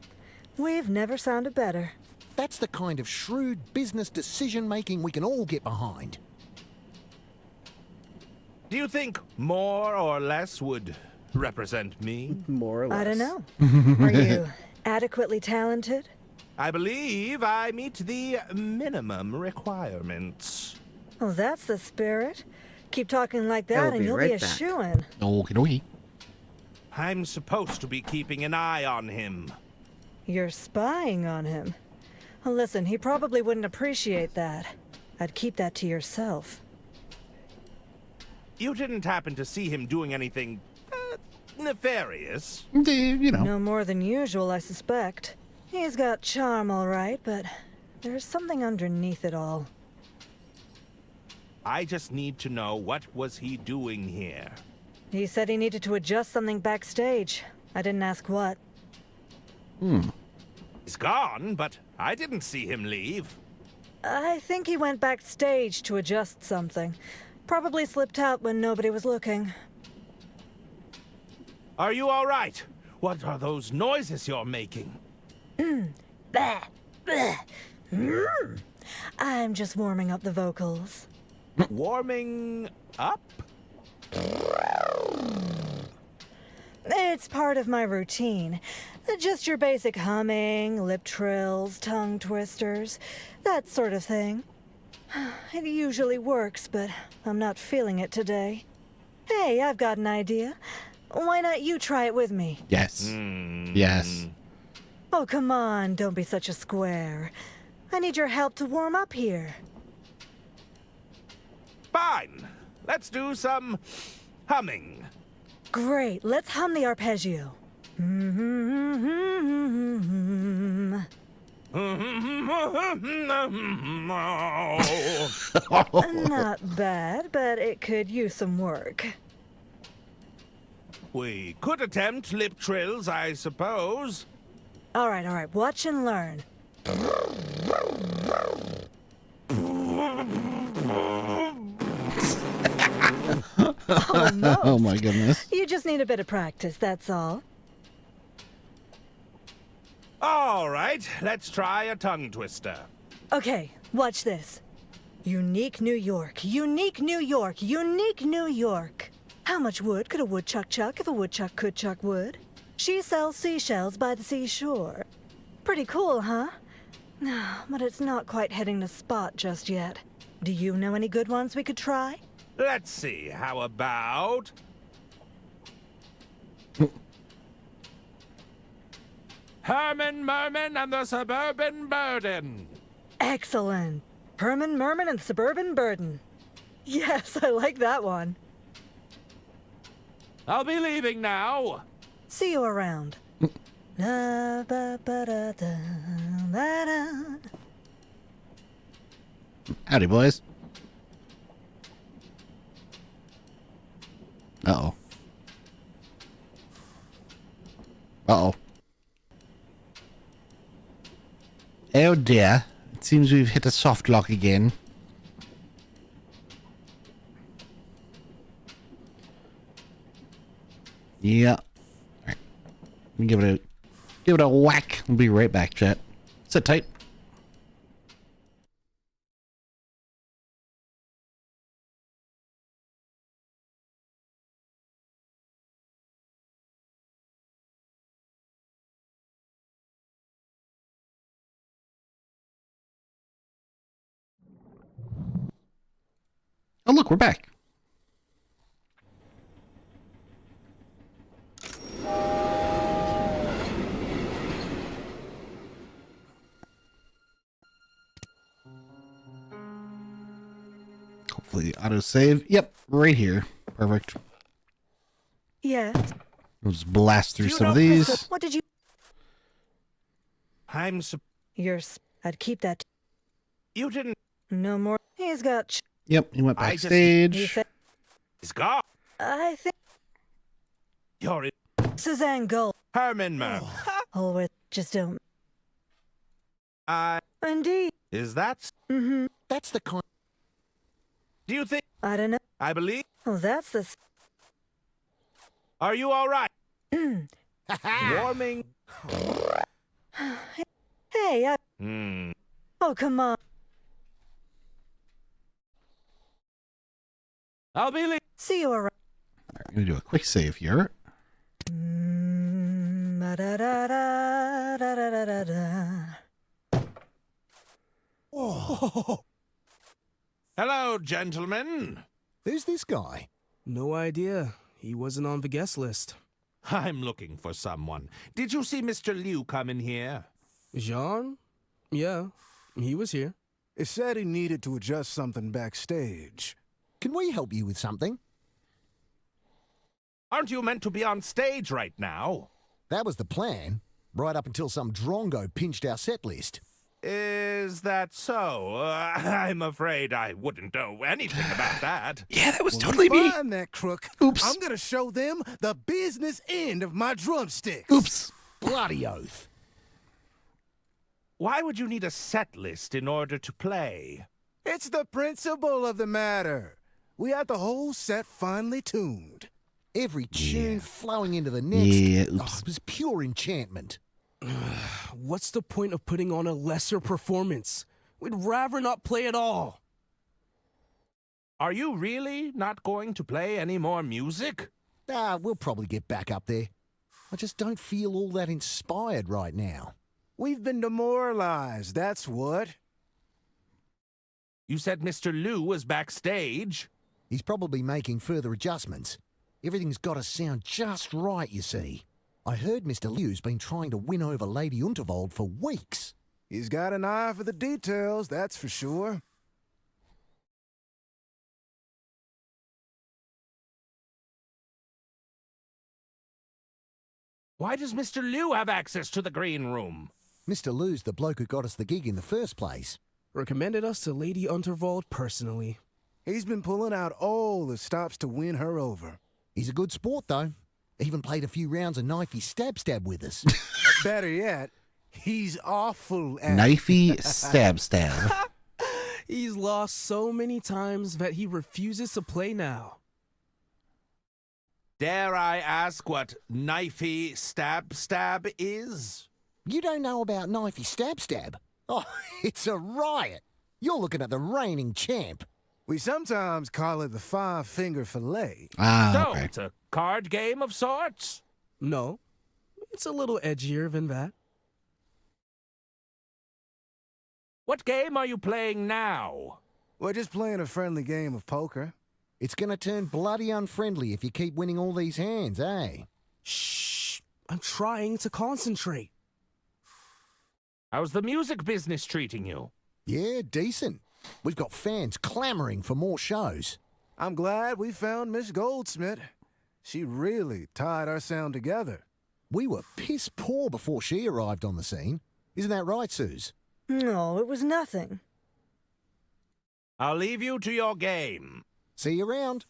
We've never sounded better. That's the kind of shrewd business decision-making we can all get behind. Do you think more or less would represent me? More or less. I don't know. Are you adequately talented? I believe I meet the minimum requirements. Oh, that's the spirit. Keep talking like that and you'll be a shoo-in. Okie dokie. I'm supposed to be keeping an eye on him. You're spying on him. Well, listen, he probably wouldn't appreciate that. I'd keep that to yourself. You didn't happen to see him doing anything nefarious? You know. No more than usual, I suspect. He's got charm, all right, but there's something underneath it all. I just need to know, what was he doing here? He said he needed to adjust something backstage. I didn't ask what. He's gone, but I didn't see him leave. I think he went backstage to adjust something. Probably slipped out when nobody was looking. Are you all right? What are those noises you're making? Bah, bah. I'm just warming up the vocals. Warming up? It's part of my routine. Just your basic humming, lip trills, tongue twisters, that sort of thing. It usually works, but I'm not feeling it today. Hey, I've got an idea. Why not you try it with me? Yes. Yes. Oh, come on, don't be such a square. I need your help to warm up here. Fine. Let's do some humming. Great, let's hum the arpeggio. Not bad, but it could use some work. We could attempt lip trills, I suppose. All right, watch and learn. Oh, no. Oh my goodness. You just need a bit of practice, that's all. All right, let's try a tongue twister. Okay, watch this. Unique New York, unique New York, unique New York. How much wood could a woodchuck chuck if a woodchuck could chuck wood? She sells seashells by the seashore. Pretty cool, huh? But it's not quite hitting the spot just yet. Do you know any good ones we could try? Let's see, how about... Herman Merman and the Suburban Burden. Excellent. Herman Merman and the Suburban Burden. Yes, I like that one. I'll be leaving now. See you around. La, ba, ba, da, da, la, da. Howdy, boys. Uh-oh. Uh-oh. Oh dear. It seems we've hit a soft lock again. Yeah. Alright. Give it a whack. We'll be right back, chat. Sit tight. Oh, look, we're back. Hopefully autosave. Yep, right here. Perfect. Yes. We'll just blast through some of these. What did you... I'd keep that. You didn't... No more. He's got... Yep, he went backstage. He's gone. I think... You're in... Suzanne Gold. Herman Merm. Always just don't... I... Indeed. Is that... Mm-hmm. That's the kind... Do you think... I don't know. I believe... Oh, that's the... Are you all right? Warming... Hey, Oh, come on. I'll be late. See you around. I'm going to do a quick save here. Oh. Hello, gentlemen. Who's this guy? No idea. He wasn't on the guest list. I'm looking for someone. Did you see Mr. Liu come in here? Jean? Yeah, he was here. It said he needed to adjust something backstage. Can we help you with something? Aren't you meant to be on stage right now? That was the plan, right up until some drongo pinched our set list. Is that so? I'm afraid I wouldn't know anything about that. Yeah, that was totally me. Find that crook. Oops. I'm gonna show them the business end of my drumsticks. Oops. Bloody oath. Why would you need a set list in order to play? It's the principle of the matter. We had the whole set finely tuned. Every tune flowing into the next. Yeah, it was pure enchantment. What's the point of putting on a lesser performance? We'd rather not play at all. Are you really not going to play any more music? We'll probably get back up there. I just don't feel all that inspired right now. We've been demoralized, that's what. You said Mr. Liu was backstage? He's probably making further adjustments. Everything's got to sound just right, you see. I heard Mr. Liu's been trying to win over Lady Unterwald for weeks. He's got an eye for the details, that's for sure. Why does Mr. Liu have access to the green room? Mr. Liu's the bloke who got us the gig in the first place. Recommended us to Lady Unterwald personally. He's been pulling out all the stops to win her over. He's a good sport, though. Even played a few rounds of knifey stab with us. Better yet, he's awful at Knifey stab. He's lost so many times that he refuses to play now. Dare I ask what knifey stab is? You don't know about knifey stab? Oh, it's a riot. You're looking at the reigning champ. We sometimes call it the five-finger fillet. So, it's a card game of sorts? No, it's a little edgier than that. What game are you playing now? We're just playing a friendly game of poker. It's gonna turn bloody unfriendly if you keep winning all these hands, eh? Shh! I'm trying to concentrate. How's the music business treating you? Yeah, decent. We've got fans clamoring for more shows. I'm glad we found Miss Goldsmith. She really tied our sound together. We were piss poor before she arrived on the scene. Isn't that right, Suze? No, it was nothing. I'll leave you to your game. See you around.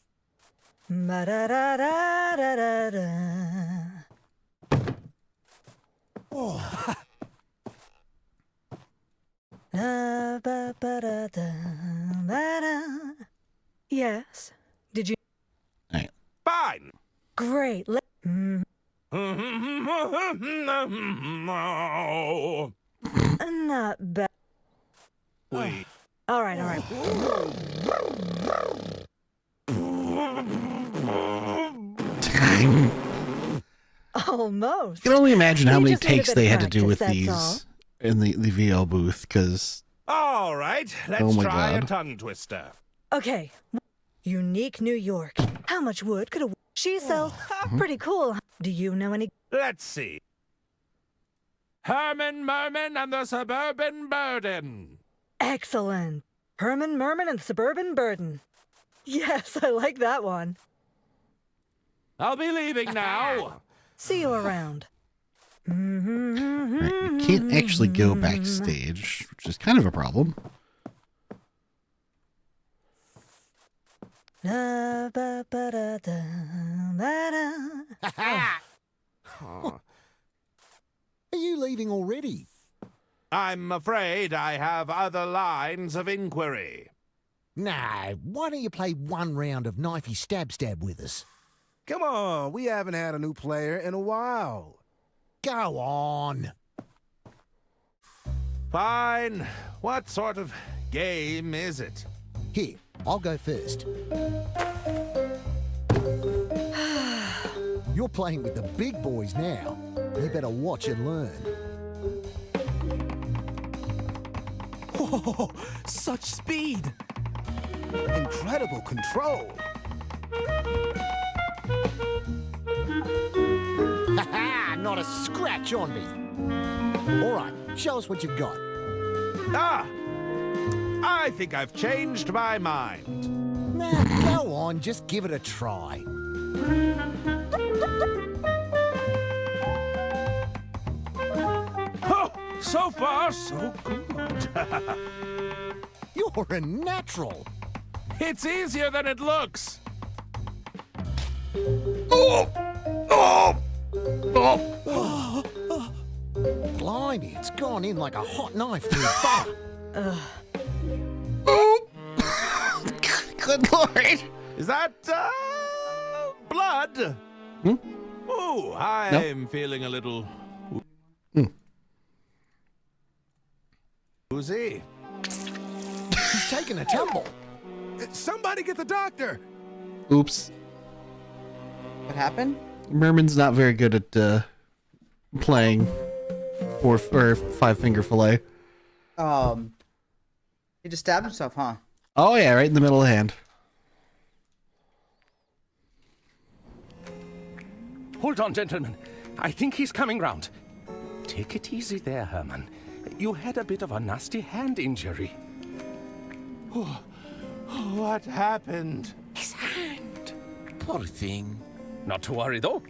Oh. Yes. Did you? Fine. Great. Not bad. Wait. All right. Almost. I can only imagine how We many just need a takes bit they of had to do with practice, that's all. these in the VO booth, because... All right, let's Oh my try a God. tongue twister. Okay. Unique New York. How much wood could a... She sells... Pretty cool. Do you know any... Let's see. Herman Merman and the Suburban Burden. Excellent. Herman Merman and Suburban Burden. Yes, I like that one. I'll be leaving now. See you around. Right, you can't actually go backstage, which is kind of a problem. Are you leaving already? I'm afraid I have other lines of inquiry. Nah, why don't you play one round of knifey stab with us? Come on, we haven't had a new player in a while. Go on. Fine. What sort of game is it? Here, I'll go first. You're playing with the big boys now. You better watch and learn. Whoa, such speed! Incredible control. Ha-ha! Not a scratch on me. All right, show us what you've got. Ah! I think I've changed my mind. Nah, go on, just give it a try. Oh, so far, so good. You're a natural. It's easier than it looks. Blimey, it's gone in like a hot knife through butter. Good lord. Is that, blood? Hmm? Ooh, I'm feeling a little... Woozy. He's taking a tumble. Somebody get the doctor. Oops. What happened? Merman's not very good at playing or five-finger fillet. He just stabbed himself, huh? Oh yeah, right in the middle of the hand. Hold on, gentlemen. I think he's coming round. Take it easy there, Herman. You had a bit of a nasty hand injury. What happened? His hand. Poor thing. Not to worry, though.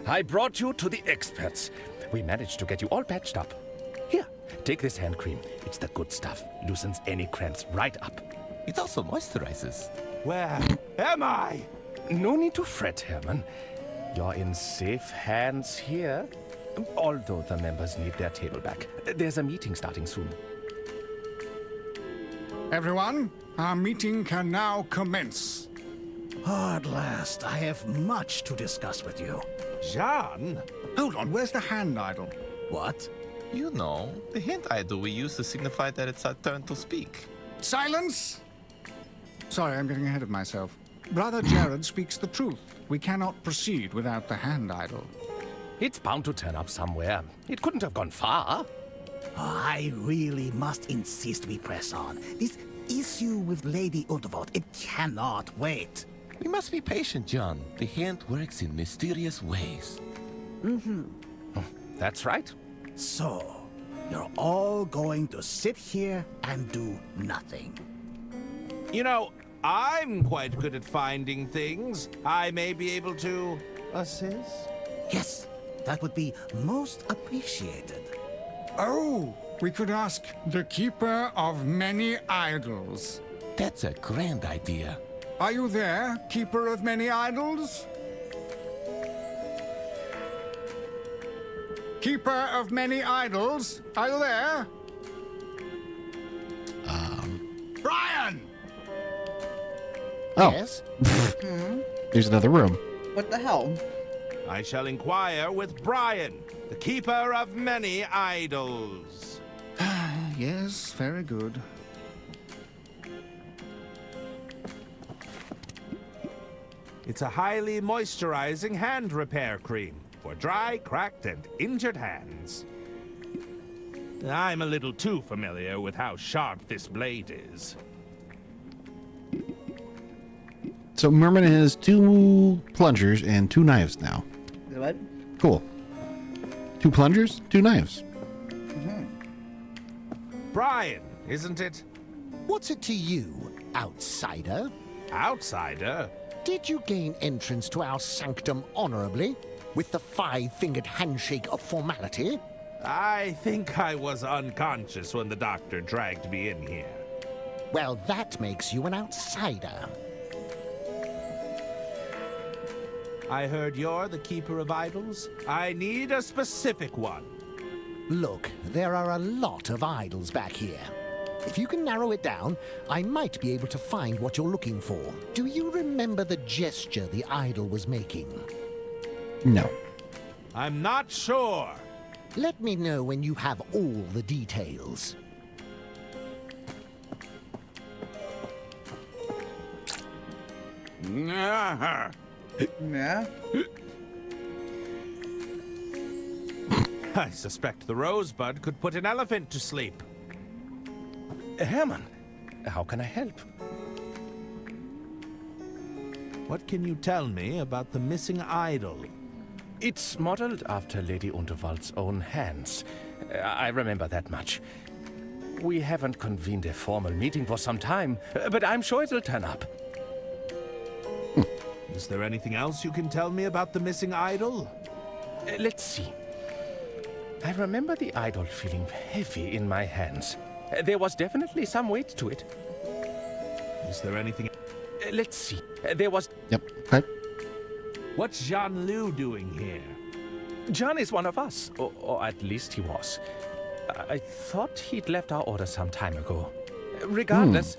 I brought you to the experts. We managed to get you all patched up. Here, take this hand cream. It's the good stuff. Loosens any cramps right up. It also moisturizes. Where am I? No need to fret, Herman. You're in safe hands here. Although the members need their table back. There's a meeting starting soon. Everyone, our meeting can now commence. At last, I have much to discuss with you. Jean? Hold on, where's the hand idol? What? You know, the hand idol we use to signify that it's our turn to speak. Silence! Sorry, I'm getting ahead of myself. Brother Jared speaks the truth. We cannot proceed without the hand idol. It's bound to turn up somewhere. It couldn't have gone far. I really must insist we press on. This issue with Lady Unterwald, it cannot wait. We must be patient, John. The hand works in mysterious ways. That's right. So, you're all going to sit here and do nothing. You know, I'm quite good at finding things. I may be able to assist. Yes, that would be most appreciated. Oh, we could ask the Keeper of Many Idols. That's a grand idea. Are you there, Keeper of Many Idols? Keeper of Many Idols, are you there? Brian! Oh. Yes? There's another room. What the hell? I shall inquire with Brian, the keeper of many idols. Yes, very good. It's a highly moisturizing hand repair cream for dry, cracked, and injured hands. I'm a little too familiar with how sharp this blade is. So Merman has 2 plungers and 2 knives now. What? Cool. 2 plungers, 2 knives. Brian, isn't it? What's it to you, outsider? Outsider? Did you gain entrance to our sanctum honorably, with the five-fingered handshake of formality? I think I was unconscious when the doctor dragged me in here. Well, that makes you an outsider. I heard you're the keeper of idols. I need a specific one. Look, there are a lot of idols back here. If you can narrow it down, I might be able to find what you're looking for. Do you remember the gesture the idol was making? No. I'm not sure. Let me know when you have all the details. Yeah. I suspect the rosebud could put an elephant to sleep. Herman, how can I help? What can you tell me about the missing idol? It's modeled after Lady Unterwald's own hands. I remember that much. We haven't convened a formal meeting for some time, but I'm sure it'll turn up. Is there anything else you can tell me about the missing idol? Let's see. I remember the idol feeling heavy in my hands. There was definitely some weight to it. Is there anything... Let's see. There was... Yep. Okay. What's Jean-Lu doing here? John is one of us, or at least he was. I thought he'd left our order some time ago. Regardless,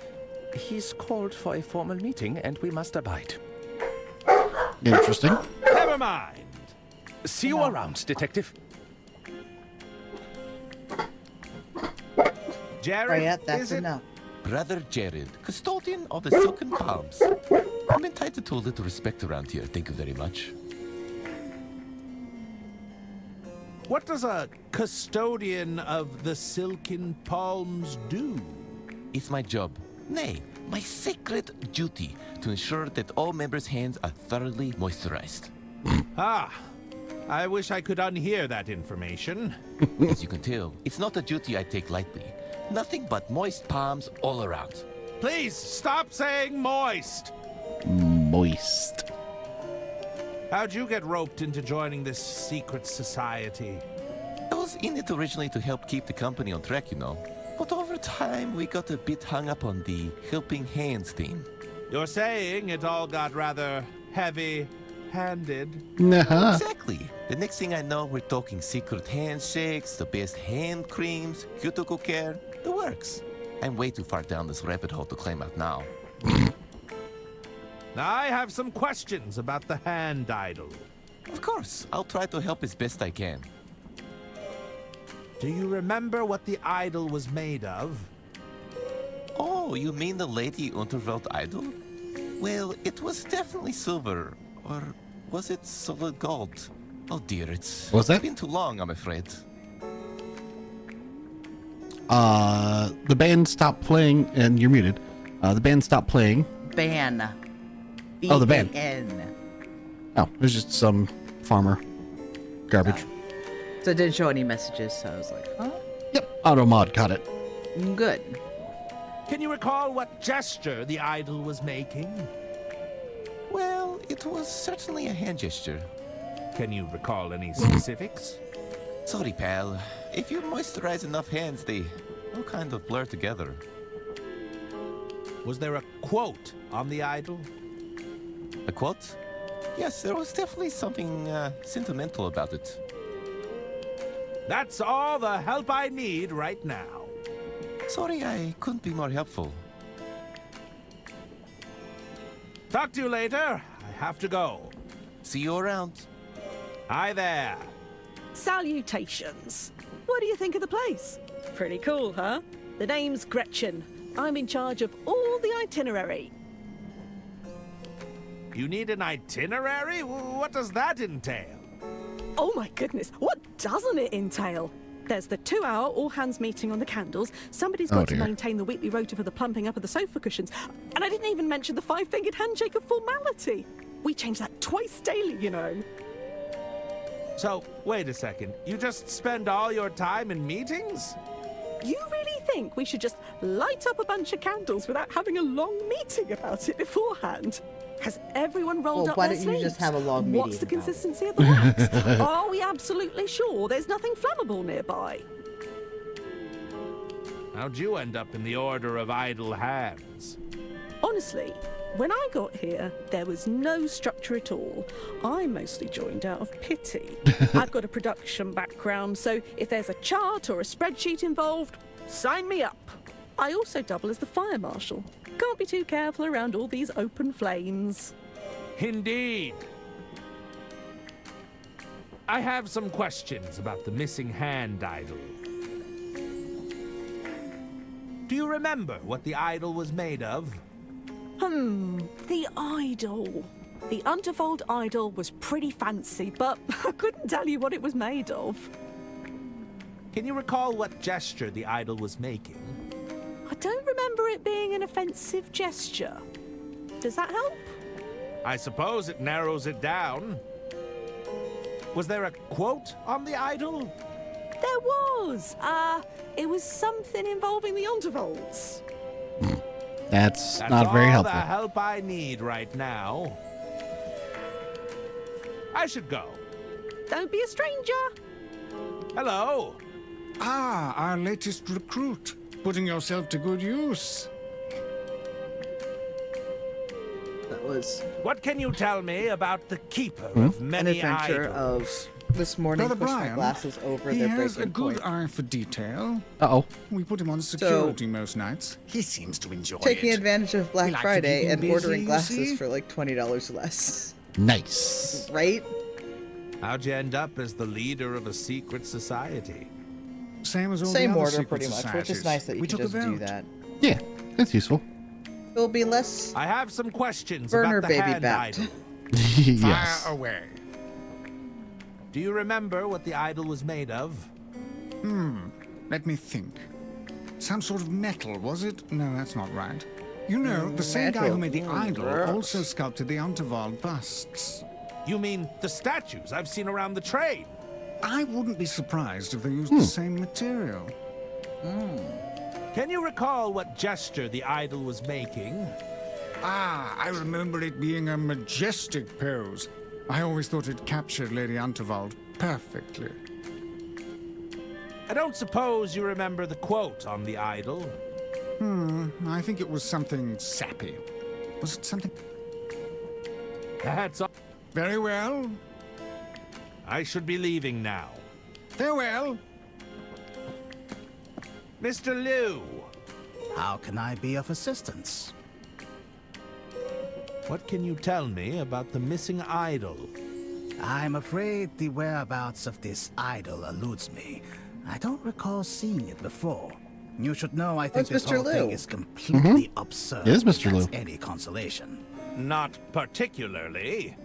he's called for a formal meeting, and we must abide. Interesting. Never mind. See you around, Detective. Jared, yeah, that's is it? enough. Brother Jared, custodian of the Silken Palms. I'm entitled to a little respect around here, thank you very much. What does a custodian of the Silken Palms do? It's my job, nay, my sacred duty, to ensure that all members' hands are thoroughly moisturized. Ah, I wish I could unhear that information. As you can tell, it's not a duty I take lightly. Nothing but moist palms all around. Please stop saying moist. Moist. How'd you get roped into joining this secret society? I was in it originally to help keep the company on track, you know. But over time, we got a bit hung up on the helping hands theme. You're saying it all got rather heavy-handed? Uh-huh. Exactly. The next thing I know, we're talking secret handshakes, the best hand creams, cuticle care, the works. I'm way too far down this rabbit hole to climb out now. Now, I have some questions about the hand idol. Of course, I'll try to help as best I can. Do you remember what the idol was made of? Oh, you mean the Lady Unterwelt idol? Well, it was definitely silver. Or was it solid gold? Oh dear, it's been too long, I'm afraid. The band stopped playing, and you're muted. The band stopped playing. Ban. Oh, the band. B-A-N. Oh, it was just some farmer garbage. So it didn't show any messages, so I was like, huh? Yep, AutoMod caught it. Good. Can you recall what gesture the idol was making? Well, it was certainly a hand gesture. Can you recall any specifics? Sorry, pal. If you moisturize enough hands, they all kind of blur together. Was there a quote on the idol? A quote? Yes, there was definitely something sentimental about it. That's all the help I need right now. Sorry, I couldn't be more helpful. Talk to you later. I have to go. See you around. Hi there. Salutations. What do you think of the place? Pretty cool, huh? The name's Gretchen. I'm in charge of all the itinerary. You need an itinerary? What does that entail? Oh my goodness, what doesn't it entail? There's the 2-hour all-hands meeting on the candles. Somebody's got to maintain the weekly rota for the plumping up of the sofa cushions. And I didn't even mention the 5-fingered handshake of formality. We change that twice daily, you know. So, wait a second. You just spend all your time in meetings? You really think we should just light up a bunch of candles without having a long meeting about it beforehand? Has everyone rolled up why their don't you just sleeves? have a long meeting What's the about consistency of the wax? Are we absolutely sure there's nothing flammable nearby? How'd you end up in the Order of Idle Hands? Honestly, when I got here, there was no structure at all. I mostly joined out of pity. I've got a production background, so if there's a chart or a spreadsheet involved, sign me up. I also double as the fire marshal. Can't be too careful around all these open flames. Indeed. I have some questions about the missing hand idol. Do you remember what the idol was made of? The idol. The Unterwald idol was pretty fancy, but I couldn't tell you what it was made of. Can you recall what gesture the idol was making? I don't remember it being an offensive gesture. Does that help? I suppose it narrows it down. Was there a quote on the idol? There was. It was something involving the Unterwalds. That's not very helpful. That's all the help I need right now. I should go. Don't be a stranger. Hello. Ah, our latest recruit. Putting yourself to good use. That was... What can you tell me about the keeper of an many adventure idols? of this morning. Brother Push my Brian, glasses over he their has breaking a good point. eye for detail. Uh-oh. We put him on security most nights. He seems to enjoy Taking it. advantage of Black We like to Friday keep him and busy, ordering you glasses see? for like $20 less. Nice. Right? How'd you end up as the leader of a secret society? Same as all Same the other order, secret pretty much, which is societies. nice that you We can took a just do vote. that. Yeah, that's useful. There'll be less I have some questions burner about the baby hand bat. idol. Yes. Fire away. Do you remember what the idol was made of? Let me think. Some sort of metal, was it? No, that's not right. You know, the same guy who made the idol also sculpted the Unterwald busts. You mean the statues I've seen around the train? I wouldn't be surprised if they used the same material. Can you recall what gesture the idol was making? Ah, I remember it being a majestic pose. I always thought it captured Lady Unterwald perfectly. I don't suppose you remember the quote on the idol? I think it was something sappy. Was it something? That's all. Very well. I should be leaving now. Farewell. Mr. Liu, How can I be of assistance? what can you tell me about the missing idol? I'm afraid the whereabouts of this idol eludes me. I don't recall seeing it before. You should know I think it's this Mr. whole thing Liu. is completely absurd. It is if Mr. that's Liu. any consolation. Not particularly.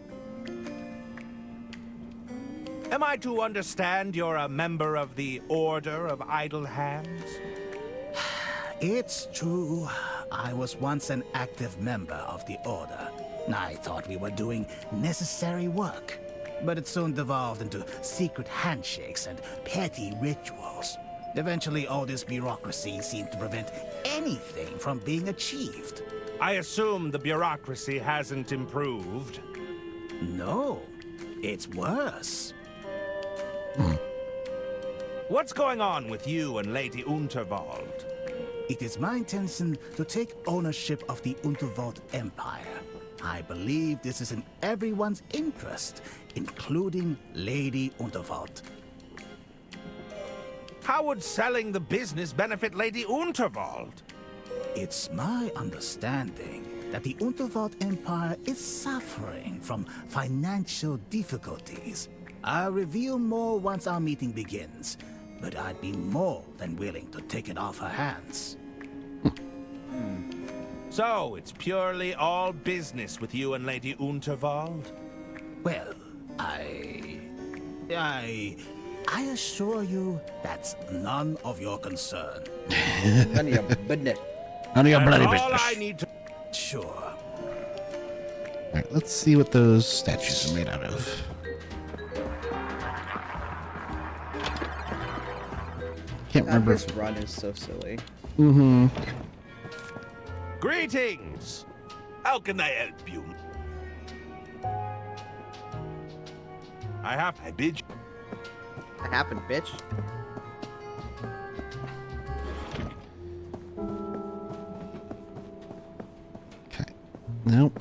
Am I to understand you're a member of the Order of Idle Hands? It's true. I was once an active member of the Order. I thought we were doing necessary work. But it soon devolved into secret handshakes and petty rituals. Eventually, all this bureaucracy seemed to prevent anything from being achieved. I assume the bureaucracy hasn't improved. No, it's worse. What's going on with you and Lady Unterwald? It is my intention to take ownership of the Unterwald Empire. I believe this is in everyone's interest, including Lady Unterwald. How would selling the business benefit Lady Unterwald? It's my understanding that the Unterwald Empire is suffering from financial difficulties. I'll reveal more once our meeting begins, but I'd be more than willing to take it off her hands. So, it's purely all business with you and Lady Unterwald? Well, I assure you that's none of your concern. None of your business. None of your bloody That's all business. I need to... Sure. All right, let's see what those statues are made out of. Can't can't remember. His run is so silly. Mm-hmm. Greetings! How can I help you? I bid you. That happened, bitch. Okay. Nope.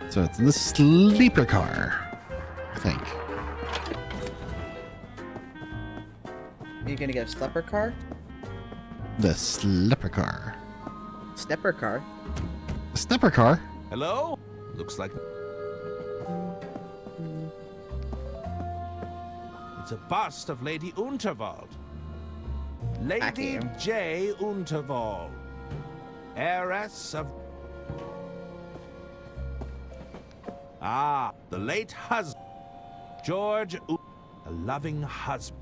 So it's in the sleeper car, I think. Are you gonna get a slipper car? The slipper car. Stepper car? The stepper car? Hello? Looks like... It's a bust of Lady Unterwald. Lady J. Unterwald. Heiress of... Ah, the late husband. George a loving husband.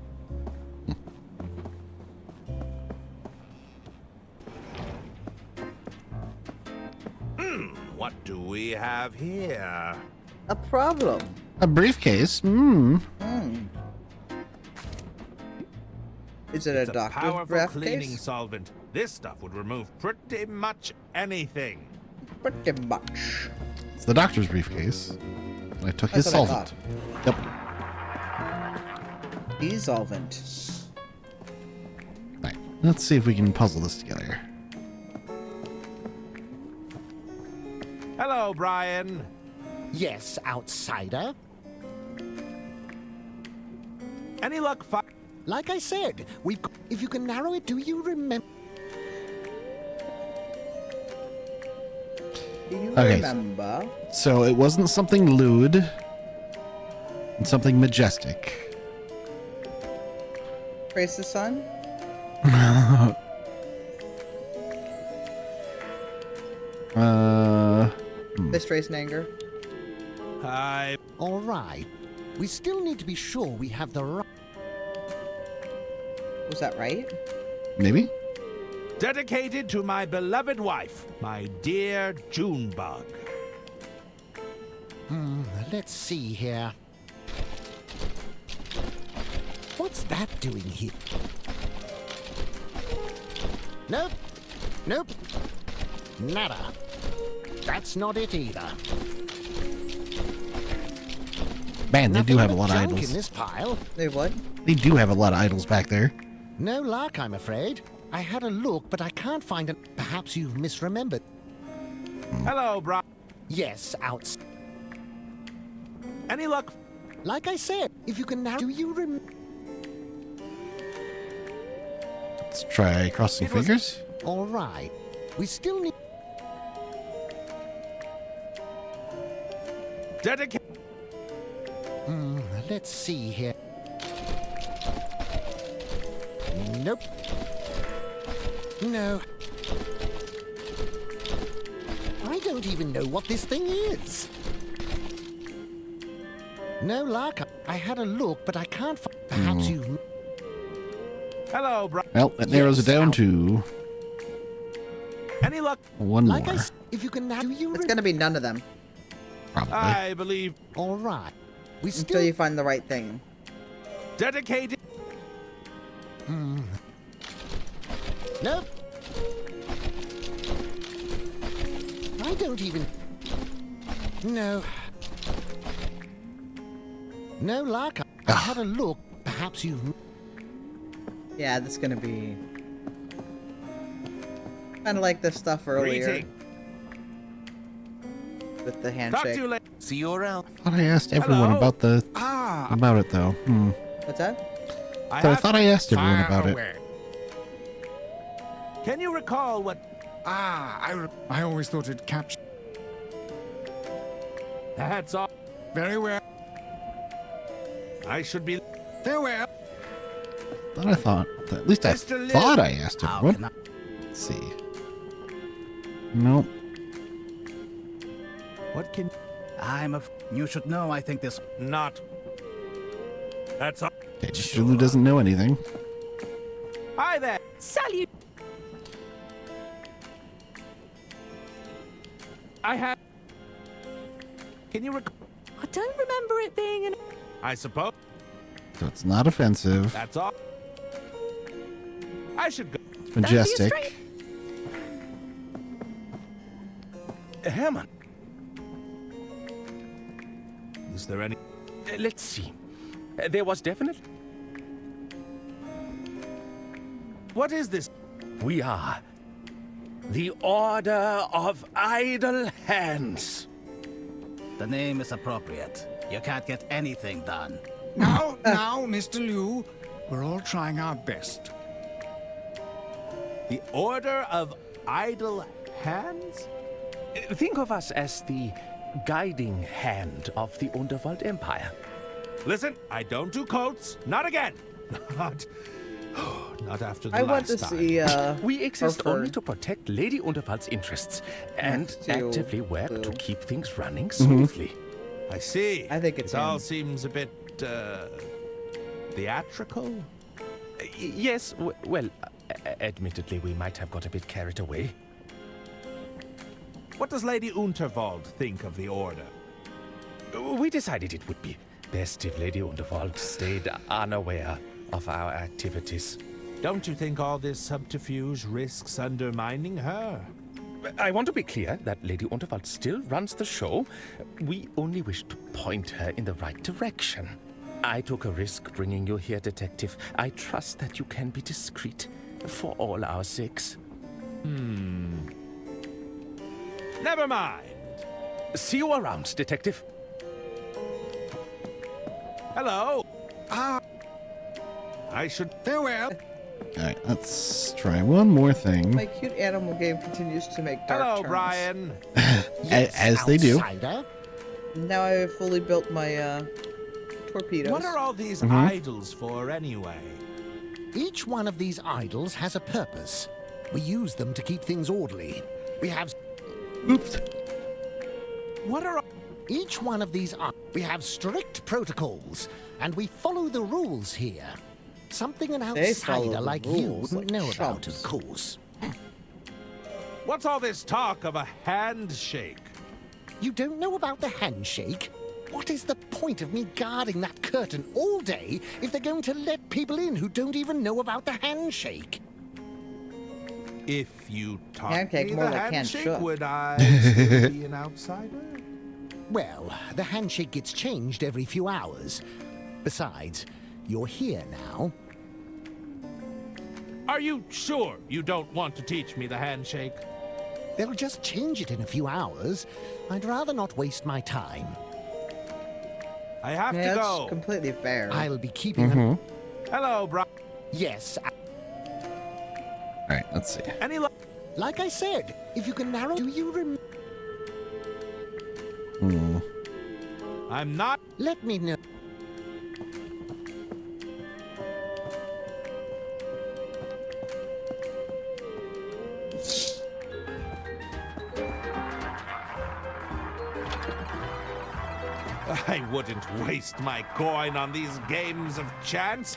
What do we have here? A problem. A briefcase. Is it a doctor's powerful breath cleaning case? solvent. This stuff would remove pretty much anything. Pretty much. It's the doctor's briefcase. I took his That's what I solvent. Yep. Solvent. Right. Let's see if we can puzzle this together. Hello, Brian. Yes, outsider. Any luck? Like I said, if you can narrow it, do you remember? Do you Okay. remember? So it wasn't something lewd and something majestic. Trace the sun? Mistrace and anger. Hi. All right. We still need to be sure we have the right. Was that right? Maybe? Dedicated to my beloved wife, my dear Junebug. Let's see here. What's that doing here? Nope. Nope. Nada. That's not it either. Man, they Nothing do have a but lot of junk idols. in this pile. They what? They do have a lot of idols back there. No luck, I'm afraid. I had a look, but I can't find it. Perhaps you've misremembered. Hello, Brian. Yes, outs. Any luck? Like I said, if you can narrow, do you remember? Let's try crossing fingers. All right. We still need. Dedicate. Let's see here. Nope. No. I don't even know what this thing is. No luck. I had a look, but I can't find. Perhaps you. Hello, Brian. Well, that narrows it down to Any luck? one more. If you can now, It's gonna be none of them. Probably. I believe. All right. We Until still. you find the right thing. Dedicated. Nope. I don't even. No. No luck. I had a look. Perhaps you. Yeah, that's gonna be kind of like the stuff earlier Greeting. with the Talk handshake. to you later. See you around. I thought I asked everyone Hello? about the about it though. What's that? I thought I asked everyone about it. Can you recall what? I always thought it captured. That's all. Very well. I should be. Farewell. I thought at least I Mr. Lin. thought I asked How everyone. can I- Let's see. Nope. What can? You should know. I think this. Not. That's all. Okay, Julu doesn't know anything. Hi there. Salute. I have. Can you I don't remember it being an... I suppose. So it's not offensive. That's all. I should go. It's majestic. Herman. Is there any... Let's see. There was definitely... What is this? We are the Order of Idle Hands. The name is appropriate. You can't get anything done. Now, Mr. Liu, we're all trying our best. The Order of Idle Hands? Think of us as the guiding hand of the Underworld Empire. Listen, I don't do cults. Not again. Not after the I last want to time. see, We exist Harper. only to protect Lady Underwald's interests and Still actively work to blue. keep things running smoothly. I see. I think it's It all him. seems a bit, theatrical? Yes, well, admittedly, we might have got a bit carried away. What does Lady Unterwald think of the Order? We decided it would be best if Lady Underwald stayed unaware of our activities. Don't you think all this subterfuge risks undermining her? I want to be clear that Lady Unterwald still runs the show. We only wish to point her in the right direction. I took a risk bringing you here, Detective. I trust that you can be discreet for all our sakes. Never mind. See you around, Detective. Hello. I should... Farewell. All right, let's try one more thing. My cute animal game continues to make dark Hello, turns. Brian. As they do. Now I have fully built my torpedoes. What are all these idols for anyway? Each one of these idols has a purpose. We use them to keep things orderly. We have... Oops. What are... Each one of these... We have strict protocols, and we follow the rules here. Something an They follow outsider the like you rules wouldn't like know about, chumps. of course. What's all this talk of a handshake? You don't know about the handshake? What is the point of me guarding that curtain all day if they're going to let people in who don't even know about the handshake? If you taught Pancake, me more the like handshake, handshook. would I still be an outsider? Well, the handshake gets changed every few hours. Besides, you're here now. Are you sure you don't want to teach me the handshake? They'll just change it in a few hours. I'd rather not waste my time. I have Yeah, to that's go. completely fair. I'll be keeping them... Hello, Brian. Yes, All right, let's see. Any like I said, if you can narrow... Do you I'm not... Let me know. I wouldn't waste my coin on these games of chance.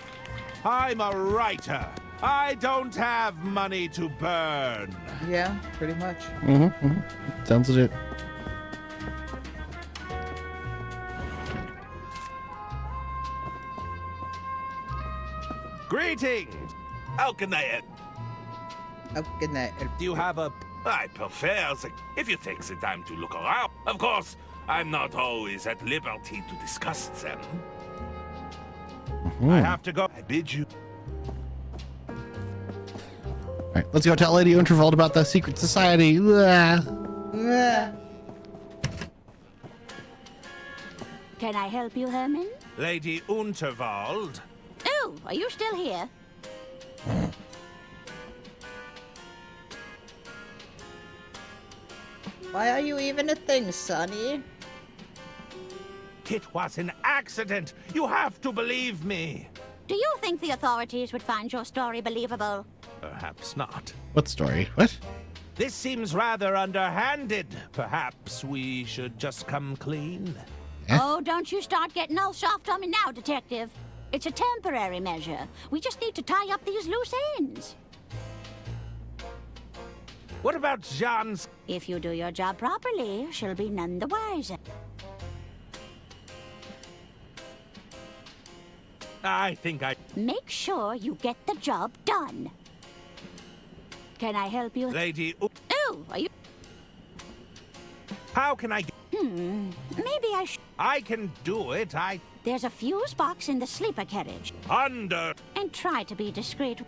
I'm a writer. I don't have money to burn. Yeah, pretty much. Sounds legit. Greetings. How can I help? How can I help? Do you have a... I prefer if you take the time to look around. Of course, I'm not always at liberty to discuss them. I have to go. I bid you. All right, let's go tell Lady Unterwald about the secret society. Can I help you, Herman? Lady Unterwald. Oh, are you still here? Why are you even a thing, Sonny? It was an accident. You have to believe me. Do you think the authorities would find your story believable? Perhaps not. What story? What? This seems rather underhanded. Perhaps we should just come clean. Oh, don't you start getting all soft on me now, Detective. It's a temporary measure. We just need to tie up these loose ends. What about Jean's... If you do your job properly, she'll be none the wiser. I think Make sure you get the job done. Can I help you? Lady... Oh, are you... How can I... Maybe I should... I can do it, There's a fuse box in the sleeper carriage. Under... And try to be discreet.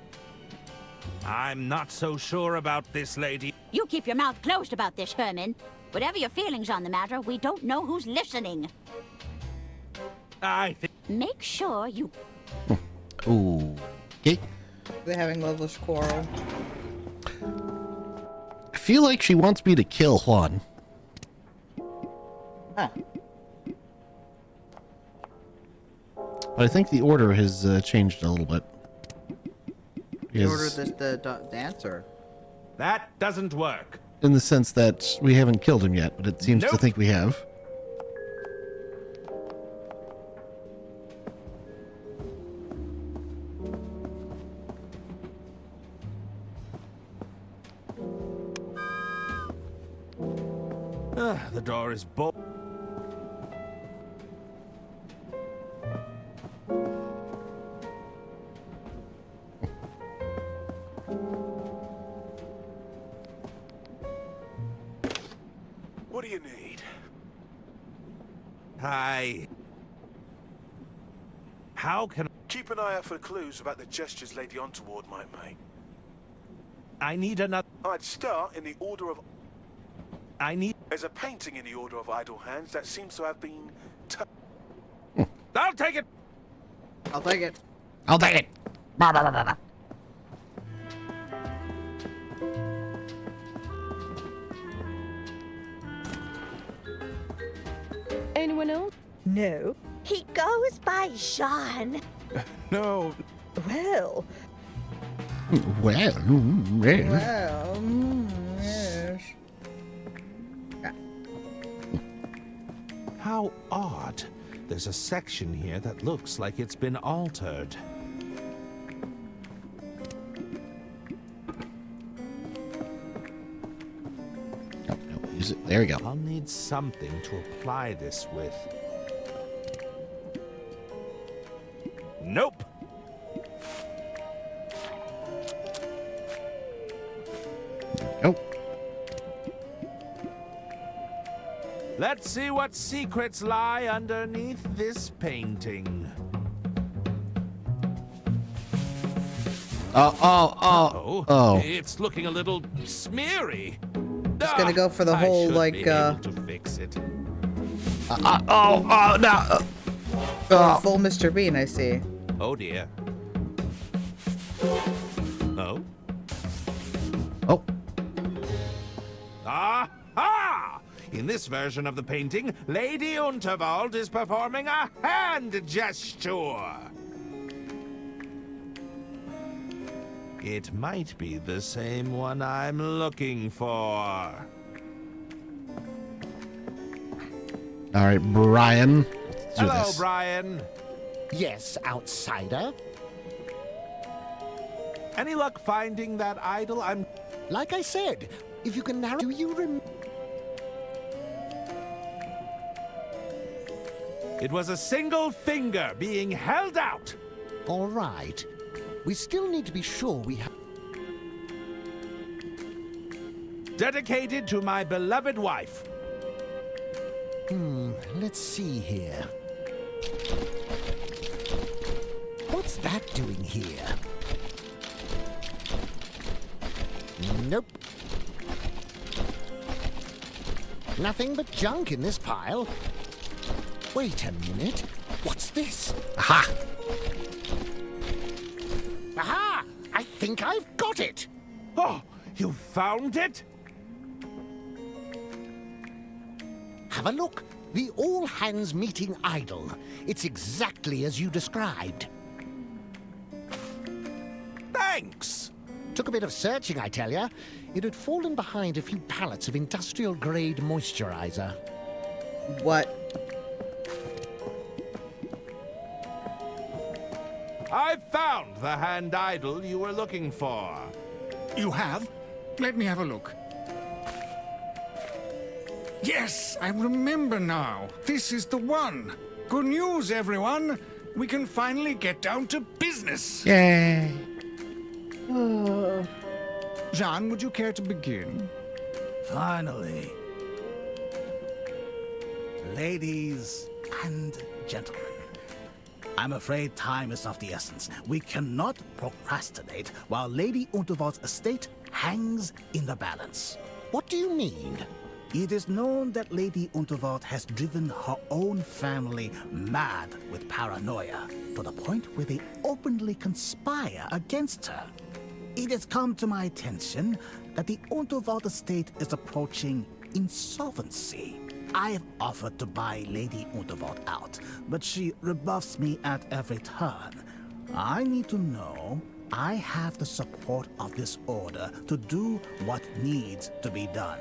I'm not so sure about this, lady. You keep your mouth closed about this, Herman. Whatever your feelings on the matter, we don't know who's listening. I think... Make sure you... Ooh. Okay. They're having a lovely quarrel. I feel like she wants me to kill Juan. Huh. But I think the order has changed a little bit. The order the dancer. That doesn't work. In the sense that we haven't killed him yet, but it seems to think we have. The door is bolted. What do you need? Hi. How can... Keep an eye out for clues about the gestures Lady Untoward might make. I need another... I'd start in the order of... I need... There's a painting in the order of idle hands that seems to have been... I'll take it! I'll take it. I'll take it! Bah, bah, bah, bah, bah. Anyone else? No. He goes by Jean. No. Well. Well, Well, yes. How odd. There's a section here that looks like it's been altered. Use it. There we go. I'll need something to apply this with. Nope. Nope. Let's see what secrets lie underneath this painting. Oh. It's looking a little smeary. Just gonna go for the I whole, should like, be able to fix it. No. Full Mr. Bean, I see. Oh dear. Oh. Oh. Aha! In this version of the painting, Lady Unterwald is performing a hand gesture. It might be the same one I'm looking for. All right, Brian. Let's do Hello, this. Brian. Yes, outsider. Any luck finding that idol? Like I said, if you can narrow... Do you remember? It was a single finger being held out. All right. We still need to be sure we have... Dedicated to my beloved wife. Let's see here. What's that doing here? Nope. Nothing but junk in this pile. Wait a minute. What's this? Aha! Aha! I think I've got it! Oh, you found it? Have a look. The all-hands meeting idol. It's exactly as you described. Thanks! Took a bit of searching, I tell ya. It had fallen behind a few pallets of industrial-grade moisturizer. What? I found the hand idol you were looking for. You have? Let me have a look. Yes, I remember now. This is the one. Good news, everyone. We can finally get down to business. Yay. Jean, would you care to begin? Finally. Ladies and gentlemen, I'm afraid time is of the essence. We cannot procrastinate while Lady Unterwald's estate hangs in the balance. What do you mean? It is known that Lady Unterwald has driven her own family mad with paranoia, to the point where they openly conspire against her. It has come to my attention that the Unterwald estate is approaching insolvency. I have offered to buy Lady Unterwald out, but she rebuffs me at every turn. I need to know I have the support of this order to do what needs to be done.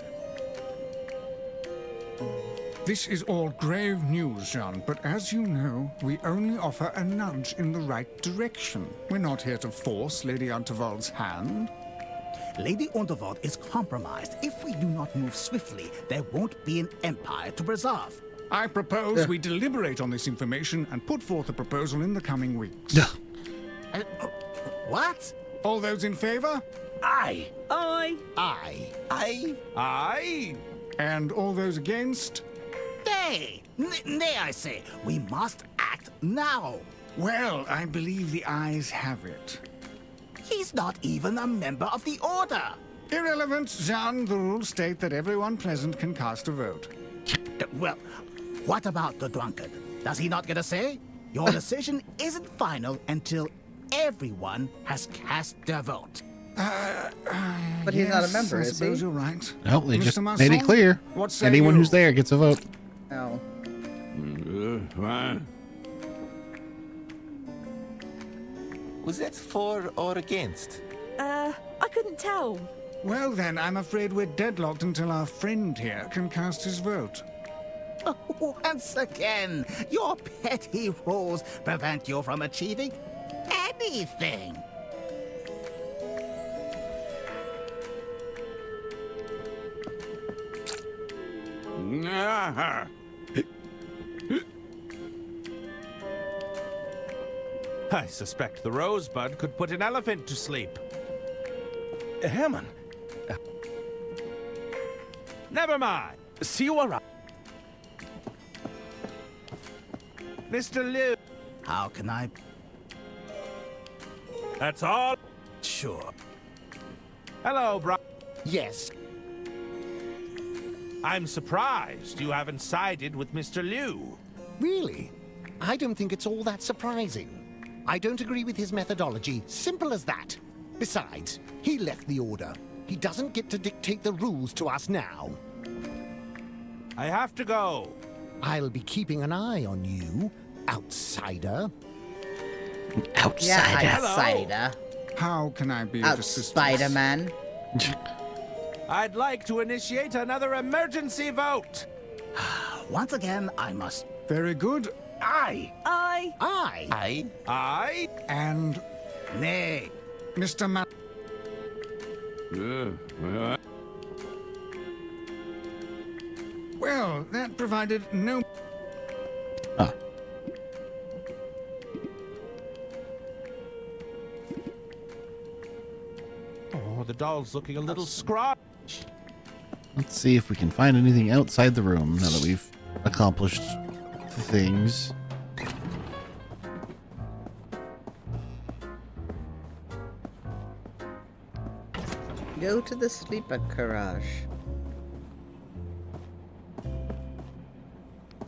This is all grave news, Jean, but as you know, we only offer a nudge in the right direction. We're not here to force Lady Unterwald's hand. Lady Unterwald is compromised. If we do not move swiftly, there won't be an empire to preserve. I propose we deliberate on this information and put forth a proposal in the coming weeks. What? All those in favor? Aye. Aye. Aye. Aye. Aye. And all those against? Nay. Nay, I say. We must act now. Well, I believe the ayes have it. He's not even a member of the order. Irrelevant, Jean. The rules state that everyone present can cast a vote. Well, what about the drunkard? Does he not get a say? Your decision isn't final until everyone has cast their vote. But he's not a member, I is he? suppose you're right. No, they just Mr. made it Masson, clear. what say Anyone you? who's there gets a vote. No. Was that for or against? I couldn't tell. Well then, I'm afraid we're deadlocked until our friend here can cast his vote. Once again, your petty rules prevent you from achieving anything. I suspect the rosebud could put an elephant to sleep. Herman. Never mind. See you around. Mr. Liu. How can I? That's all? Sure. Hello, bro. Yes. I'm surprised you haven't sided with Mr. Liu. Really? I don't think it's all that surprising. I don't agree with his methodology. Simple as that. Besides, he left the order. He doesn't get to dictate the rules to us now. I have to go. I'll be keeping an eye on you, outsider. Yeah, outsider. How can I be of assistance? Spider-Man. I'd like to initiate another emergency vote. Once again, I must. Very good. Aye. Aye. Aye. Aye. Aye. And nay. Mr. Ma... Well, that provided no... Oh, the doll's looking a little scrawny. Let's see if we can find anything outside the room now that we've accomplished things. Go to the sleeper garage.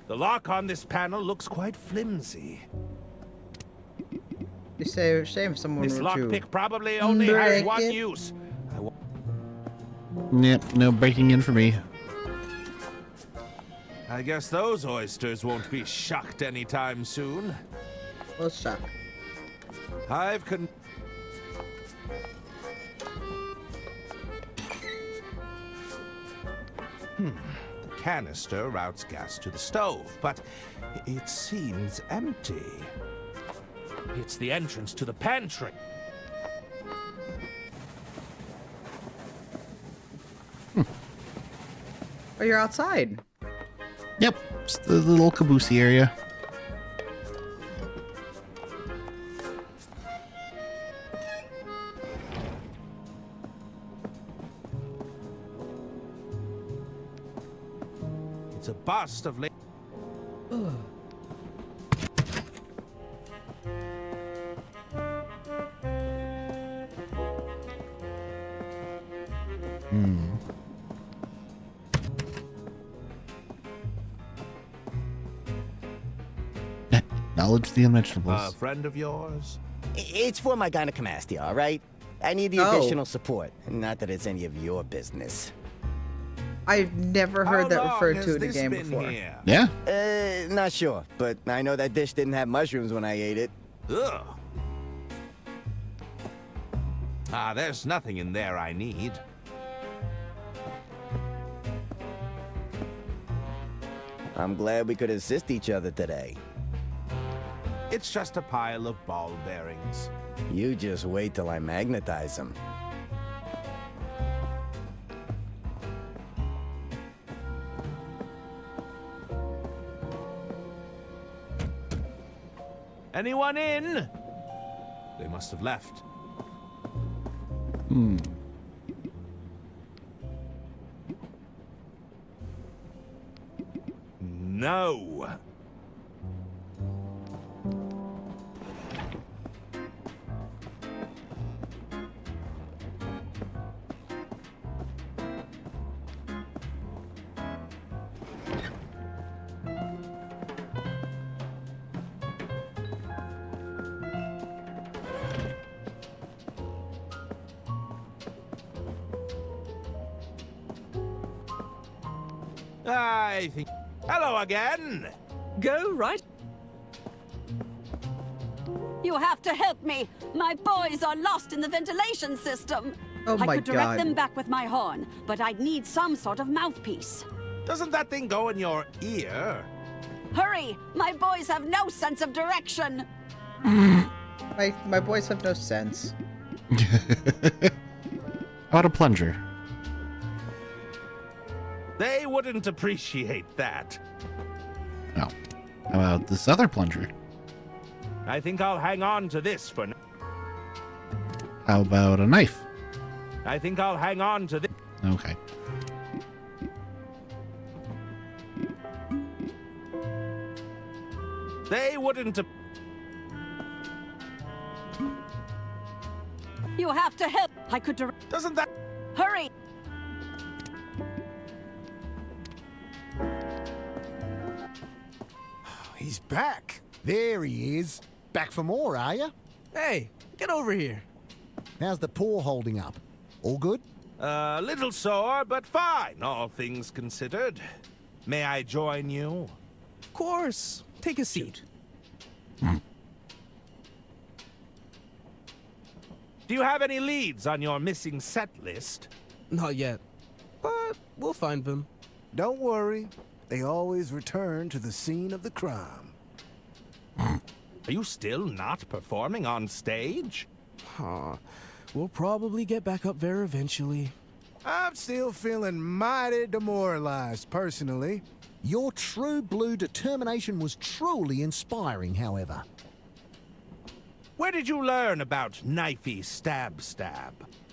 The lock on this panel looks quite flimsy. You say shame someone This were lockpick to probably only has break one it. use. Yep, no breaking in for me. I guess those oysters won't be shucked anytime soon. Well, shuck. I've The canister routes gas to the stove, but it seems empty. It's the entrance to the pantry. Oh, you're outside. Yep, it's the little caboose area. a bust of Lady... Acknowledge the unmentionables. A friend of yours? It's for my gynecomastia, all right? I need the additional support. Not that it's any of your business. I've never heard that referred to in a game before. Yeah? Not sure, but I know that dish didn't have mushrooms when I ate it. Ugh. Ah, there's nothing in there I need. I'm glad we could assist each other today. It's just a pile of ball bearings. You just wait till I magnetize them. Anyone in? They must have left. No. I think... Hello again! Go right. You have to help me. My boys are lost in the ventilation system. Oh my I could direct God. them back with my horn, but I'd need some sort of mouthpiece. Doesn't that thing go in your ear? Hurry! My boys have no sense of direction. My boys have no sense. How about a plunger? They wouldn't appreciate that. No. How about this other plunger? I think I'll hang on to this for now. How about a knife? I think I'll hang on to this. Okay. They wouldn't. You have to help. I could direct. Doesn't that? Hurry! He's back. There he is. Back for more, are you? Hey, get over here. How's the paw holding up? All good? A little sore, but fine, all things considered. May I join you? Of course. Take a seat. Do you have any leads on your missing set list? Not yet, but we'll find them. Don't worry. They always return to the scene of the crime. Are you still not performing on stage? We'll probably get back up there eventually. I'm still feeling mighty demoralized, personally. Your true blue determination was truly inspiring, however. Where did you learn about knifey stab?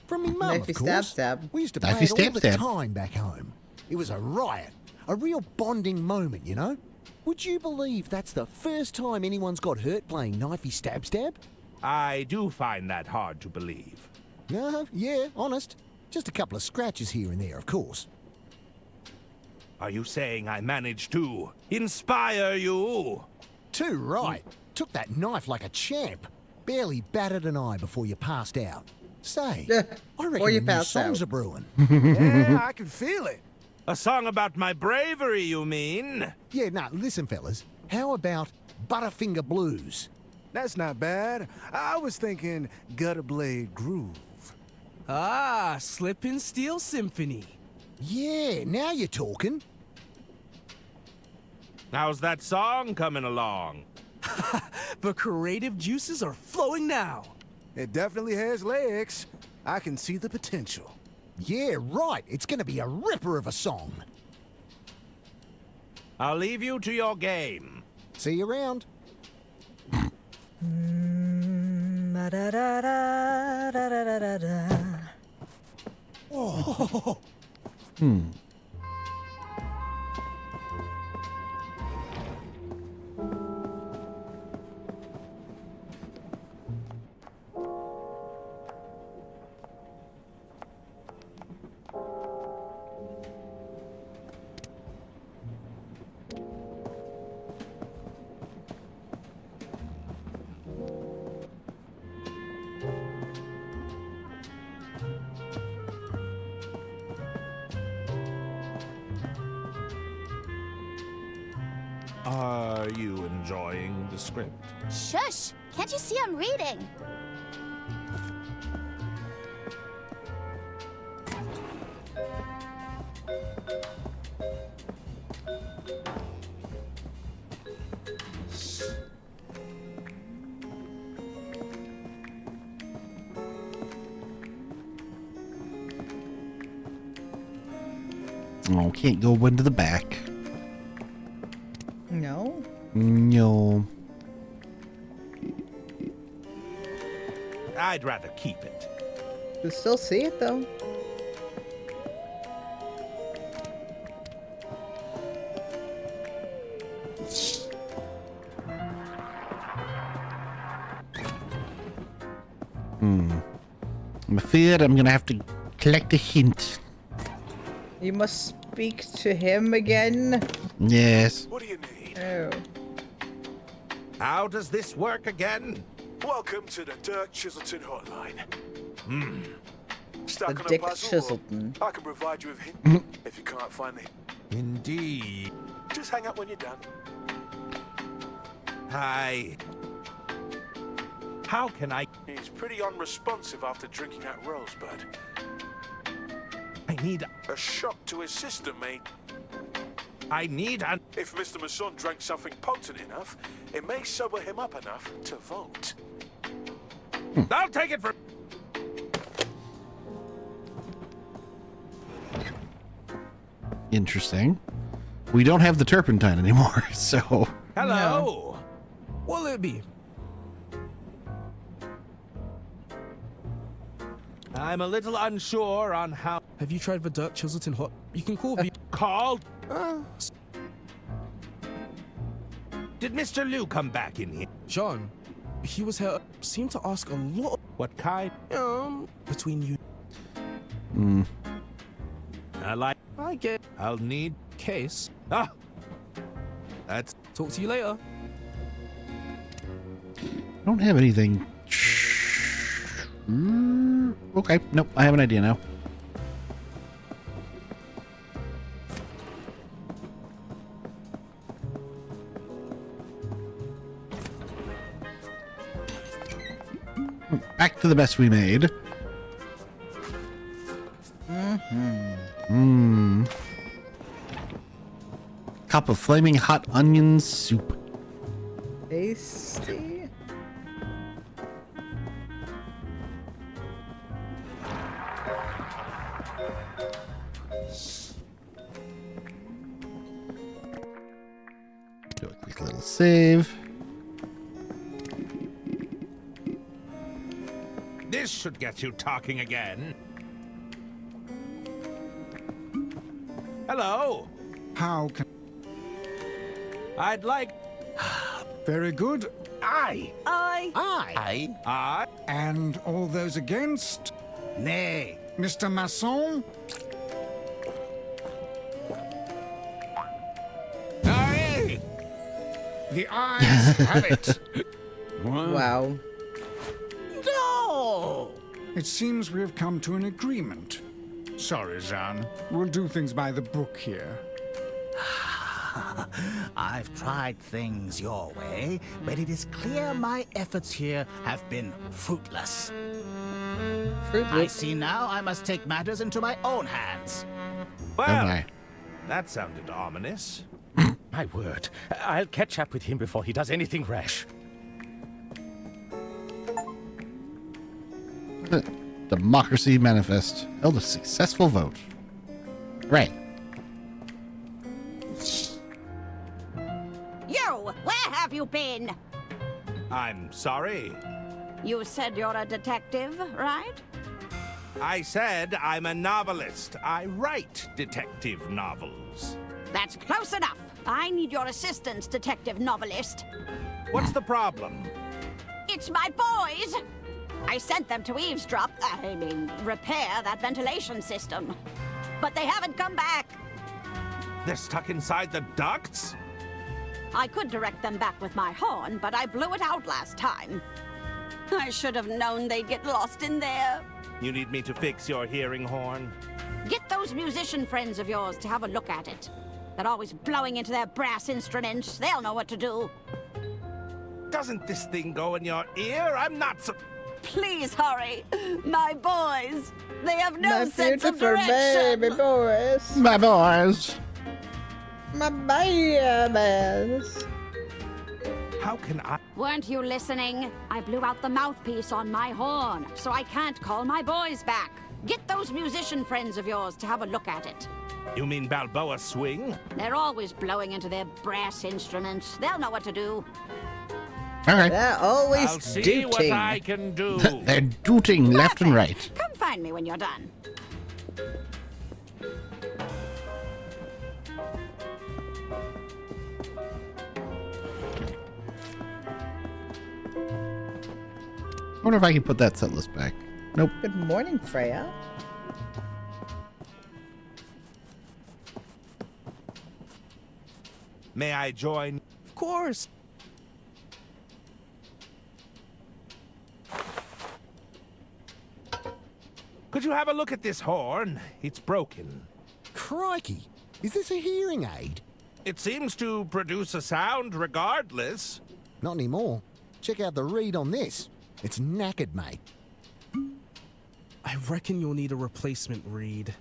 From me mum, of Knifey course. stab. We used to play Knifey it all the stab. time back home. It was a riot. A real bonding moment, you know? Would you believe that's the first time anyone's got hurt playing knifey stab? I do find that hard to believe. Yeah, honest. Just a couple of scratches here and there, of course. Are you saying I managed to inspire you? Too right. Took that knife like a champ. Barely batted an eye before you passed out. Say, I reckon you the new passed songs out. are brewing. Yeah, I can feel it. A song about my bravery, you mean? Yeah, listen, fellas. How about Butterfinger Blues? That's not bad. I was thinking Gutter Blade Groove. Ah, Slippin' Steel Symphony. Yeah, now you're talking. How's that song coming along? The creative juices are flowing now. It definitely has legs. I can see the potential. Yeah, right. It's gonna be a ripper of a song. I'll leave you to your game. See you around. Oh. enjoying the script. Shush! Can't you see I'm reading? Oh, can't go into the back. No? No. I'd rather keep it. You still see it, though. I'm afraid I'm gonna have to collect a hint. You must speak to him again? Yes. What do you need? Oh. How does this work again? Welcome to the Dirk Chiselton hotline. Stuck The on Dick a puzzle? Chiselton. I can provide you with hints if you can't find the... Indeed. Just hang up when you're done. Hi. How can I... He's pretty unresponsive after drinking that rosebud. I need... A shock to his system, mate. I need an... If Mr. Masson drank something potent enough, it may sober him up enough to vote. I'll take it for... Interesting. We don't have the turpentine anymore, so... Hello? What'll it be? I'm a little unsure on how... Have you tried the Dirk Chiselton hot? You can call the... Called? Did Mr. Liu come back in here? John, he was here. Seemed to ask a lot. What kind? Between you. I get. I'll need... Case. Ah! That's... Talk to you later. I don't have anything. Okay, nope, I have an idea now. Back to the best we made. Cup of flaming hot onion soup. Tasty. Do a quick little save. This should get you talking again. Hello? How can... I'd like... Very good. Aye. Aye. And all those against? Nay. Mr. Masson? Aye. The ayes have it. Wow. No! It seems we have come to an agreement. Sorry, Jean. We'll do things by the book here. I've tried things your way, but it is clear my efforts here have been fruitless. I see now I must take matters into my own hands. Well, that sounded ominous. My word. I'll catch up with him before he does anything rash. Democracy Manifest held a successful vote. Right. You! Where have you been? I'm sorry. You said you're a detective, right? I said I'm a novelist. I write detective novels. That's close enough. I need your assistance, detective novelist. What's the problem? It's my boys! I sent them to eavesdrop, repair that ventilation system. But they haven't come back. They're stuck inside the ducts? I could direct them back with my horn, but I blew it out last time. I should have known they'd get lost in there. You need me to fix your hearing horn? Get those musician friends of yours to have a look at it. They're always blowing into their brass instruments. They'll know what to do. Doesn't this thing go in your ear? I'm not so... Please hurry. My boys. They have no My sense of beautiful direction. baby boys. My boys. My babies. How can I? Weren't you listening? I blew out the mouthpiece on my horn, so I can't call my boys back. Get those musician friends of yours to have a look at it. You mean Balboa swing? They're always blowing into their brass instruments. They'll know what to do. All right. They're always I'll see dooting. what I can do. They're dooting left and right. Come find me when you're done. I wonder if I can put that set list back. Nope. Good morning, Freya. May I join? Of course. Could you have a look at this horn? It's broken. Crikey! Is this a hearing aid? It seems to produce a sound regardless. Not anymore. Check out the reed on this. It's knackered, mate. I reckon you'll need a replacement reed.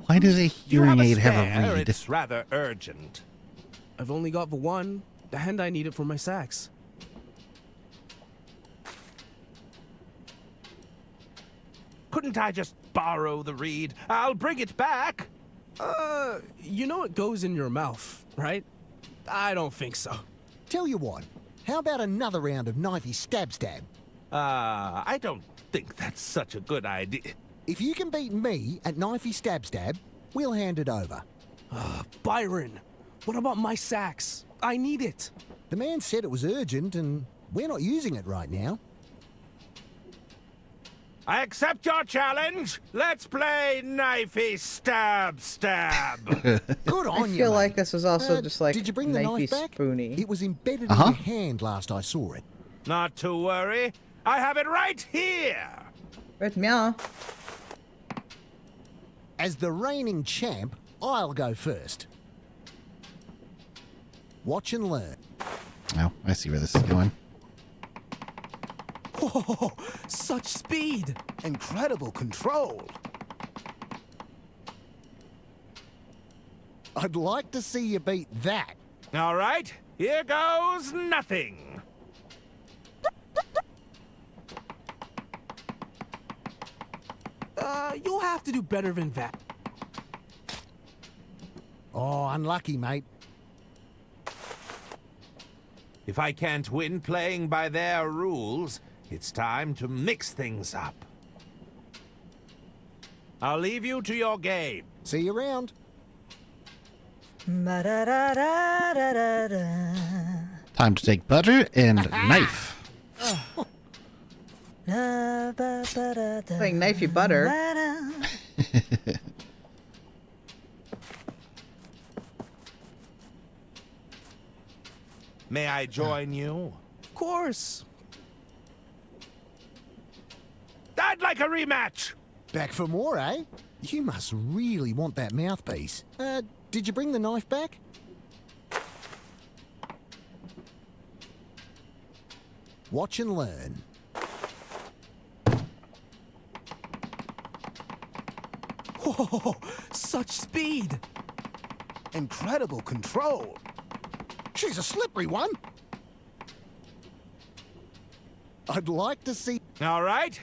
Why does a hearing aid have a spare? reed? It's rather urgent. I've only got the one, and I need it for my sax. Couldn't I just borrow the reed? I'll bring it back. You know it goes in your mouth, right? I don't think so. Tell you what, how about another round of knifey stab? I don't think that's such a good idea. If you can beat me at knifey stab, we'll hand it over. Byron, what about my sax? I need it. The man said it was urgent, and we're not using it right now. I accept your challenge. Let's play knifey stab. Good on I you, feel mate. like this was also just like Did you bring the knifey knife back? spoony. It was embedded in your hand last I saw it. Not to worry. I have it right here. With meow. As the reigning champ, I'll go first. Watch and learn. Oh, I see where this is going. Whoa, such speed! Incredible control. I'd like to see you beat that. All right, here goes nothing. You'll have to do better than that. Oh, unlucky, mate. If I can't win playing by their rules, it's time to mix things up. I'll leave you to your game. See you around. Time to take butter and knife. Playing knifey butter. May I join you? Of course. I'd like a rematch. Back for more, eh? You must really want that mouthpiece. Did you bring the knife back? Watch and learn. Whoa, such speed! Incredible control. She's a slippery one. I'd like to see... All right.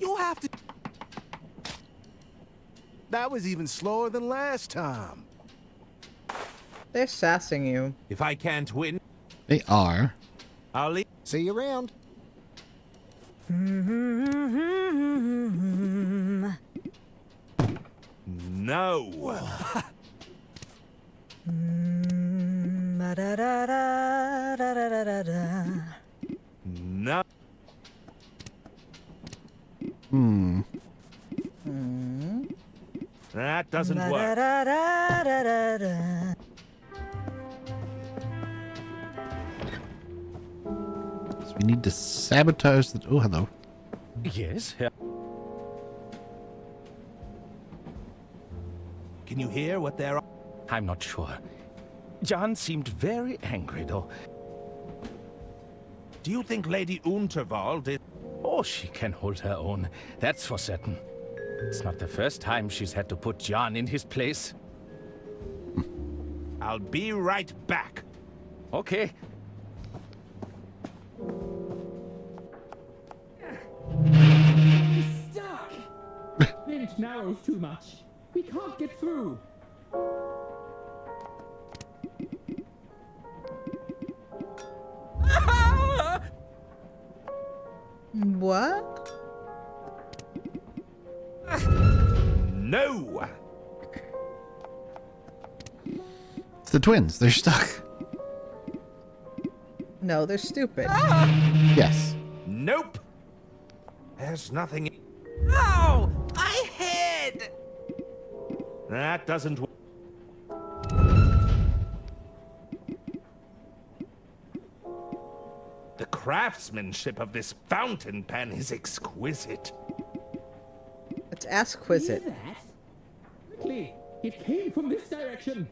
You'll have to... That was even slower than last time. They're sassing you. If I can't win, They are. I'll leave. See you around. No. No. That doesn't work. So we need to sabotage the... Oh, hello. Yes. Can Can you hear what they're... I'm not sure. John seemed very angry, though. Do you think Lady Unterwald is... Oh, she can hold her own. That's for certain. It's not the first time she's had to put John in his place. I'll be right back. Okay. Stuck! Vent narrows too much. We can't get through. What? No! It's the twins. They're stuck. No, they're stupid. Yes. Nope. There's nothing... Oh! I hid! That doesn't work. The craftsmanship of this fountain pen is exquisite. It's exquisite. Hear that? Quickly! It came from this direction.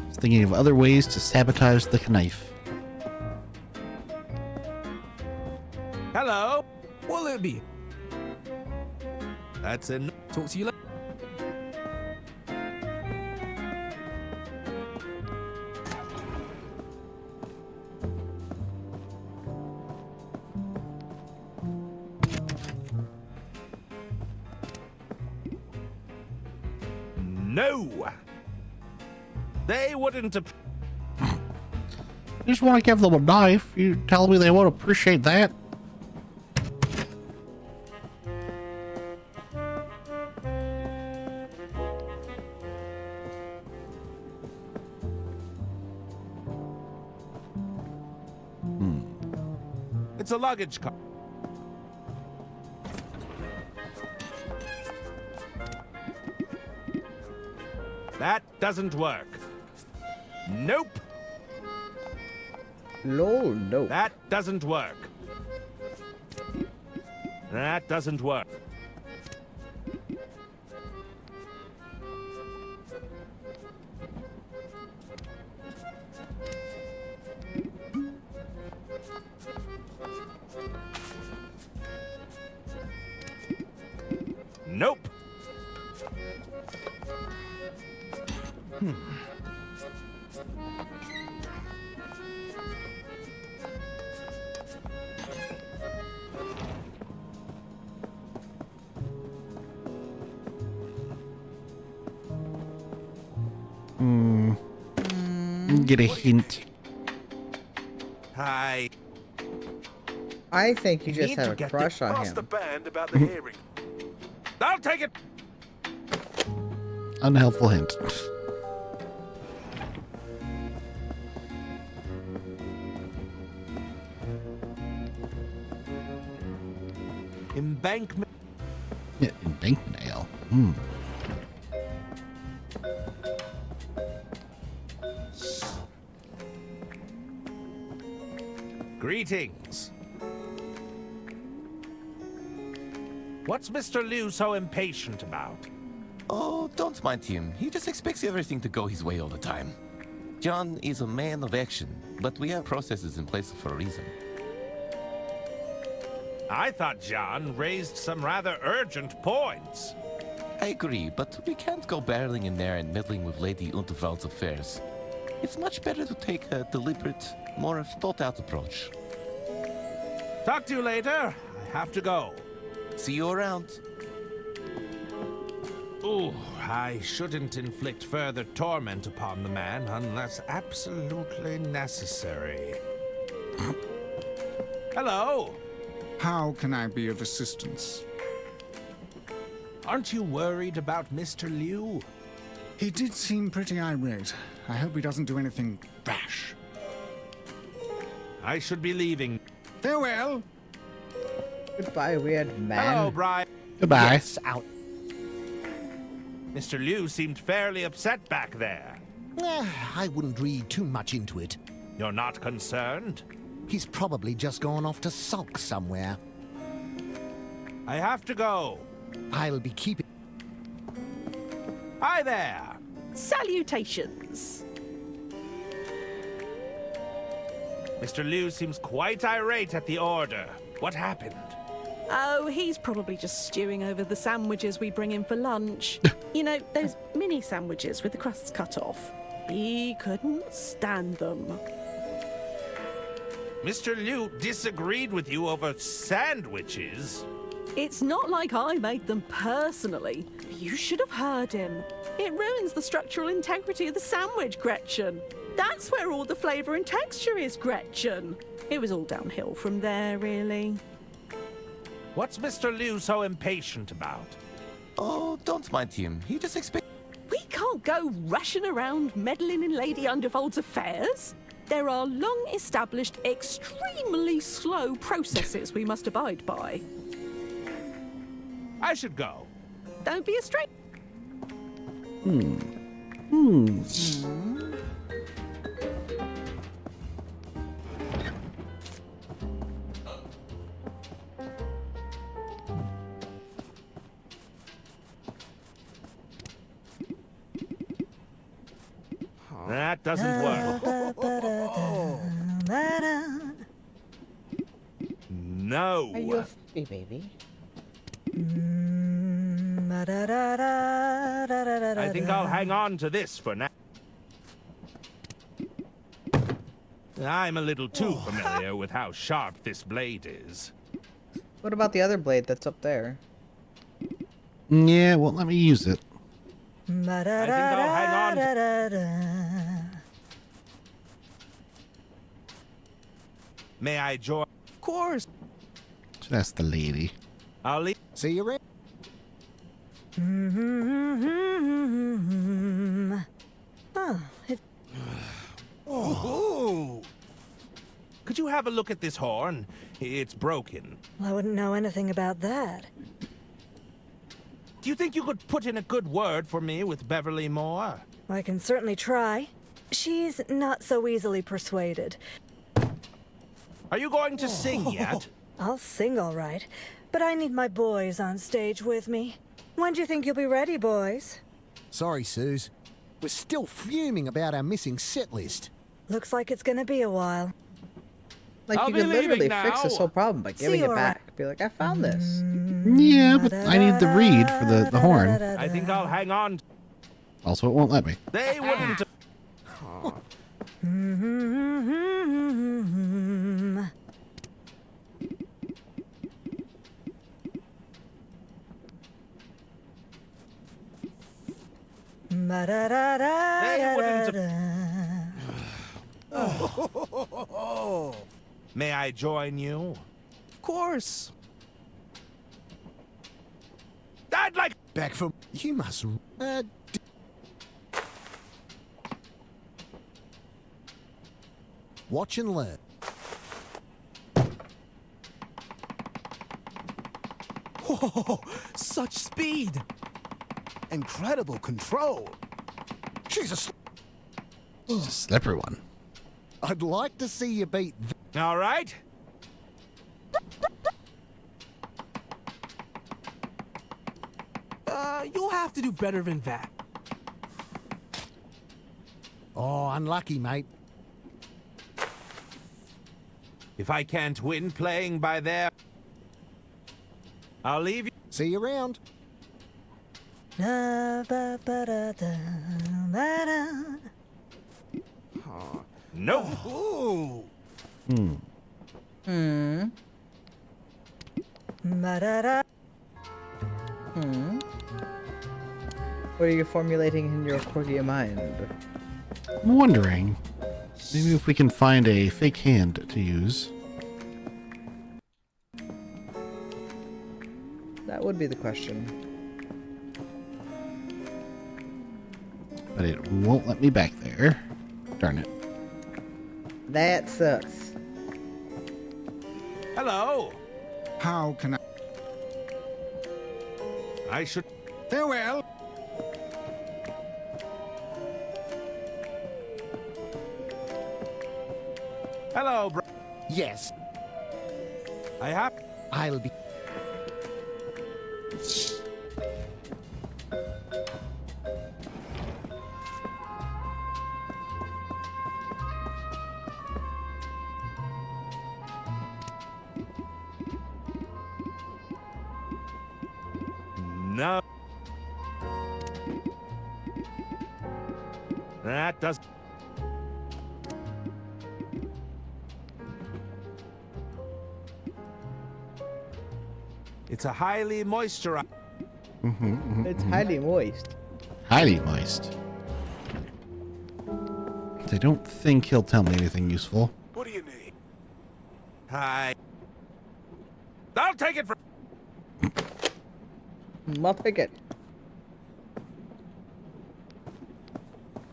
Just thinking of other ways to sabotage the knife. Hello? What'll it be? That's in... Talk to you later. No! They wouldn't... Just want to give them a knife. You tell me they won't appreciate that. It's a luggage car. That doesn't work. Nope. Lol, no. That doesn't work. That doesn't work. Nope. Get a hint. Hi. I think you just Need have to a get crush on Ask the him. band about the hearing. I'll take it. Unhelpful hint. Embankment. Yeah, bank nail. Greetings. What's Mr. Liu so impatient about? Oh, don't mind him. He just expects everything to go his way all the time. John is a man of action, but we have processes in place for a reason. I thought John raised some rather urgent points. I agree, but we can't go barreling in there and meddling with Lady Unterwald's affairs. It's much better to take a deliberate, more thought-out approach. Talk to you later. I have to go. See you around. Ooh, I shouldn't inflict further torment upon the man unless absolutely necessary. Hello. How can I be of assistance? Aren't you worried about Mr. Liu? He did seem pretty irate. I hope he doesn't do anything rash. I should be leaving. Farewell. Goodbye, weird man. Hello, Brian. Goodbye. Yes, out. Mr. Liu seemed fairly upset back there. I wouldn't read too much into it. You're not concerned? He's probably just gone off to sulk somewhere. I have to go. I'll be keeping... Hi there. Salutations. Mr. Liu seems quite irate at the order. What happened? Oh, he's probably just stewing over the sandwiches we bring in for lunch. You know, those mini sandwiches with the crusts cut off. He couldn't stand them. Mr. Liu disagreed with you over sandwiches? It's not like I made them personally. You should have heard him. It ruins the structural integrity of the sandwich, Gretchen. That's where all the flavour and texture is, Gretchen. It was all downhill from there, really. What's Mr. Liu so impatient about? Oh, don't mind him. He just expects... We can't go rushing around meddling in Lady Undervold's affairs. There are long-established, extremely slow processes we must abide by. I should go. Don't be a stranger. That doesn't work. No. Are you a free baby? I think I'll hang on to this for now. I'm a little too familiar with how sharp this blade is. What about the other blade that's up there? Yeah, well, let me use it. I think I'll hang on. May I join? Of course. That's the lady. I'll leave. See you around. Oh, it... Oh. Could you have a look at this horn? It's broken. I wouldn't know anything about that. Do you think you could put in a good word for me with Beverly Moore? I can certainly try. She's not so easily persuaded. Are you going to sing yet? I'll sing all right, but I need my boys on stage with me. When do you think you'll be ready, boys? Sorry, Suze. We're still fuming about our missing set list. Looks like it's gonna be a while. Like, you could literally fix this whole problem by giving it back. Be like, I found this. Yeah, but I need the reed for the horn. I think I'll hang on. Also, it won't let me. They wouldn't. May I join you? Of course. I'd like back from. You must. Watch and learn. Whoa, such speed. Incredible control. She's a slippery one. I'd like to see you beat. All right. You'll have to do better than that. Oh, unlucky, mate. If I can't win playing by there, I'll leave you. See you around. No. Hmm. What are you formulating in your cordia mind? I'm wondering, maybe if we can find a fake hand to use. That would be the question. But it won't let me back there. Darn it. That sucks. Hello. How can I should... Farewell. Hello, bro. Yes. I'll be... No. That does... It's a highly moisturized... It's highly moist. Highly moist. I don't think he'll tell me anything useful. What do you need? Hi. I'll take it for... I'll take it.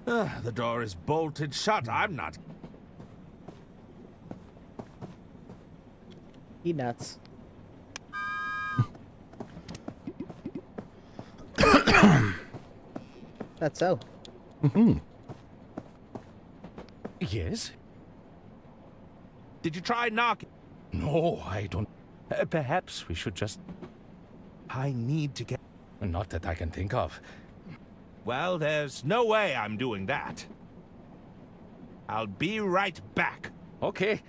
The door is bolted shut. I'm not... He nuts. That's so. Yes? Did you try knocking? No, I don't. Perhaps we should just... I need to get... Not that I can think of. Well, there's no way I'm doing that. I'll be right back. Okay.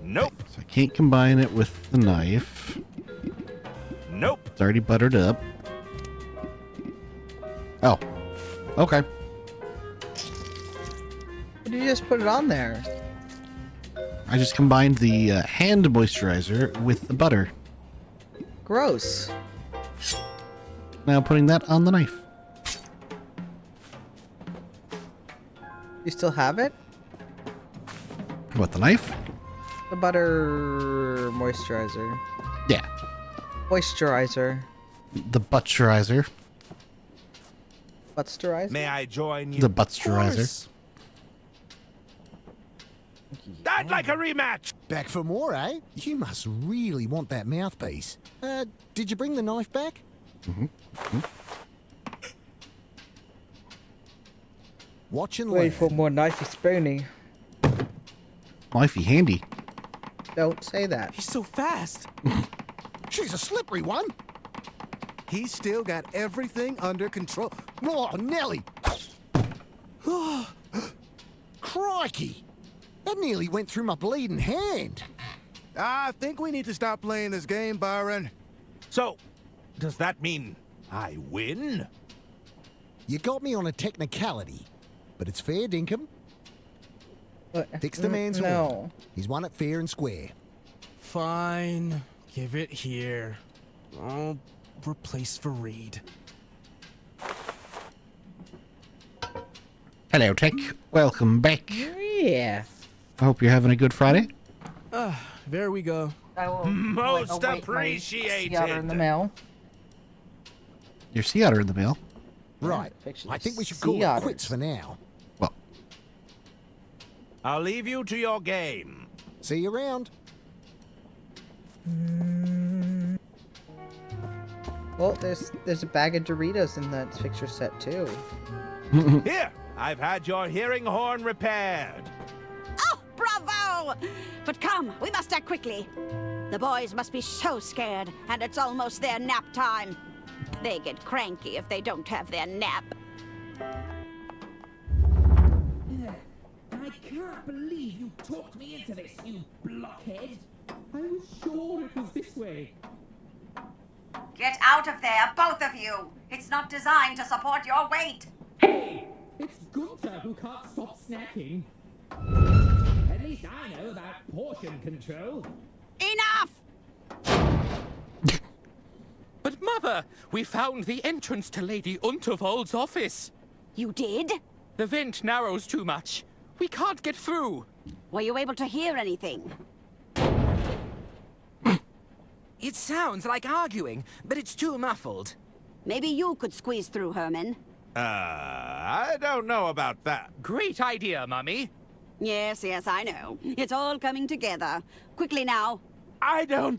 Nope. So I can't combine it with the knife. Nope. It's already buttered up. Oh. Okay. What did you just put it on there? I just combined the hand moisturizer with the butter. Gross. Now putting that on the knife. You still have it? What, the knife? The butter moisturizer. Yeah. Moisturizer. The butterizer. Butterizer? May I join you? The butterizer. I'd like a rematch. Back for more, eh? You must really want that mouthpiece. Did you bring the knife back? Watch and learn. Wait for more knifey spoony. Knifey handy. Don't say that. He's so fast. She's a slippery one. He's still got everything under control. Oh, Nelly! Crikey! That nearly went through my bleeding hand. I think we need to stop playing this game, Byron. So, does that mean I win? You got me on a technicality, but it's fair, dinkum. Fix the man's horn. He's won it fair and square. Fine. Give it here. I'll replace Fareed. Hello, Tech. Welcome back. Yeah. I hope you're having a good Friday. There we go. I will Most await appreciated. My sea otter in the mail. Your sea otter in the mail. Right. I think we should call it quits for now. Well, I'll leave you to your game. See you around. Well, there's a bag of Doritos in that picture set too. Here, I've had your hearing horn repaired. Oh, bravo! But come, we must act quickly. The boys must be so scared, and it's almost their nap time. They get cranky if they don't have their nap. I can't believe you talked me into this, you blockhead. I was sure it was this way. Get out of there, both of you! It's not designed to support your weight! Hey! It's Gunther who can't stop snacking. At least I know about portion control. Enough! But Mother, we found the entrance to Lady Unterwald's office. You did? The vent narrows too much. We can't get through. Were you able to hear anything? It sounds like arguing, but it's too muffled. Maybe you could squeeze through, Herman. I don't know about that. Great idea, Mummy. Yes, I know. It's all coming together. Quickly now. I don't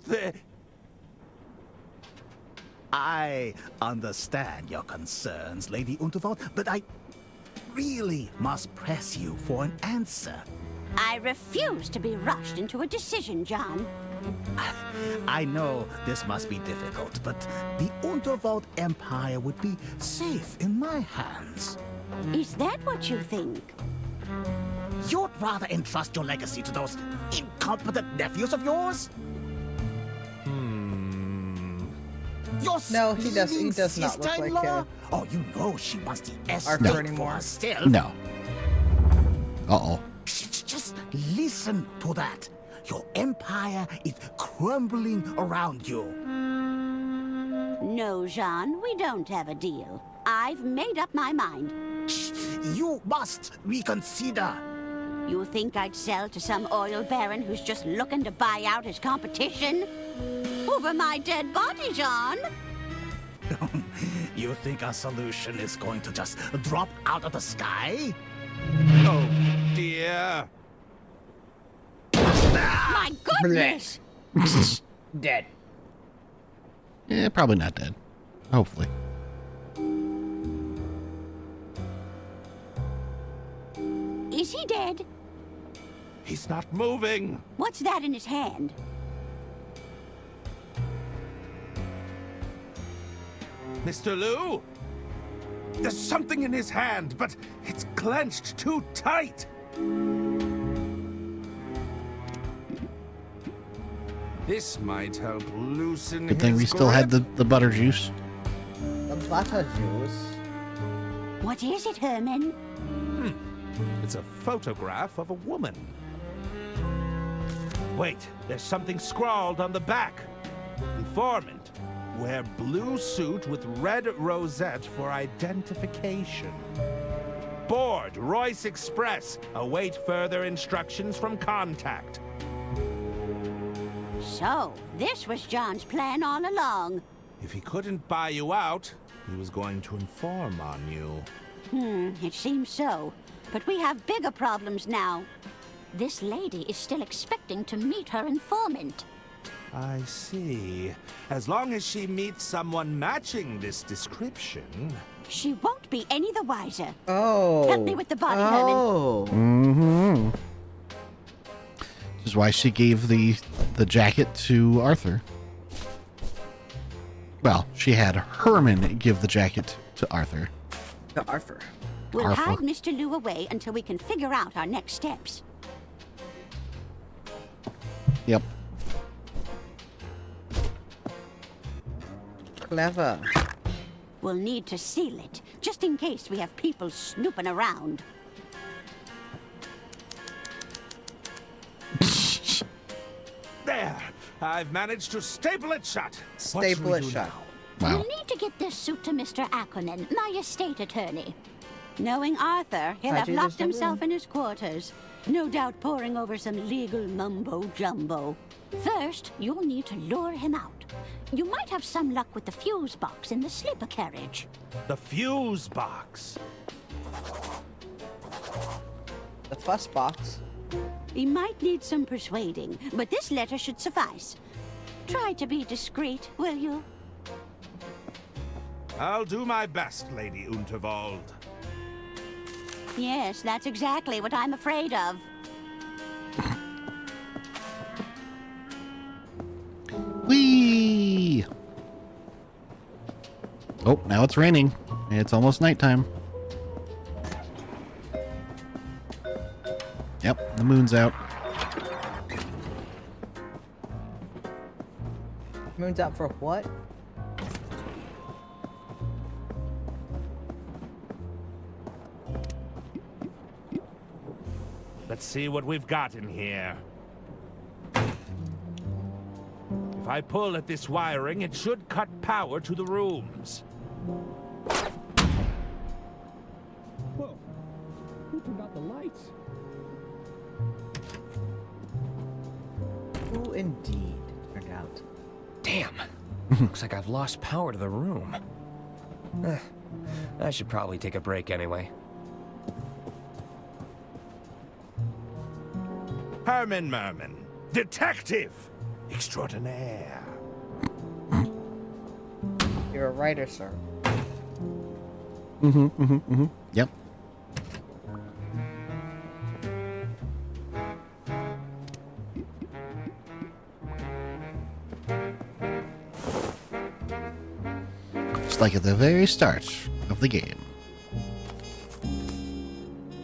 I understand your concerns, Lady Unterwald, but I really must press you for an answer. I refuse to be rushed into a decision, John. I know this must be difficult, but the Unterwald Empire would be safe in my hands. Is that what you think? You'd rather entrust your legacy to those incompetent nephews of yours? No, he does not look like Oh, you know she wants the S Arthur anymore. Still. No. Uh-oh. Just listen to that. Your empire is crumbling around you. No, Jean, we don't have a deal. I've made up my mind. You must reconsider. You think I'd sell to some oil baron who's just looking to buy out his competition? Over my dead body, Jean. You think our solution is going to just drop out of the sky? Oh, dear. My goodness! Dead. Yeah, probably not dead. Hopefully. Is he dead? He's not moving. What's that in his hand? Mr. Liu? There's something in his hand, but it's clenched too tight. This might help loosen Good thing we still had the butter juice. The butter juice? What is it, Herman? It's a photograph of a woman. Wait, there's something scrawled on the back. Informant. Wear blue suit with red rosette for identification. Board, Royce Express. Await further instructions from contact. So, this was John's plan all along. If he couldn't buy you out, he was going to inform on you. It seems so. But we have bigger problems now. This lady is still expecting to meet her informant. I see. As long as she meets someone matching this description... She won't be any the wiser. Oh. Help me with the body, Herman. Mm-hmm. This is why she gave the jacket to Arthur. Well, she had Herman give the jacket to Arthur. To Arthur. We'll Arthur. hide Mr. Liu away until we can figure out our next steps. Yep. Clever. We'll need to seal it, just in case we have people snooping around. There! I've managed to staple it shut. Staple it shut. Wow. We'll need to get this suit to Mr. Ackerman, my estate attorney. Knowing Arthur, he'll have locked himself in his quarters. No doubt poring over some legal mumbo-jumbo. First, you'll need to lure him out. You might have some luck with the fuse box in the sleeper carriage. The fuse box. The fuss box. He might need some persuading, but this letter should suffice. Try to be discreet, will you? I'll do my best, Lady Unterwald. Yes, that's exactly what I'm afraid of. Whee! Oh, now it's raining. It's almost nighttime. Yep, the moon's out. Moon's out for what? Let's see what we've got in here. If I pull at this wiring, it should cut power to the rooms. Whoa. Who turned out the lights? Who indeed turned out? Damn. Looks like I've lost power to the room. I should probably take a break anyway. Herman Merman, detective extraordinaire. You're a writer, sir. Yep. Just like at the very start of the game.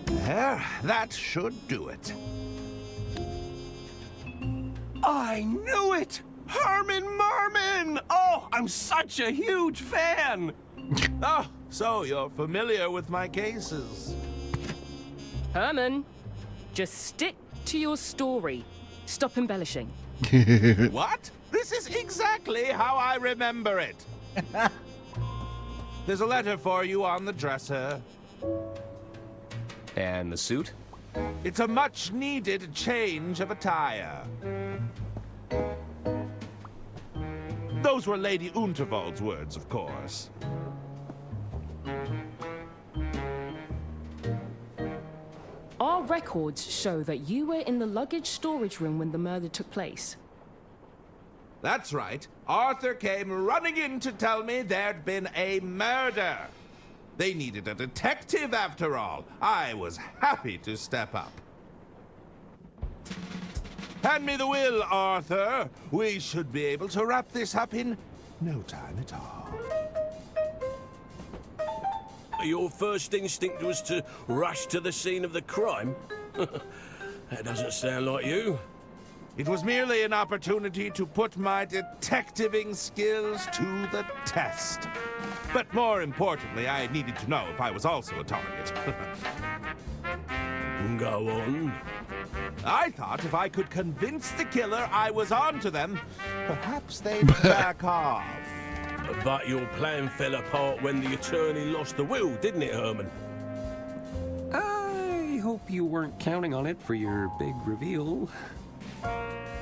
There, that should do it. I knew it! Herman Merman! Oh, I'm such a huge fan! Oh, so you're familiar with my cases. Herman, just stick to your story. Stop embellishing. What? This is exactly how I remember it. There's a letter for you on the dresser. And the suit? It's a much-needed change of attire. Those were Lady Unterwald's words, of course. Our records show that you were in the luggage storage room when the murder took place. That's right. Arthur came running in to tell me there'd been a murder. They needed a detective after all. I was happy to step up. Hand me the will, Arthur. We should be able to wrap this up in no time at all. Your first instinct was to rush to the scene of the crime? That doesn't sound like you. It was merely an opportunity to put my detectiving skills to the test. But more importantly, I needed to know if I was also a target. Go on. I thought if I could convince the killer I was onto them, perhaps they'd back off. But your plan fell apart when the attorney lost the will, didn't it, Herman? I hope you weren't counting on it for your big reveal.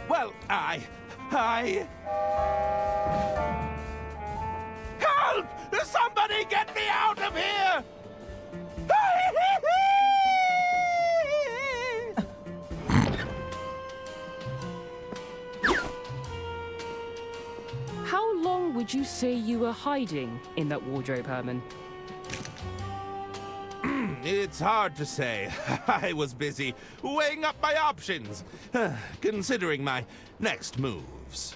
Well, Help! Somebody get me out of here! How long would you say you were hiding in that wardrobe, Herman? It's hard to say. I was busy weighing up my options, considering my next moves.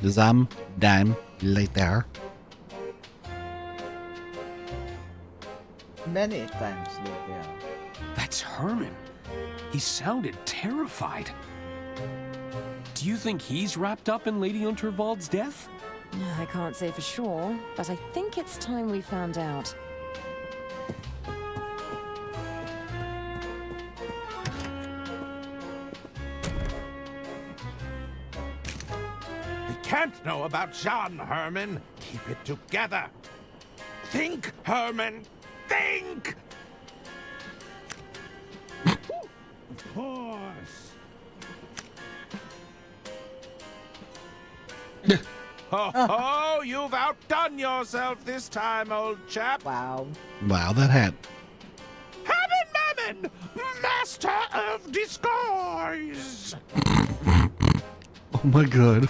Sometime later. Many times later. That's Herman. He sounded terrified. Do you think he's wrapped up in Lady Unterwald's death? I can't say for sure, but I think it's time we found out. You can't know about Jean, Herman. Keep it together. Think, Herman. Think! Of course. Oh, you've outdone yourself this time, old chap. Wow. Wow, that hat. Herman Merman, master of disguise. Oh my god.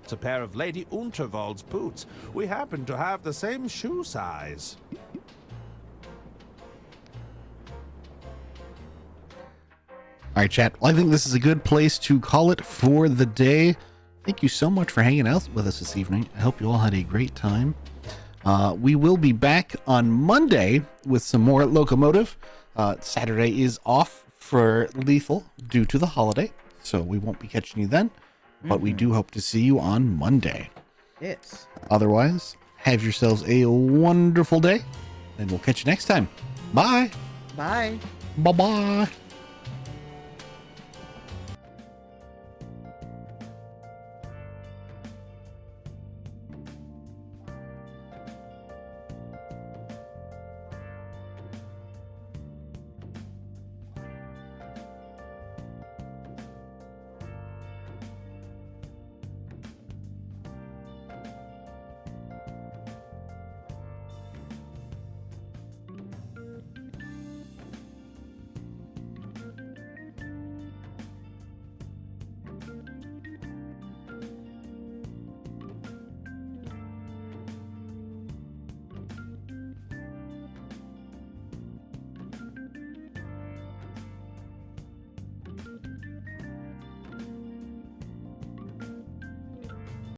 It's a pair of Lady Unterwald's boots. We happen to have the same shoe size. All right, chat. Well, I think this is a good place to call it for the day. Thank you so much for hanging out with us this evening. I hope you all had a great time. We will be back on Monday with some more Loco Motive. Saturday is off for Lethal due to the holiday, so we won't be catching you then, but we do hope to see you on Monday. Yes. Otherwise, have yourselves a wonderful day, and we'll catch you next time. Bye. Bye. Bye-bye.